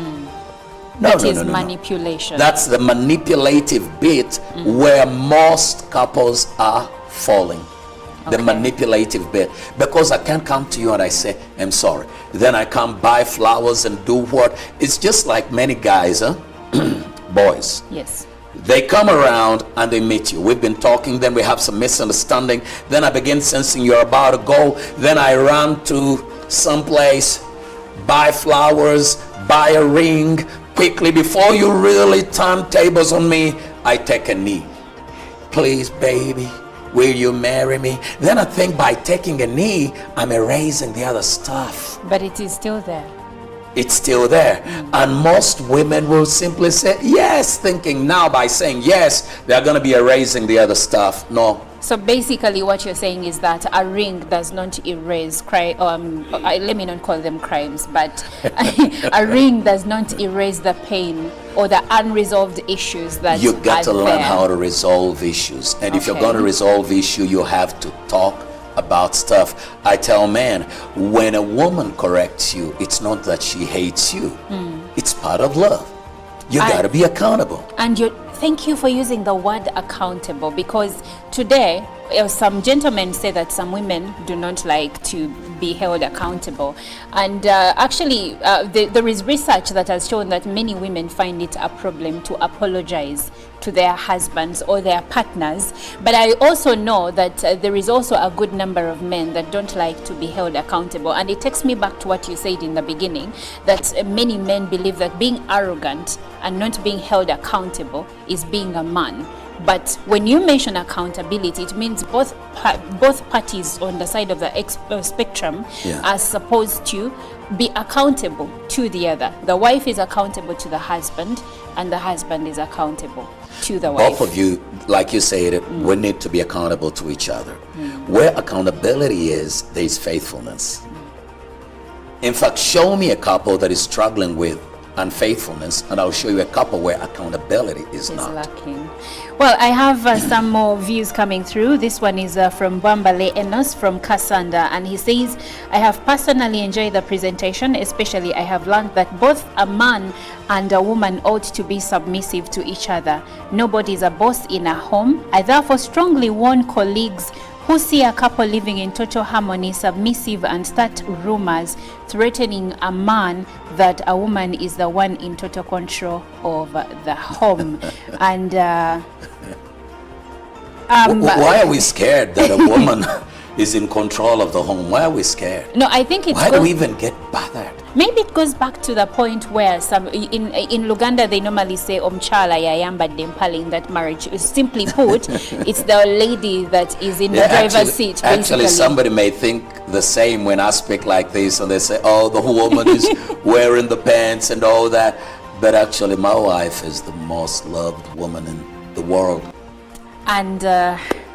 That is manipulation. That's the manipulative bit where most couples are falling. The manipulative bit. Because I can't come to you and I say, I'm sorry. Then I come buy flowers and do what? It's just like many guys, boys. Yes. They come around and they meet you. We've been talking, then we have some misunderstanding. Then I begin sensing you're about to go. Then I run to someplace, buy flowers, buy a ring. Quickly, before you really turn tables on me, I take a knee. Please, baby, will you marry me? Then I think by taking a knee, I'm erasing the other stuff. But it is still there. It's still there. And most women will simply say yes, thinking now by saying yes, they're going to be erasing the other stuff. No. So basically what you're saying is that a ring does not erase let me not call them crimes, but a ring does not erase the pain or the unresolved issues that you got to learn there. how to resolve issues. And if you're going to resolve issue, you have to talk about stuff. I tell men, when a woman corrects you, it's not that she hates you. It's part of love. You gotta be accountable. And thank you for using the word accountable, because today some gentlemen say that some women do not like to be held accountable, and actually there is research that has shown that many women find it a problem to apologize to their husbands or their partners. But I also know that there is also a good number of men that don't like to be held accountable, and it takes me back to what you said in the beginning, that many men believe that being arrogant and not being held accountable is being a man. But when you mention accountability, it means both parties on the side of the spectrum are supposed to be accountable to the other. The wife is accountable to the husband, and the husband is accountable to the wife. Both of you, like you said, we need to be accountable to each other. Where accountability is, there is faithfulness. In fact, show me a couple that is struggling with unfaithfulness, and I'll show you a couple where accountability is not lacking. Well, I have some more views coming through. This one is from Bambale Enos from Kasanda, and he says, I have personally enjoyed the presentation, especially I have learned that both a man and a woman ought to be submissive to each other. Nobody is a boss in a home. I therefore strongly warn colleagues who see a couple living in total harmony, submissive, and start rumors threatening a man that a woman is the one in total control of the home. And why are we scared that a woman is in control of the home? Why are we scared? No, I think it's why do we even get bothered? Maybe it goes back to the point where some in Luganda they normally say omchala yayamba dempale in that marriage. Simply put, it's the lady that is in the driver's seat. Basically. Actually, somebody may think the same when I speak like this, and they say, "Oh, the woman is wearing the pants and all that." But actually, my wife is the most loved woman in the world. And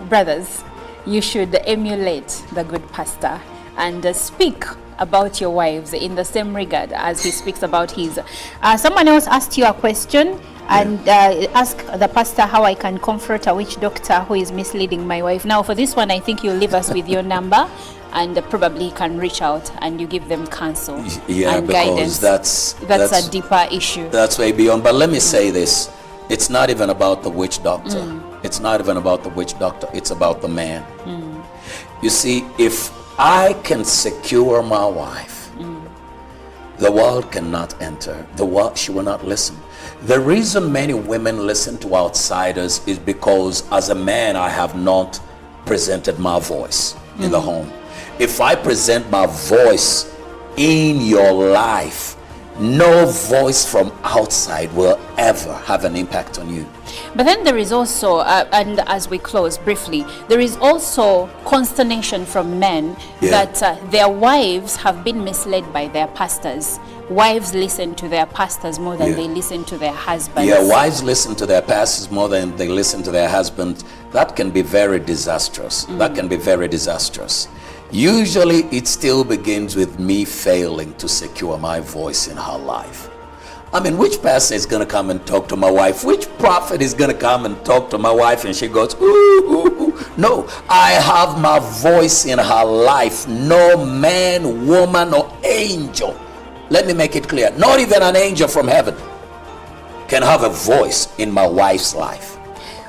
brothers, you should emulate the good pastor and speak about your wives in the same regard as he speaks about his. Someone else asked you a question and ask the pastor how I can comfort a witch doctor who is misleading my wife. Now for this one, I think you'll leave us with your number, and probably you can reach out and you give them counsel and guidance. That's a deeper issue. That's way beyond. But let me say this, it's not even about the witch doctor. It's not even about the witch doctor, it's about the man. You see, if I can secure my wife, the world cannot enter. The world, she will not listen. The reason many women listen to outsiders is because as a man, I have not presented my voice in the home. If I present my voice in your life, no voice from outside will ever have an impact on you. But then there is also, and as we close briefly, there is also consternation from men that their wives have been misled by their pastors. Wives listen to their pastors more than they listen to their husbands. Yeah, wives listen to their pastors more than they listen to their husbands. That can be very disastrous. That can be very disastrous. Usually it still begins with me failing to secure my voice in her life. I mean, which pastor is going to come and talk to my wife? Which prophet is going to come and talk to my wife and she goes, ooh, ooh, ooh. No, I have my voice in her life. No man, woman, or angel. Let me make it clear. Not even an angel from heaven can have a voice in my wife's life.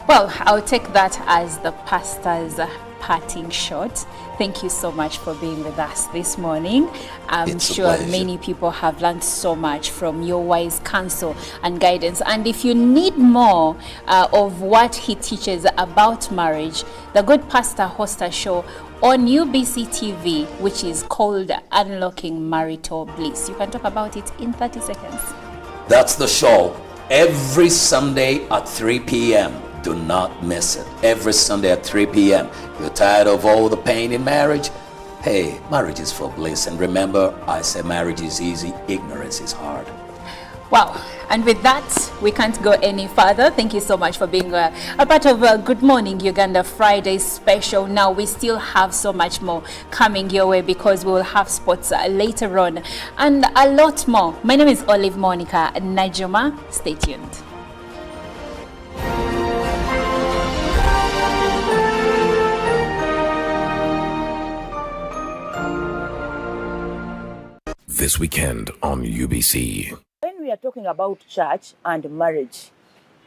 Well, I'll take that as the pastor's parting shot. Thank you so much for being with us this morning. I'm sure many people have learned so much from your wise counsel and guidance. And if you need more of what he teaches about marriage, the good pastor hosts a show on UBC TV, which is called Unlocking Marital Bliss. You can talk about it in 30 seconds. That's the show. Every Sunday at 3 p.m. Do not miss it. Every Sunday at 3 p.m. You're tired of all the pain in marriage? Hey, marriage is for bliss. And remember, I say marriage is easy, ignorance is hard. Wow. And with that, we can't go any further. Thank you so much for being a part of Good Morning Uganda Friday special. Now, we still have so much more coming your way because we will have sports later on and a lot more. My name is Olive Monica Najuma. Stay tuned. This weekend on UBC. When we are talking about church and marriage,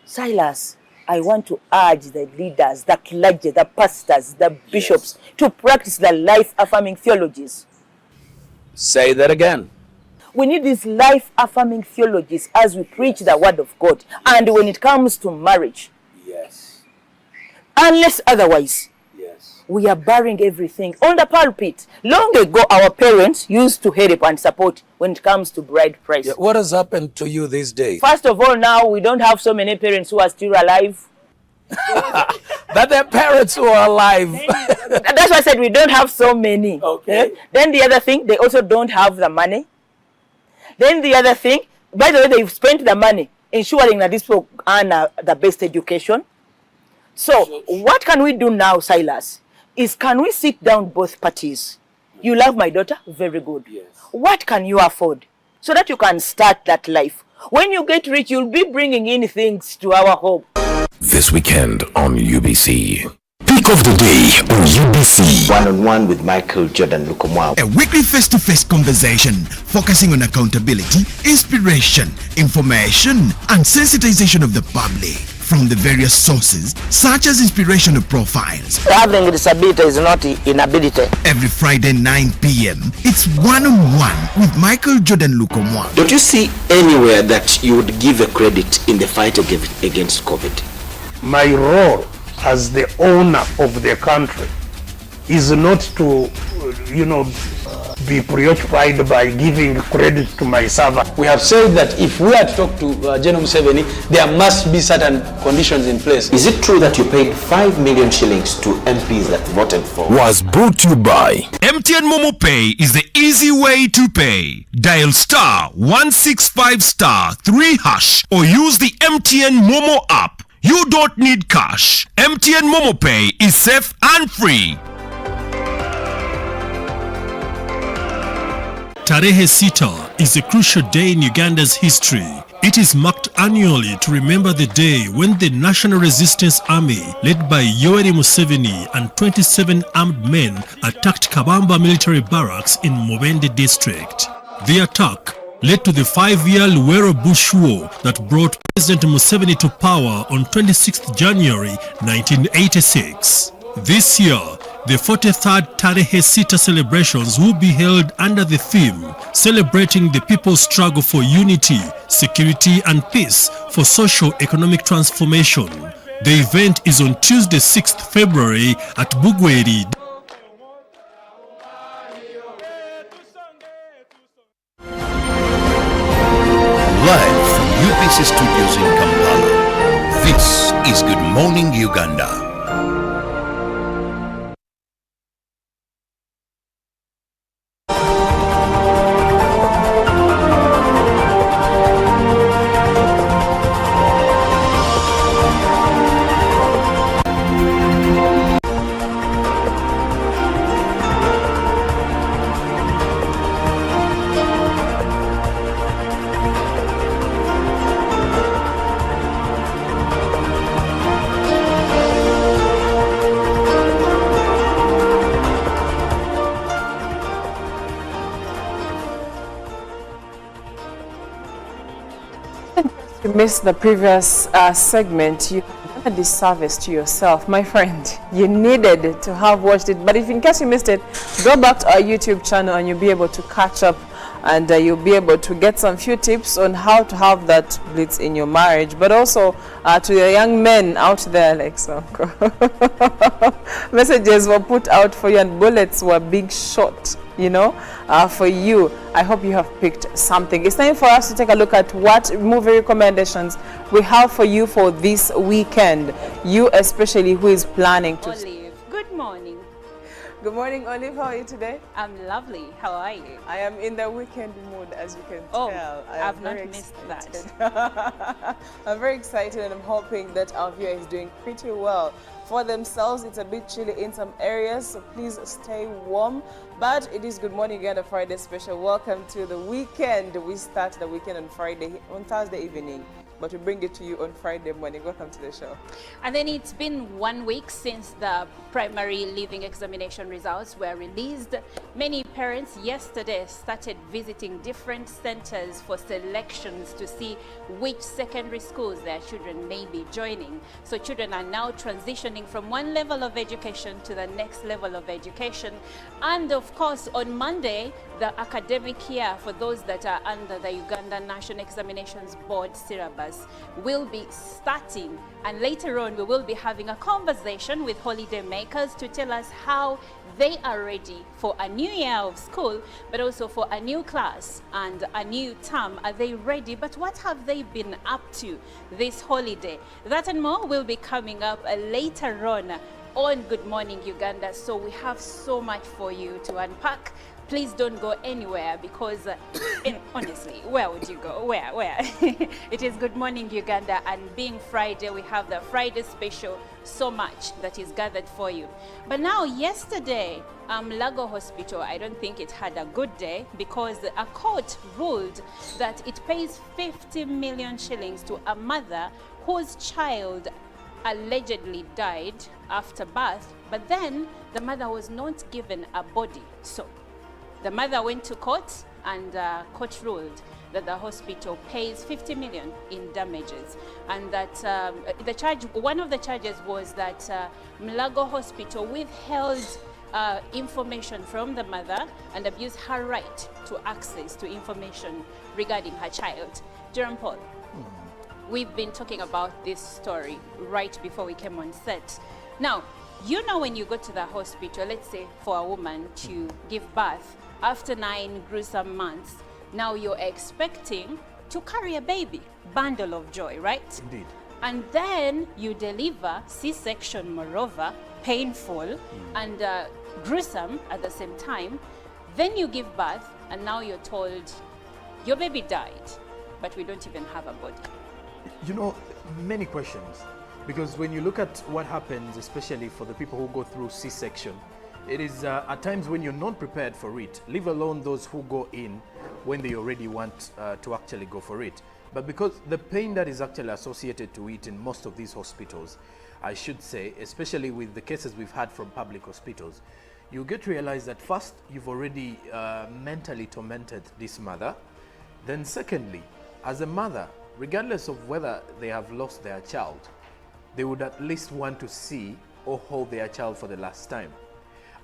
Silas, I want to urge the leaders, the clergy, the pastors, the bishops to practice the life-affirming theologies. Say that again. We need these life-affirming theologies as we preach the word of God. And when it comes to marriage, yes, unless otherwise, we are burying everything on the pulpit. Long ago, our parents used to help and support when it comes to bride price. Yeah, what has happened to you these days? First of all, now we don't have so many parents who are still alive. That their parents who are alive. That's why I said we don't have so many. Okay. Then the other thing, they also don't have the money. Then the other thing, by the way, they've spent the money ensuring that these people earn the best education. So what can we do now, Silas? Is can we sit down both parties? You love my daughter? Very good. Yes. What can you afford? So that you can start that life. When you get rich, you'll be bringing in things to our home. This weekend on UBC. Pick of the day on UBC. One-on-one with Michael Jordan Lukomwao. A weekly face-to-face conversation focusing on accountability, inspiration, information, and sensitization of the public from the various sources such as inspirational profiles. Having a disability is not inability. Every Friday 9 p.m. it's one-on-one with Michael Jordan Lukomwao. Don't you see anywhere that you would give a credit in the fight against COVID? My role as the owner of the country is not to, be preoccupied by giving credit to my servant. We have said that if we are to talk to General Museveni, there must be certain conditions in place. Is it true that you paid 5 million shillings to MPs that voted for? Was brought to you by MTN Momo Pay is the easy way to pay. Dial *165*3# or use the MTN Momo app. You don't need cash. MTN Momo Pay is safe and free. Tarehe Sita is a crucial day in Uganda's history. It is marked annually to remember the day when the National Resistance Army, led by Yoweri Museveni and 27 armed men, attacked Kabamba military barracks in Mubende district. The attack led to the 5-year Luwero Bush War that brought President Museveni to power on 26th January 1986. This year, the 43rd Tarehe Sita celebrations will be held under the theme celebrating the people's struggle for unity, security and peace for socio-economic transformation. The event is on Tuesday 6th February at Bugweri. Live from UBC Studios in Kampala, this is Good Morning Uganda. You missed the previous segment, you did a disservice to yourself, my friend. You needed to have watched it, but if in case you missed it, go back to our YouTube channel and you'll be able to catch up, and you'll be able to get some few tips on how to have that blitz in your marriage, but also to the young men out there, like so. Messages were put out for you and bullets were being shot, for you. I hope you have picked something. It's time for us to take a look at what movie recommendations we have for you for this weekend. You especially who is planning to... Olive, good morning. Good morning, Olive. How are you today? I'm lovely. How are you? I am in the weekend mood, as you can tell. I've not missed that. I'm very excited and I'm hoping that our viewer is doing pretty well. For themselves, it's a bit chilly in some areas, so please stay warm. But it is Good Morning Uganda Friday special. Welcome to the weekend. We start the weekend on Thursday evening but we bring it to you on Friday morning. Welcome to the show. And then it's been 1 week since the primary leaving examination results were released. Many parents yesterday started visiting different centers for selections to see which secondary schools their children may be joining. So children are now transitioning from one level of education to the next level of education. And of course, on Monday, the academic year for those that are under the Uganda National Examinations Board syllabus will be starting. And later on, we will be having a conversation with holiday makers to tell us how they are ready for a new year of school, but also for a new class and a new term. Are they ready? But what have they been up to this holiday? That and more will be coming up later on Good Morning Uganda. So we have so much for you to unpack. Please don't go anywhere because honestly, where would you go? Where? It is Good Morning Uganda, and being Friday, we have the Friday special, so much that is gathered for you. But now, yesterday, Mulago Hospital, I don't think it had a good day because a court ruled that it pays 50 million shillings to a mother whose child allegedly died after birth, but then the mother was not given a body. So the mother went to court, and court ruled that the hospital pays 50 million in damages, and that one of the charges was that Mulago Hospital withheld information from the mother and abused her right to access to information regarding her child. Jerome Paul, we've been talking about this story right before we came on set. Now, you know, when you go to the hospital, let's say for a woman to give birth, after 9 gruesome months, now you're expecting to carry a baby, bundle of joy, right? Indeed. And then you deliver, C-section moreover, painful and gruesome at the same time. Then you give birth, and now you're told your baby died, but we don't even have a body. You know, many questions, because when you look at what happens, especially for the people who go through C-section, it is at times when you're not prepared for it, leave alone those who go in when they already want to actually go for it. But because the pain that is actually associated to it in most of these hospitals, I should say, especially with the cases we've had from public hospitals, you get to realize that first, you've already mentally tormented this mother. Then secondly, as a mother, regardless of whether they have lost their child, they would at least want to see or hold their child for the last time.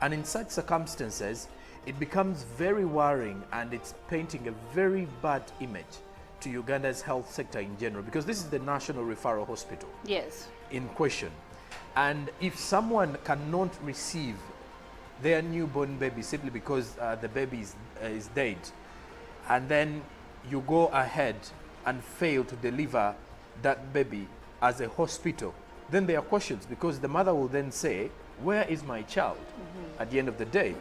And in such circumstances, it becomes very worrying, and it's painting a very bad image to Uganda's health sector in general, because this is the National Referral Hospital in question. And if someone cannot receive their newborn baby simply because the baby is dead, and then you go ahead and fail to deliver that baby as a hospital, then there are questions, because the mother will then say, where is my child? At the end of the day,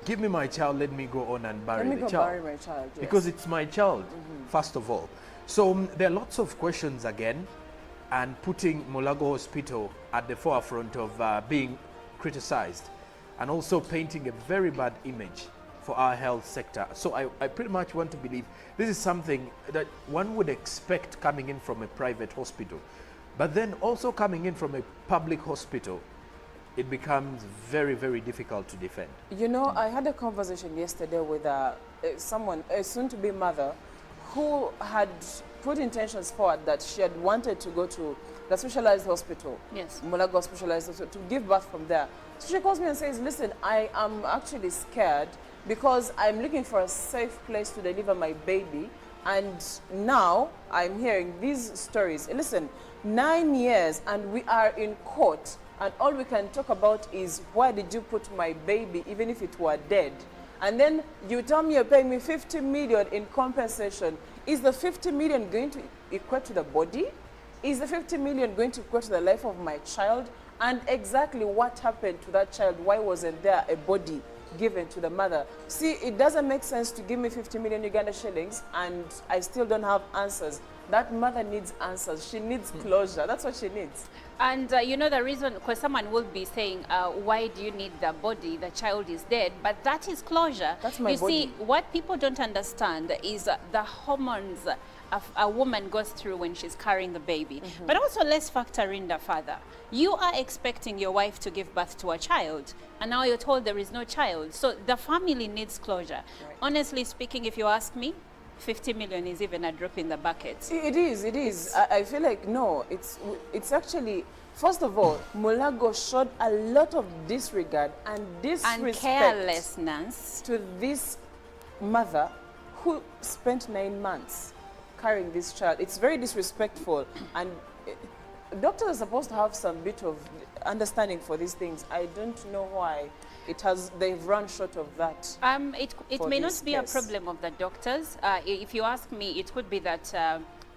give me my child, let me go on and bury the child. Bury my child, yes. Because it's my child, first of all. So there are lots of questions again, and putting Mulago Hospital at the forefront of being criticized, and also painting a very bad image for our health sector. So I pretty much want to believe this is something that one would expect coming in from a private hospital, but then also coming in from a public hospital, it becomes very, very difficult to defend. You know, I had a conversation yesterday with someone, a soon-to-be mother, who had put intentions forward that she had wanted to go to the specialized hospital, Mulago Specialized Hospital, to give birth from there. So she calls me and says, listen, I am actually scared because I'm looking for a safe place to deliver my baby, and now I'm hearing these stories. Listen, 9 years and we are in court, and all we can talk about is, why did you put my baby even if it were dead? And then you tell me you're paying me 50 million in compensation. Is the 50 million going to equate to the body? Is the 50 million going to equate to the life of my child? And exactly what happened to that child? Why wasn't there a body given to the mother? See, it doesn't make sense to give me 50 million Uganda shillings and I still don't have answers. That mother needs answers. She needs closure. That's what she needs. And you know the reason, because someone will be saying, why do you need the body? The child is dead. But that is closure. That's my body. You see, what people don't understand is the hormones a woman goes through when she's carrying the baby. But also let's factor in the father. You are expecting your wife to give birth to a child, and now you're told there is no child. So the family needs closure. Honestly speaking, if you ask me, 50 million is even a drop in the bucket. It is. I feel like, no, it's actually, first of all, Mulago showed a lot of disregard and disrespect carelessness to this mother who spent 9 months carrying this child. It's very disrespectful, and doctors are supposed to have some bit of understanding for these things. I don't know why they've run short of that. It may not be a problem of the doctors. If you ask me, it could be that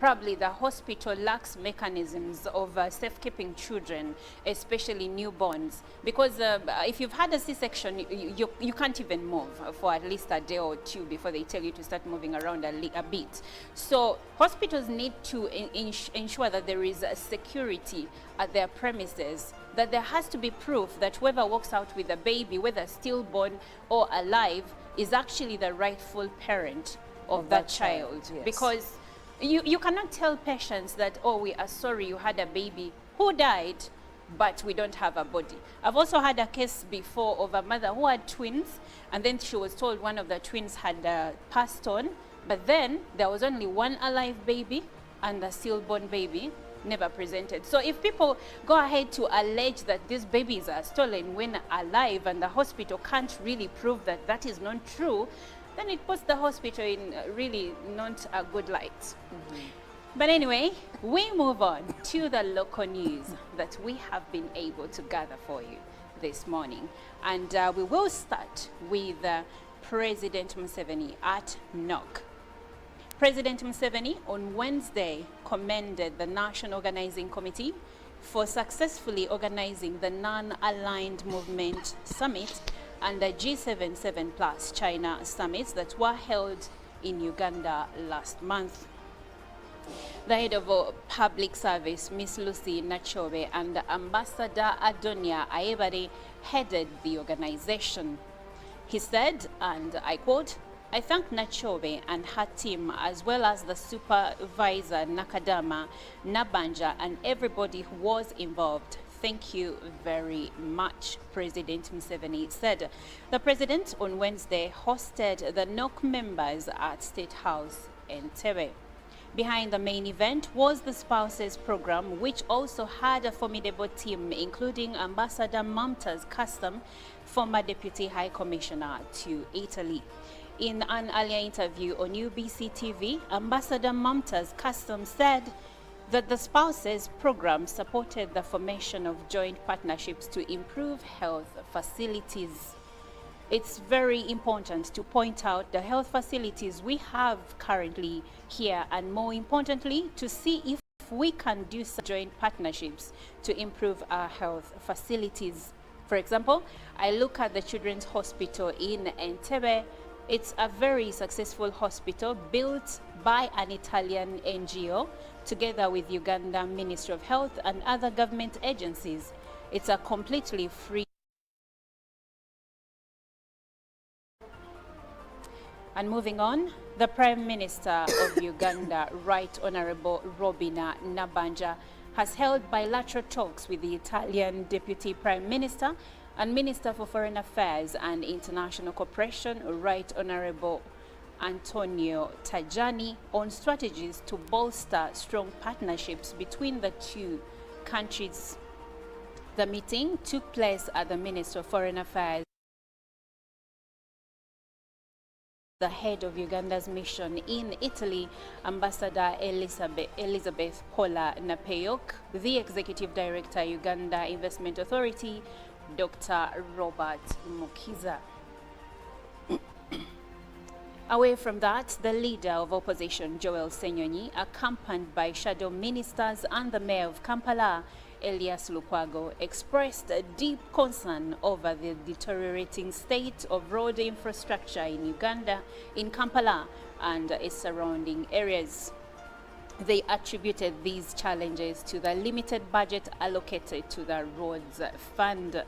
probably the hospital lacks mechanisms of safekeeping children, especially newborns. Because if you've had a C-section, you can't even move for at least a day or two before they tell you to start moving around a bit. So hospitals need to ensure that there is security at their premises, that there has to be proof that whoever walks out with a baby, whether stillborn or alive, is actually the rightful parent of that child. Yes. Because you cannot tell patients that, oh, we are sorry you had a baby who died, but we don't have a body. I've also had a case before of a mother who had twins, and then she was told one of the twins had passed on, but then there was only one alive baby and a stillborn baby never presented. So if people go ahead to allege that these babies are stolen when alive and the hospital can't really prove that that is not true, then it puts the hospital in really not a good light. But anyway, we move on to the local news that we have been able to gather for you this morning. And we will start with President Museveni at NOC. President Museveni on Wednesday commended the National Organizing Committee for successfully organizing the Non-Aligned Movement Summit and the G77+ China summits that were held in Uganda last month. The head of public service, Miss Lucy Nachobe, and Ambassador Adonia Aebari headed the organization. He said, and I quote, "I thank Nachobe and her team, as well as the supervisor Nakadama, Nabanja, and everybody who was involved. Thank you very much," President Museveni said. The president on Wednesday hosted the NOC members at State House Entebbe. Behind the main event was the Spouses Program, which also had a formidable team, including Ambassador Mamtaz Custom, former Deputy High Commissioner to Italy. In an earlier interview on UBC TV, Ambassador Mamtaz Custom said that the Spouses Program supported the formation of joint partnerships to improve health facilities. It's very important to point out the health facilities we have currently here, and more importantly, to see if we can do some joint partnerships to improve our health facilities. For example, I look at the Children's Hospital in Entebbe. It's a very successful hospital built by an Italian NGO together with Uganda Ministry of Health and other government agencies. It's a completely free. And moving on, the Prime Minister of Uganda, Right Honorable Robina Nabanja, has held bilateral talks with the Italian Deputy Prime Minister and Minister for Foreign Affairs and International Cooperation, Right Honorable Antonio Tajani, on strategies to bolster strong partnerships between the two countries. The meeting took place at the Ministry of Foreign Affairs. The head of Uganda's mission in Italy, Ambassador Elizabeth Paula Napeyok, the Executive Director, Uganda Investment Authority, Dr. Robert Mukiza. Away from that, the leader of opposition, Joel Senyonyi, accompanied by shadow ministers and the mayor of Kampala, Elias Lukwago, expressed a deep concern over the deteriorating state of road infrastructure in Uganda, in Kampala and its surrounding areas. They attributed these challenges to the limited budget allocated to the roads fund.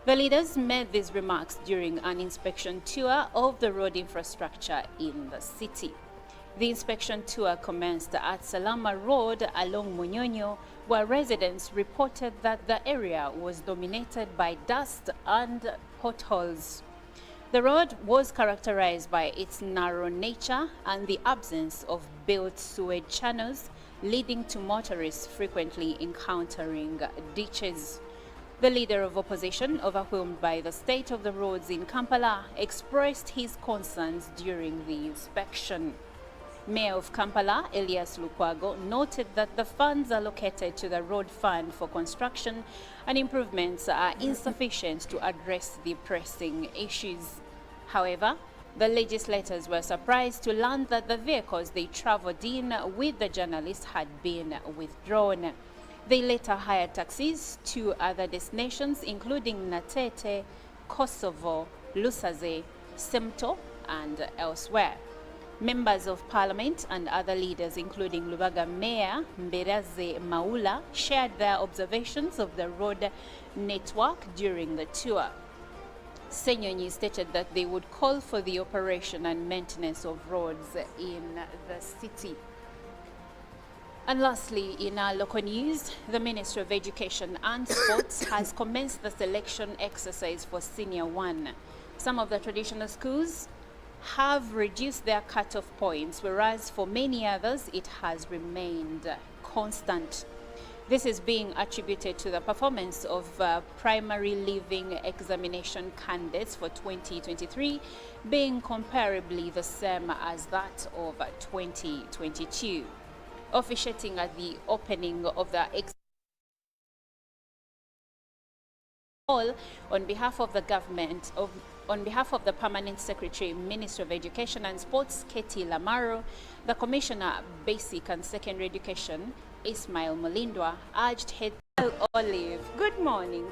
The leaders made these remarks during an inspection tour of the road infrastructure in the city. The inspection tour commenced at Salama Road along Munyonyo, where residents reported that the area was dominated by dust and potholes. The road was characterized by its narrow nature and the absence of built sewage channels, leading to motorists frequently encountering ditches. The leader of opposition, overwhelmed by the state of the roads in Kampala, expressed his concerns during the inspection. Mayor of Kampala, Elias Lukwago, noted that the funds allocated to the road fund for construction and improvements are insufficient to address the pressing issues. However, the legislators were surprised to learn that the vehicles they traveled in with the journalists had been withdrawn. They later hired taxis to other destinations, including Natete, Kosovo, Lusaze, Semto, and elsewhere. Members of Parliament and other leaders, including Lubaga Mayor Mberaze Maula, shared their observations of the road network during the tour. Senyonyi stated that they would call for the operation and maintenance of roads in the city. And lastly, in our local news, the Ministry of Education and Sports has commenced the selection exercise for Senior 1. Some of the traditional schools have reduced their cut-off points, whereas for many others it has remained constant. This is being attributed to the performance of primary leaving examination candidates for 2023 being comparably the same as that of 2022. Officiating at the opening of the on behalf of the government, on behalf of the Permanent Secretary, Minister of Education and Sports, Katie Lamaro, the Commissioner, Basic and Secondary Education, Ismail Mulindwa, urged Head Olive. Good morning.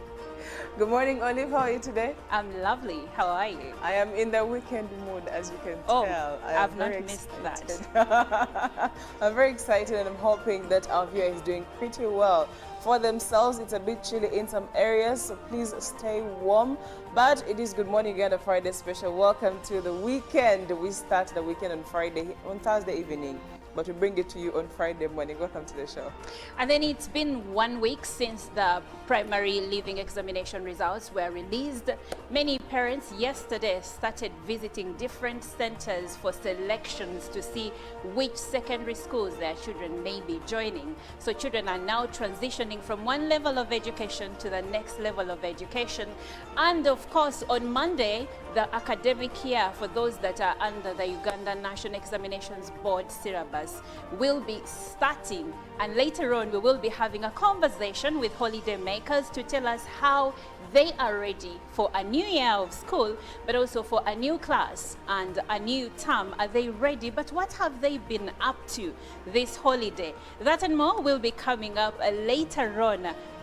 Good morning, Olive. How are you today? I'm lovely. How are you? I am in the weekend mood, as you can tell. I've not missed that. I'm very excited, and I'm hoping that our viewer is doing pretty well. For themselves, it's a bit chilly in some areas, so please stay warm. But it is Good Morning Uganda Friday special. Welcome to the weekend. We start the weekend on Thursday evening, but we bring it to you on Friday morning. Welcome to the show. And then it's been 1 week since the primary leaving examination results were released. Many parents yesterday started visiting different centers for selections to see which secondary schools their children may be joining. So children are now transitioning from one level of education to the next level of education. And of course, on Monday, the academic year for those that are under the Uganda National Examinations Board syllabus will be starting, and later on we will be having a conversation with holiday makers to tell us how they are ready for a new year of school, but also for a new class and a new term. Are they ready? But what have they been up to this holiday? That and more will be coming up later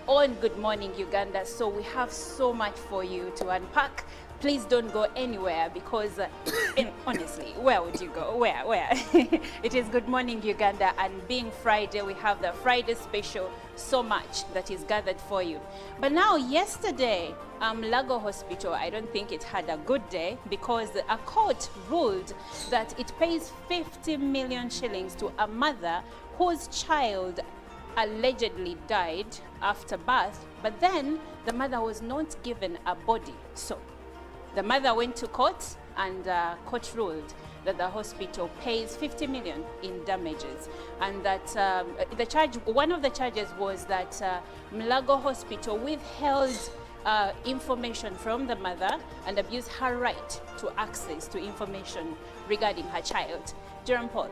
on Good Morning Uganda. So we have so much for you to unpack. Please don't go anywhere, because honestly, where would you go? Where? It is Good Morning Uganda, and being Friday, we have the Friday special. So much that is gathered for you. But now, yesterday, Lago Hospital, I don't think it had a good day, because a court ruled that it pays 50 million shillings to a mother whose child allegedly died after birth, but then the mother was not given a body. So the mother went to court, and court ruled that the hospital pays 50 million in damages, and that one of the charges was that Mulago Hospital withheld information from the mother and abused her right to access to information regarding her child. Jerome Paul,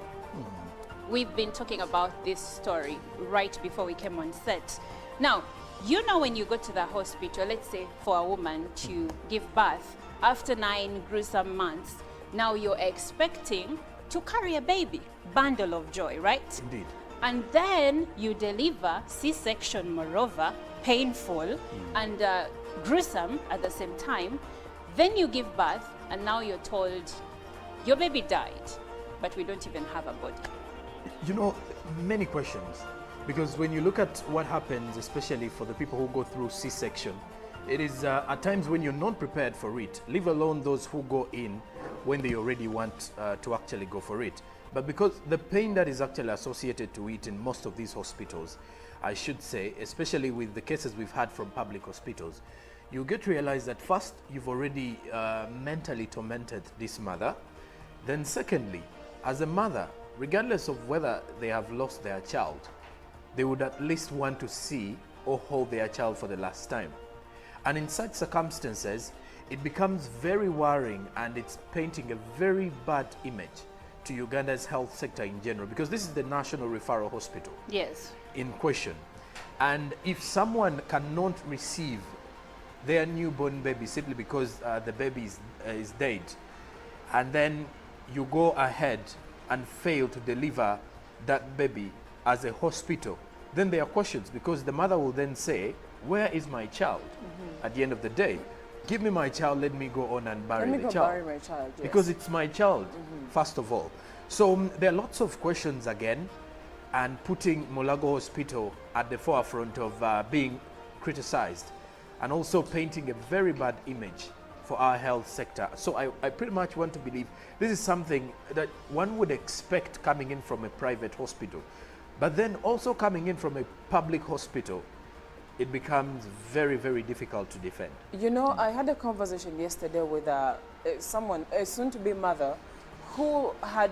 we've been talking about this story right before we came on set. Now, you know, when you go to the hospital, let's say for a woman to give birth, after 9 gruesome months, now you're expecting to carry a baby. Bundle of joy, right? Indeed. And then you deliver, C-section moreover, painful and gruesome at the same time. Then you give birth, and now you're told your baby died, but we don't even have a body. You know, many questions. Because when you look at what happens, especially for the people who go through C-section, it is at times when you're not prepared for it, leave alone those who go in when they already want to actually go for it. But because the pain that is actually associated to it in most of these hospitals, I should say, especially with the cases we've had from public hospitals, you get to realize that first, you've already mentally tormented this mother. Then secondly, as a mother, regardless of whether they have lost their child, they would at least want to see or hold their child for the last time. And in such circumstances, it becomes very worrying, and it's painting a very bad image to Uganda's health sector in general, because this is the National Referral Hospital in question. And if someone cannot receive their newborn baby simply because the baby is dead, and then you go ahead and fail to deliver that baby as a hospital, then there are questions, because the mother will then say, where is my child? At the end of the day, give me my child, let me go on and bury the child. Bury my child, yes. Because it's my child, first of all. So there are lots of questions again, and putting Mulago Hospital at the forefront of being criticized, and also painting a very bad image for our health sector. So I pretty much want to believe this is something that one would expect coming in from a private hospital. But then also coming in from a public hospital, it becomes very, very difficult to defend. You know, I had a conversation yesterday with someone, a soon-to-be mother, who had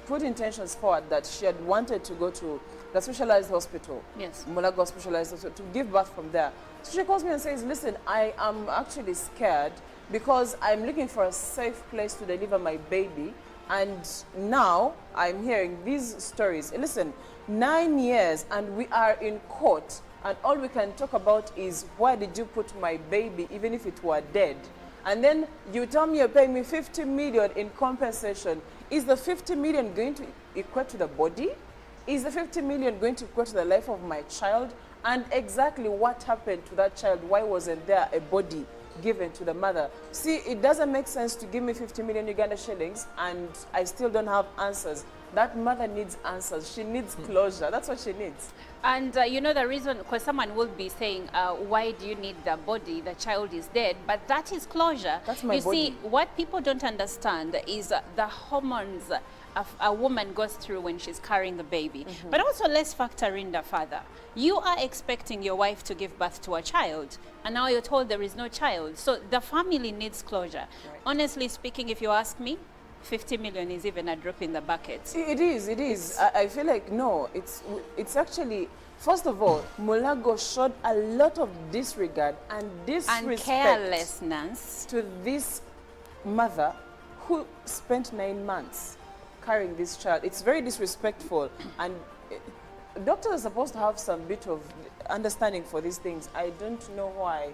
put intentions forward that she had wanted to go to the specialized hospital, Mulago Specialized Hospital, to give birth from there. So she calls me and says, listen, I am actually scared because I'm looking for a safe place to deliver my baby, and now I'm hearing these stories. Listen, 9 years and we are in court, and all we can talk about is where did you put my baby, even if it were dead? And then you tell me you're paying me 50 million in compensation. Is the 50 million going to equate to the body? Is the 50 million going to equate to the life of my child? And exactly what happened to that child? Why wasn't there a body given to the mother? See, it doesn't make sense to give me 50 million Uganda shillings and I still don't have answers. That mother needs answers. She needs closure. That's what she needs. And you know the reason, because someone will be saying, why do you need the body? The child is dead. But that is closure. That's my you body. see, what people don't understand is the hormones a woman goes through when she's carrying the baby. But also let's factor in the father. You are expecting your wife to give birth to a child, and now you're told there is no child. So the family needs closure. Honestly speaking, if you ask me, 50 million is even a drop in the bucket. It is. I feel like, no, it's actually, first of all, Mulago showed a lot of disregard and disrespect and carelessness to this mother who spent 9 months carrying this child. It's very disrespectful, and doctors are supposed to have some bit of understanding for these things. I don't know why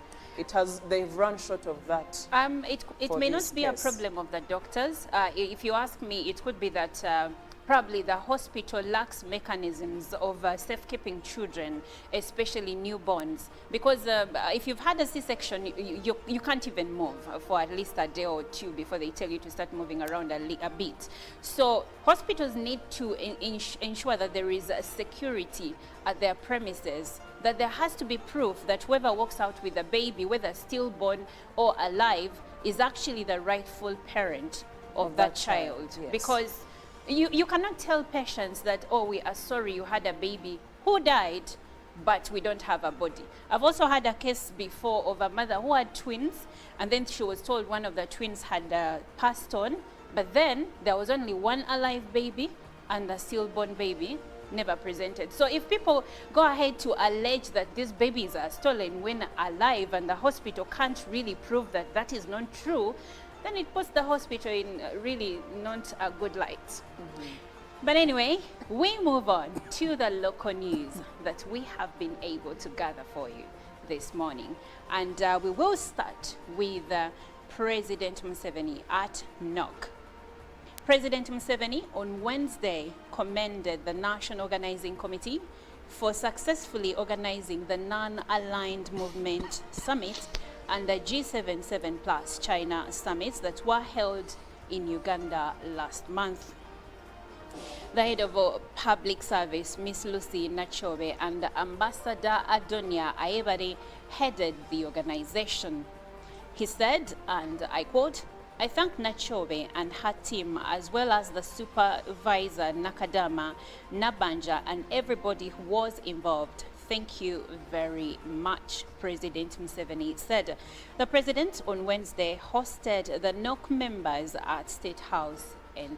they've run short of that. It may not be a problem of the doctors. If you ask me, it could be that probably the hospital lacks mechanisms of safekeeping children, especially newborns. Because if you've had a C-section, you can't even move for at least a day or two before they tell you to start moving around a bit. So hospitals need to ensure that there is security at their premises, that there has to be proof that whoever walks out with a baby, whether stillborn or alive, is actually the rightful parent of that child. Yes. Because you cannot tell patients that, oh, we are sorry you had a baby who died, but we don't have a body. I've also had a case before of a mother who had twins, and then she was told one of the twins had passed on, but then there was only one alive baby and a stillborn baby never presented. So if people go ahead to allege that these babies are stolen when alive and the hospital can't really prove that that is not true, then it puts the hospital in really not a good light. But anyway, we move on to the local news that we have been able to gather for you this morning. And we will start with President Museveni at NOC. President Museveni on Wednesday commended the National Organizing Committee for successfully organizing the Non-Aligned Movement Summit and the G77+ China summits that were held in Uganda last month. The head of public service, Miss Lucy Nachobe, and Ambassador Adonia Ayebare headed the organization. He said, and I quote, I thank Nachobe and her team, as well as the supervisor Nakadama, Nabanja, and everybody who was involved. Thank you very much, President Museveni said. The president on Wednesday hosted the NOC members at State House in